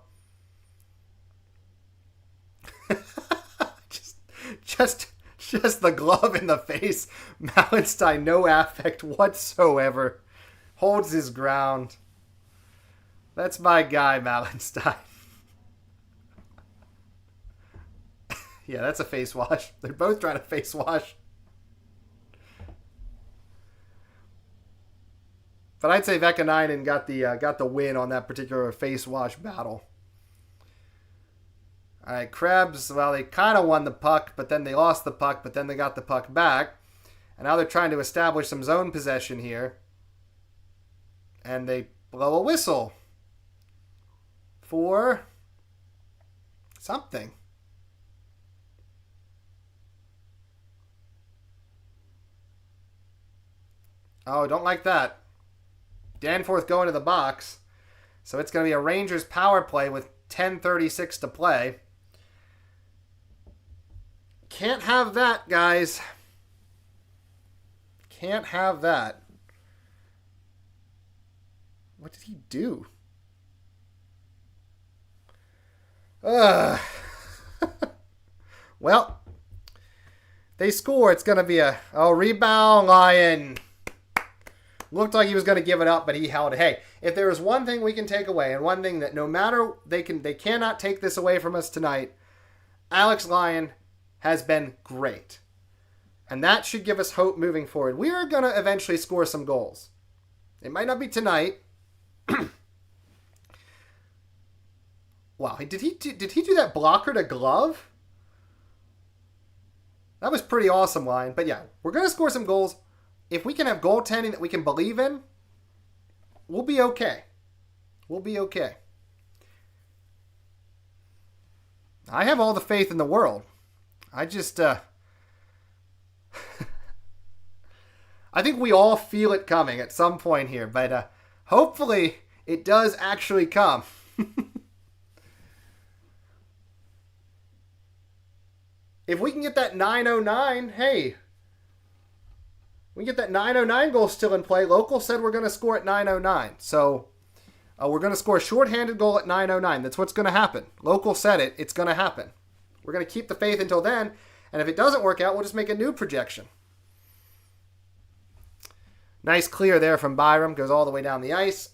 just the glove in the face. Mallenstein, no affect whatsoever. Holds his ground. That's my guy, Mallenstein. Yeah, that's a face wash. They're both trying to face wash. But I'd say Vekanainen got the win on that particular face wash battle. All right, Krebs, well, they kind of won the puck, but then they lost the puck, but then they got the puck back. And now they're trying to establish some zone possession here. And they blow a whistle for something. Oh, don't like that. Danforth going to the box. So it's going to be a Rangers power play with 10:36 to play. Can't have that, guys. Can't have that. What did he do? Well, they score. It's going to be a rebound, Lyon. Looked like he was going to give it up, but he held it. Hey, if there is one thing we can take away, and one thing that no matter, they cannot take this away from us tonight, Alex Lyon has been great. And that should give us hope moving forward. We are going to eventually score some goals. It might not be tonight. Wow, did he do that blocker to glove? That was pretty awesome, Lyon. But yeah, we're going to score some goals. If we can have goaltending that we can believe in, we'll be okay. We'll be okay. I have all the faith in the world. I just, I think we all feel it coming at some point here, but hopefully it does actually come. If we can get that 909, hey, we get that 909 goal still in play. Local said we're going to score at 909. So we're going to score a shorthanded goal at 909. That's what's going to happen. Local said it. It's going to happen. We're going to keep the faith until then. And if it doesn't work out, we'll just make a new projection. Nice clear there from Byram. Goes all the way down the ice.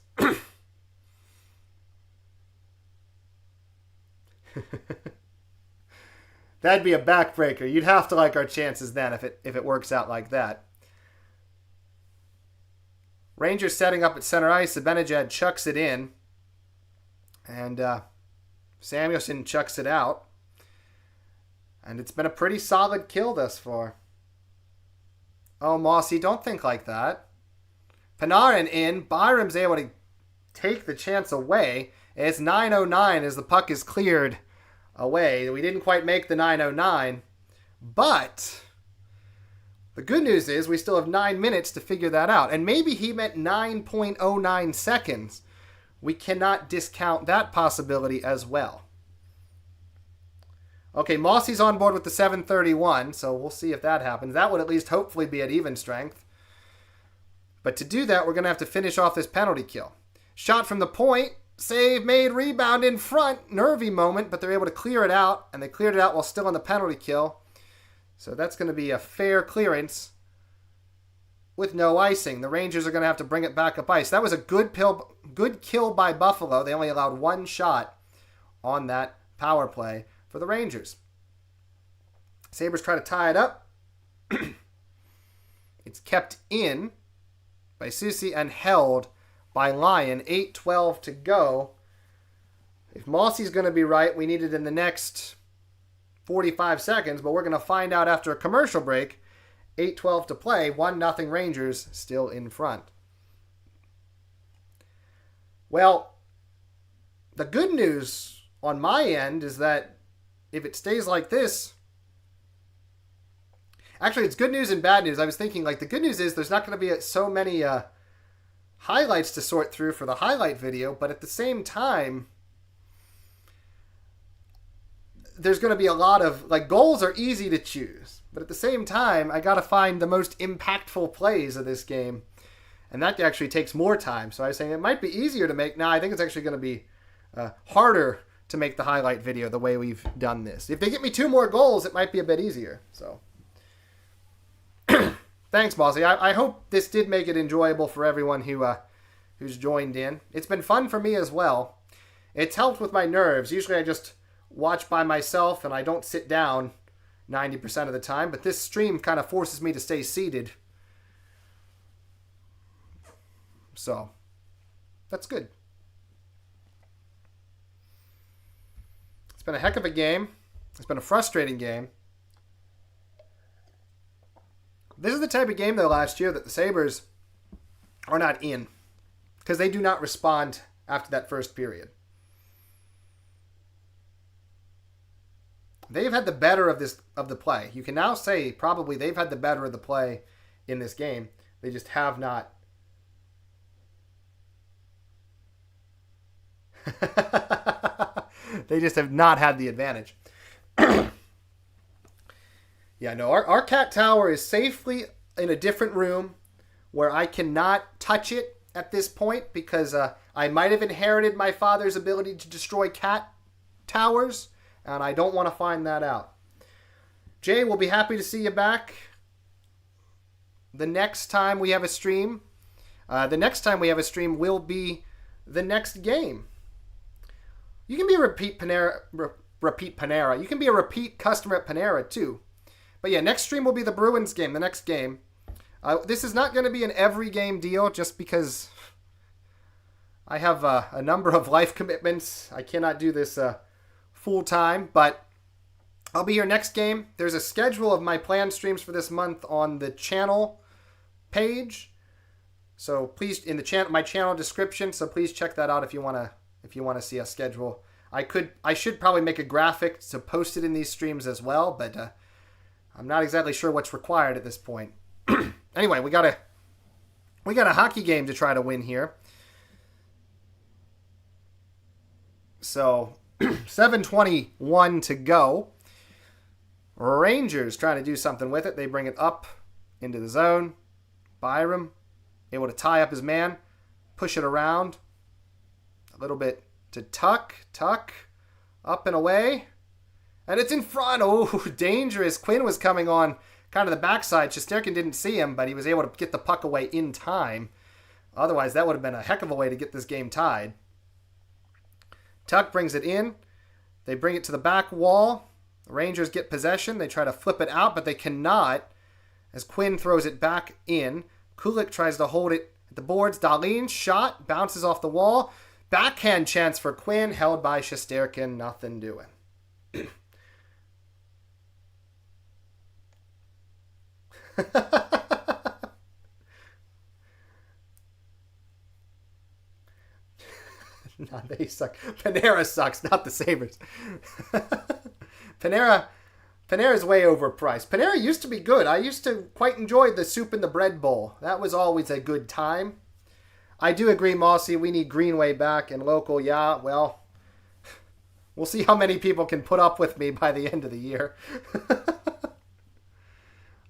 That'd be a backbreaker. You'd have to like our chances then if it works out like that. Rangers setting up at center ice. Zibanejad chucks it in. And Samuelson chucks it out. And it's been a pretty solid kill thus far. Oh, Mossy, don't think like that. Panarin in. Byram's able to take the chance away. It's 9:09 as the puck is cleared away. We didn't quite make the 9:09. But the good news is we still have 9 minutes to figure that out. And maybe he meant 9.09 seconds. We cannot discount that possibility as well. Okay, Mossy's on board with the 7:31, so we'll see if that happens. That would at least hopefully be at even strength. But to do that, we're going to have to finish off this penalty kill. Shot from the point. Save made, rebound in front. Nervy moment, but they're able to clear it out. And they cleared it out while still on the penalty kill. So that's going to be a fair clearance with no icing. The Rangers are going to have to bring it back up ice. That was a good kill by Buffalo. They only allowed one shot on that power play for the Rangers. Sabres try to tie it up. It's kept in by Soucy and held by Lyon. 8:12 to go. If Mossy's going to be right, we need it in the next 45 seconds, but we're going to find out after a commercial break. 8:12 to play. 1-0 Rangers still in front. Well, the good news on my end is that if it stays like this, actually it's good news and bad news. I was thinking like the good news is there's not going to be so many highlights to sort through for the highlight video, but at the same time, there's going to be a lot of, like, goals are easy to choose, but at the same time, I got to find the most impactful plays of this game, and that actually takes more time. So I was saying it might be easier to make. Now I think it's actually going to be harder to make the highlight video the way we've done this. If they get me 2 more goals, it might be a bit easier. So thanks, Mossy. I hope this did make it enjoyable for everyone who's joined in. It's been fun for me as well. It's helped with my nerves. Usually I just watch by myself and I don't sit down 90% of the time, but this stream kind of forces me to stay seated. So, that's good. It's been a heck of a game. It's been a frustrating game. This is the type of game, though, last year that the Sabres are not in because they do not respond after that first period. They've had the better of the play. You can now say probably they've had the better of the play in this game. They just have not. They just have not had the advantage. Yeah, no, our cat tower is safely in a different room where I cannot touch it at this point because I might have inherited my father's ability to destroy cat towers, and I don't want to find that out. Jay, we'll be happy to see you back the next time we have a stream. The next time we have a stream will be the next game. You can be a repeat Panera. You can be a repeat customer at Panera too. But yeah, next stream will be the Bruins game, the next game. This is not going to be an every game deal just because I have a number of life commitments. I cannot do this full time, but I'll be here next game. There's a schedule of my planned streams for this month on the channel page. So please, in the my channel description. So please check that out if you want to see a schedule. I should probably make a graphic to post it in these streams as well, but I'm not exactly sure what's required at this point. Anyway, we got a hockey game to try to win here. So 7:21 to go. Rangers trying to do something with it. They bring it up into the zone. Byram able to tie up his man, push it around a little bit to Tuck, up and away, and it's in front. Oh, dangerous. Quinn was coming on kind of the backside. Shesterkin didn't see him, but he was able to get the puck away in time. Otherwise, that would have been a heck of a way to get this game tied. Tuck brings it in. They bring it to the back wall. The Rangers get possession. They try to flip it out, but they cannot as Quinn throws it back in. Kulik tries to hold it at the boards. Dahlin's shot bounces off the wall. Backhand chance for Quinn, held by Shesterkin. Nothing doing. No, they suck. Panera sucks, not the Sabres. Panera's way overpriced. Panera used to be good. I used to quite enjoy the soup and the bread bowl. That was always a good time. I do agree, Mossy, we need Greenway back and local. Yeah, well, we'll see how many people can put up with me by the end of the year.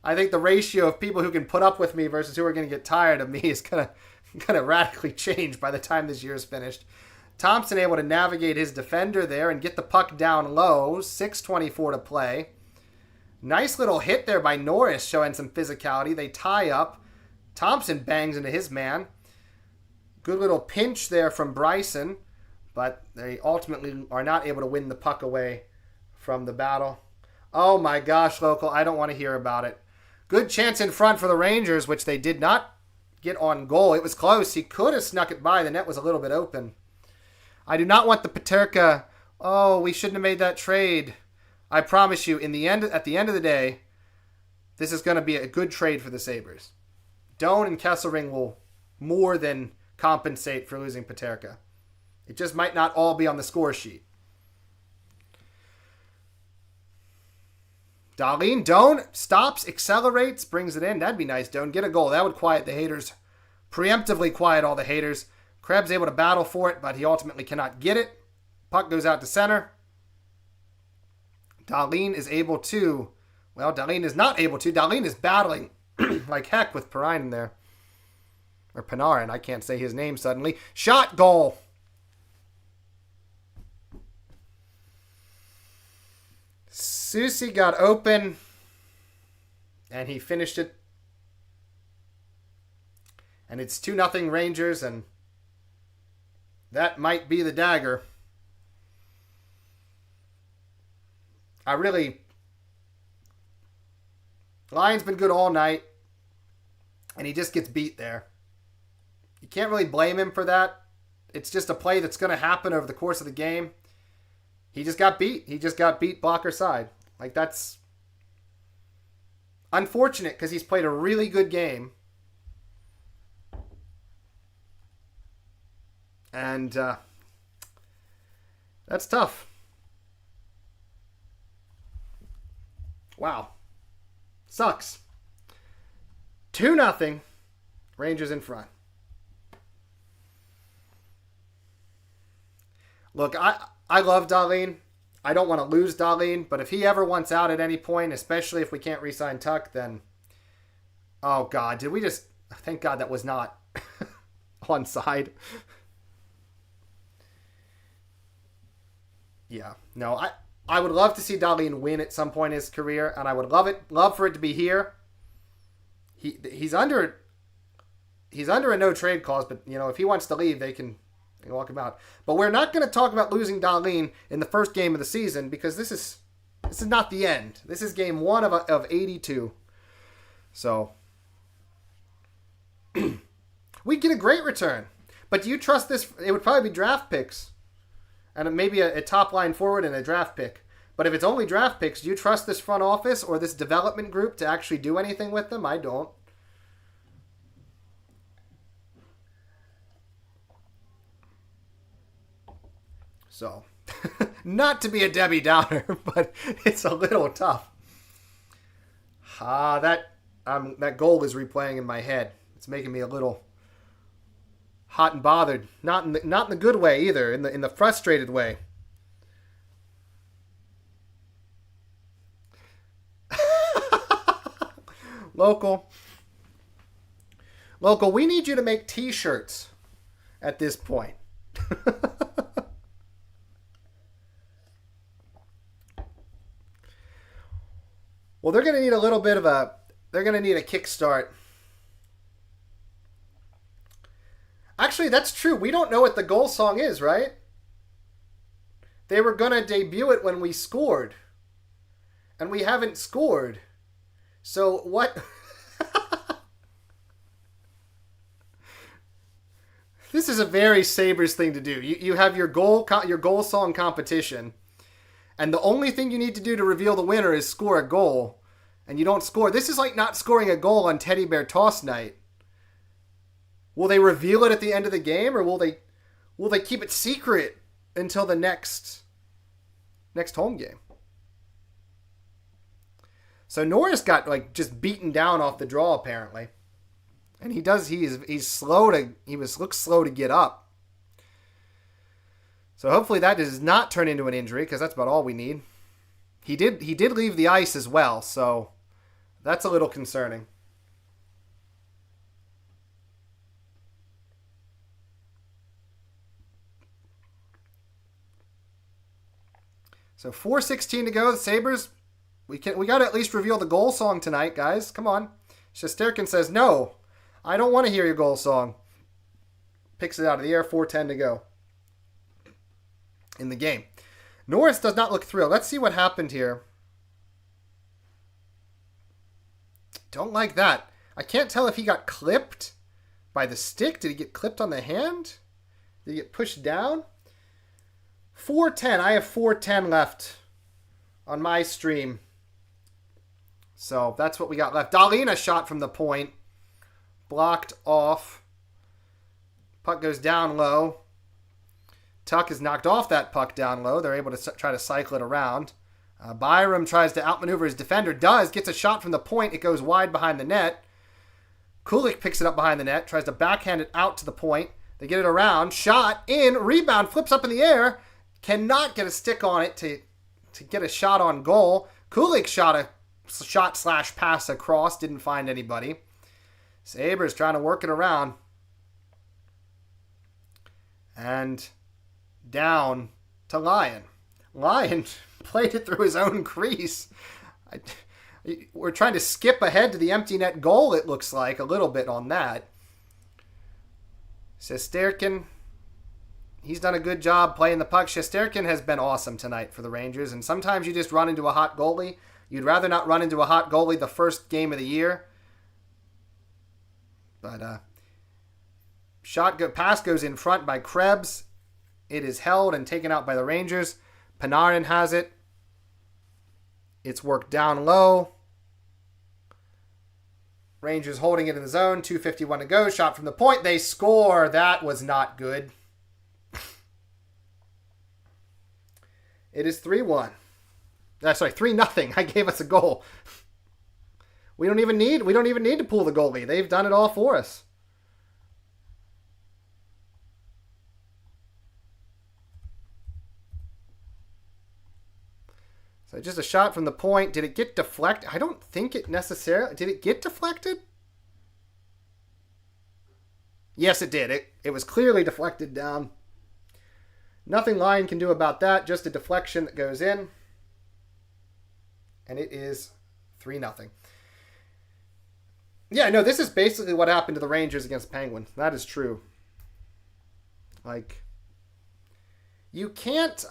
I think the ratio of people who can put up with me versus who are going to get tired of me is going to radically change by the time this year is finished. Thompson able to navigate his defender there and get the puck down low. 6:24 to play. Nice little hit there by Norris, showing some physicality. They tie up. Thompson bangs into his man. Good little pinch there from Bryson, but they ultimately are not able to win the puck away from the battle. Oh my gosh, local, I don't want to hear about it. Good chance in front for the Rangers, which they did not get on goal. It was close. He could have snuck it by. The net was a little bit open. I do not want the Peterka. Oh, we shouldn't have made that trade. I promise you, at the end of the day, this is going to be a good trade for the Sabres. Doan and Kesselring will more than compensate for losing Peterka. It just might not all be on the score sheet. Dahlin, Doan stops, accelerates, brings it in. That'd be nice, Doan. Get a goal. That would quiet the haters. Preemptively quiet all the haters. Krebs able to battle for it, but he ultimately cannot get it. Puck goes out to center. Dahlin is able to. Well, Dahlin is not able to. Dahlin is battling like heck with Perine there. Or Panarin. I can't say his name suddenly. Shot, goal. Susie got open. And he finished it. And it's 2-0 Rangers, and that might be the dagger. Lyon's been good all night, and he just gets beat there. You can't really blame him for that. It's just a play that's going to happen over the course of the game. He just got beat. He just got beat blocker side. Like, that's unfortunate because he's played a really good game. And that's tough. Wow. Sucks. 2-0. Rangers in front. Look, I love Dahlin. I don't want to lose Dahlin, but if he ever wants out at any point, especially if we can't re-sign Tuck, then... Oh, God. Did we just... Thank God that was not onside. Yeah. No, I would love to see Dahlin win at some point in his career, and I would love for it to be here. He's under he's under a no trade clause, but if he wants to leave, they can walk him out. But we're not going to talk about losing Dahlin in the first game of the season because this is not the end. This is game 1 of 82. So we get a great return. But do you trust this? It would probably be draft picks and maybe a top line forward and a draft pick. But if it's only draft picks, do you trust this front office or this development group to actually do anything with them? I don't. So, not to be a Debbie Downer, but it's a little tough. That goal is replaying in my head. It's making me a little hot and bothered. Not in the good way either. In the frustrated way. Local, we need you to make T-shirts at this point. Well, they're going to need a little bit of they're going to need a kickstart. Actually, that's true. We don't know what the goal song is, right? They were going to debut it when we scored. And we haven't scored. So what? This is a very Sabres thing to do. You have your goal song competition. And the only thing you need to do to reveal the winner is score a goal. And you don't score. This is like not scoring a goal on Teddy Bear Toss Night. Will they reveal it at the end of the game, or will they keep it secret until the next home game? So Norris got just beaten down off the draw apparently. And he's slow looks slow to get up. So hopefully that does not turn into an injury, because that's about all we need. He did leave the ice as well, so that's a little concerning. So 4:16 to go. The Sabres, we got to at least reveal the goal song tonight, guys. Come on. Shesterkin says, no, I don't want to hear your goal song. Picks it out of the air. 4:10 to go in the game. Norris does not look thrilled. Let's see what happened here. Don't like that. I can't tell if he got clipped by the stick. Did he get clipped on the hand? Did he get pushed down? 4:10. I have 4:10 left on my stream. So that's what we got left. Dahlin, a shot from the point. Blocked off. Puck goes down low. Tuck is knocked off that puck down low. They're able to try to cycle it around. Byram tries to outmaneuver his defender. Gets a shot from the point. It goes wide behind the net. Kulich picks it up behind the net. Tries to backhand it out to the point. They get it around. Shot in. Rebound. Flips up in the air. Cannot get a stick on it to get a shot on goal. Kulich shot a shot/pass across. Didn't find anybody. Sabres trying to work it around. And down to Lyon. Lyon played it through his own crease. We're trying to skip ahead to the empty net goal, it looks like, a little bit on that. Shesterkin, he's done a good job playing the puck. Shesterkin has been awesome tonight for the Rangers, and sometimes you just run into a hot goalie. You'd rather not run into a hot goalie the first game of the year. But pass goes in front by Krebs. It is held and taken out by the Rangers. Panarin has it. It's worked down low. Rangers holding it in the zone. 2:51 to go. Shot from the point. They score. That was not good. It is 3-1. 3-0. I gave us a goal. We don't even need to pull the goalie. They've done it all for us. So just a shot from the point. Did it get deflected? I don't think it necessarily... Did it get deflected? Yes, it did. It was clearly deflected down. Nothing Lyon can do about that. Just a deflection that goes in. And it is 3-0. Yeah, no, this is basically what happened to the Rangers against Penguins. That is true. Like, you can't.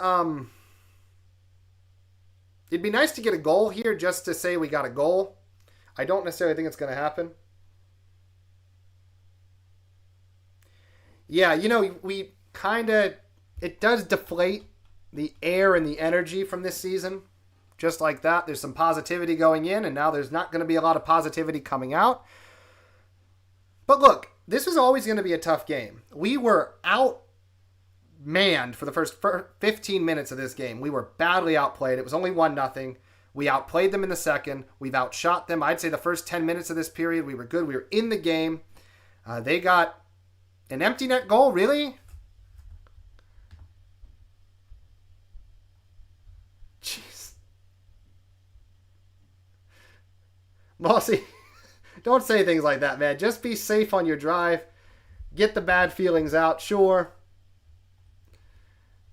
It'd be nice to get a goal here just to say we got a goal. I don't necessarily think it's going to happen. Yeah, we kind of. It does deflate the air and the energy from this season. Just like that, there's some positivity going in, and now there's not going to be a lot of positivity coming out. But look, this is always going to be a tough game. We were outmanned for the first 15 minutes of this game. We were badly outplayed. It was only 1-0. We outplayed them in the second. We've outshot them. I'd say the first 10 minutes of this period, we were good. We were in the game. They got an empty net goal, really? Jeez. Mossy, don't say things like that, man. Just be safe on your drive. Get the bad feelings out, sure.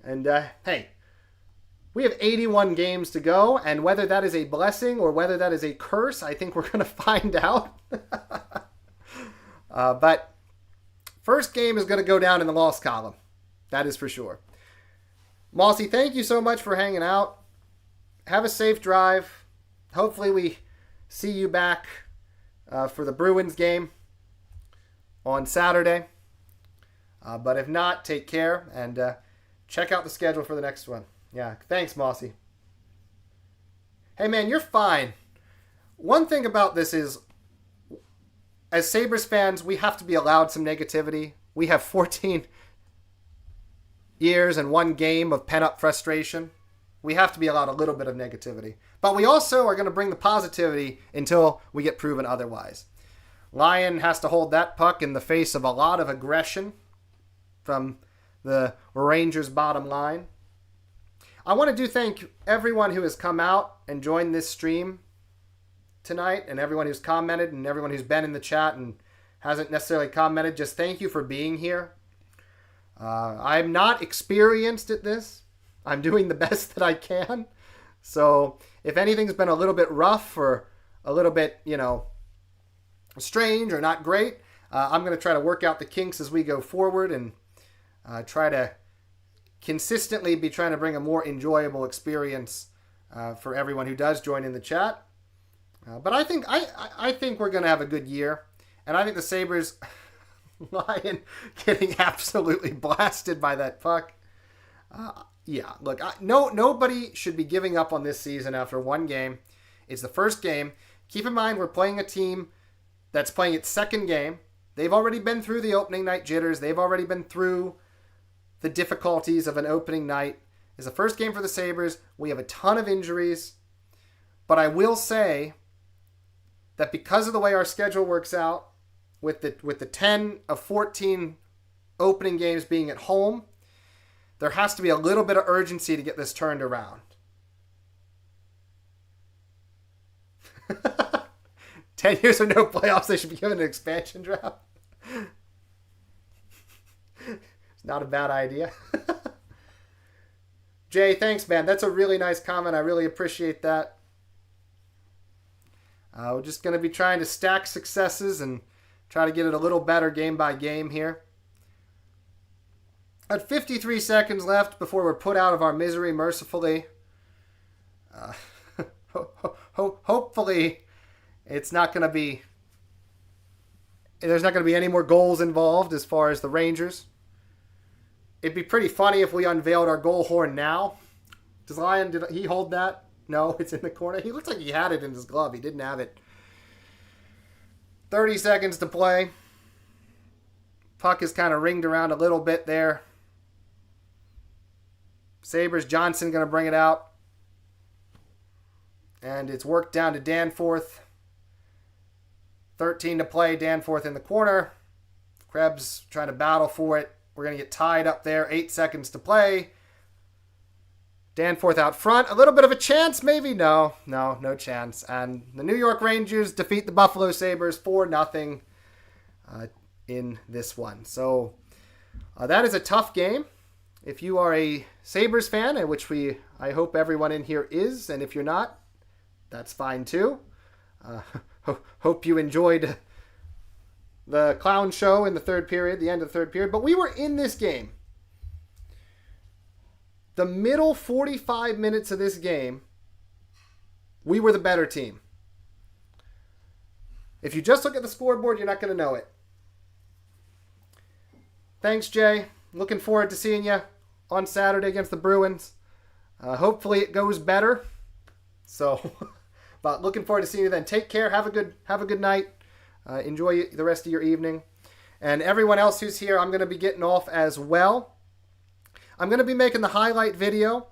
And, hey, we have 81 games to go, and whether that is a blessing or whether that is a curse, I think we're going to find out. But first game is going to go down in the loss column. That is for sure. Mossy, thank you so much for hanging out. Have a safe drive. Hopefully we see you back for the Bruins game on Saturday. But if not, take care and check out the schedule for the next one. Yeah, thanks, Mossy. Hey, man, you're fine. One thing about this is, as Sabres fans, we have to be allowed some negativity. We have 14 years and one game of pent-up frustration. We have to be allowed a little bit of negativity. But we also are going to bring the positivity until we get proven otherwise. Lyon has to hold that puck in the face of a lot of aggression from the Rangers' bottom line. I want to thank everyone who has come out and joined this stream tonight, and everyone who's commented, and everyone who's been in the chat and hasn't necessarily commented. Just thank you for being here. I'm not experienced at this. I'm doing the best that I can. So if anything's been a little bit rough or a little bit, strange or not great, I'm going to try to work out the kinks as we go forward and try to consistently be trying to bring a more enjoyable experience for everyone who does join in the chat. But I think we're going to have a good year. And I think the Sabres, Lyon getting absolutely blasted by that puck. Yeah, look, nobody should be giving up on this season after one game. It's the first game. Keep in mind, we're playing a team that's playing its second game. They've already been through the opening night jitters. They've already been through the difficulties of an opening night. It's the first game for the Sabres. We have a ton of injuries. But I will say that because of the way our schedule works out, with the 10 of 14 opening games being at home, there has to be a little bit of urgency to get this turned around. 10 years of no playoffs, they should be given an expansion draft. It's not a bad idea. Jay, thanks, man. That's a really nice comment. I really appreciate that. We're just going to be trying to stack successes and try to get it a little better game by game here. At 53 seconds left before we're put out of our misery mercifully. Hopefully it's not going to be... There's not going to be any more goals involved as far as the Rangers. It'd be pretty funny if we unveiled our goal horn now. Does Lyon, did he hold that? No, it's in the corner. He looks like he had it in his glove. He didn't have it. 30 seconds to play. Puck is kind of ringed around a little bit there. Sabres, Johnson going to bring it out. And it's worked down to Danforth. 13 to play. Danforth in the corner. Krebs trying to battle for it. We're going to get tied up there. 8 seconds to play. Danforth out front. A little bit of a chance, maybe? No chance. And the New York Rangers defeat the Buffalo Sabres 4-0 in this one. So that is a tough game. If you are a Sabres fan, and which I hope everyone in here is, and if you're not, that's fine too. Hope you enjoyed the clown show in the third period, the end of the third period, but we were in this game. The middle 45 minutes of this game, we were the better team. If you just look at the scoreboard, you're not going to know it. Thanks, Jay. Looking forward to seeing you on Saturday against the Bruins. Hopefully it goes better. So, but looking forward to seeing you then. Take care. Have a good night. Enjoy the rest of your evening. And everyone else who's here, I'm going to be getting off as well. I'm going to be making the highlight video,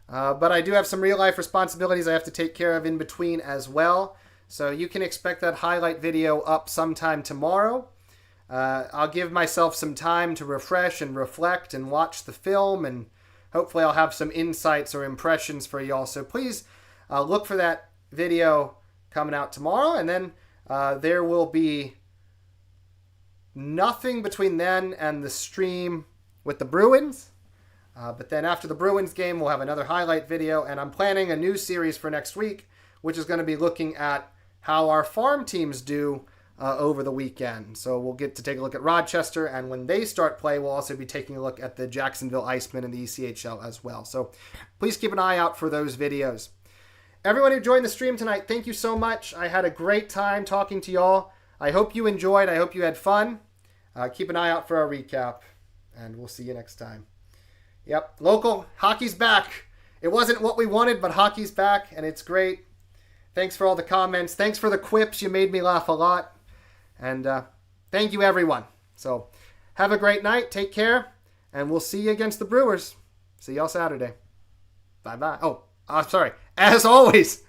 but I do have some real life responsibilities I have to take care of in between as well. So you can expect that highlight video up sometime tomorrow. I'll give myself some time to refresh and reflect and watch the film, and hopefully I'll have some insights or impressions for y'all. So please look for that video coming out tomorrow, and then there will be nothing between then and the stream with the Bruins. But then after the Bruins game, we'll have another highlight video, and I'm planning a new series for next week, which is going to be looking at how our farm teams do over the weekend. So we'll get to take a look at Rochester, and when they start play, we'll also be taking a look at the Jacksonville Icemen and the ECHL as well. So please keep an eye out for those videos. Everyone who joined the stream tonight, thank you so much. I had a great time talking to y'all. I hope you enjoyed. I hope you had fun. Keep an eye out for our recap, and we'll see you next time. Yep, local hockey's back. It wasn't what we wanted, but hockey's back, and it's great. Thanks for all the comments. Thanks for the quips. You made me laugh a lot. And thank you, everyone. So have a great night. Take care. And we'll see you against the Brewers. See y'all Saturday. Bye-bye. Oh, sorry. As always,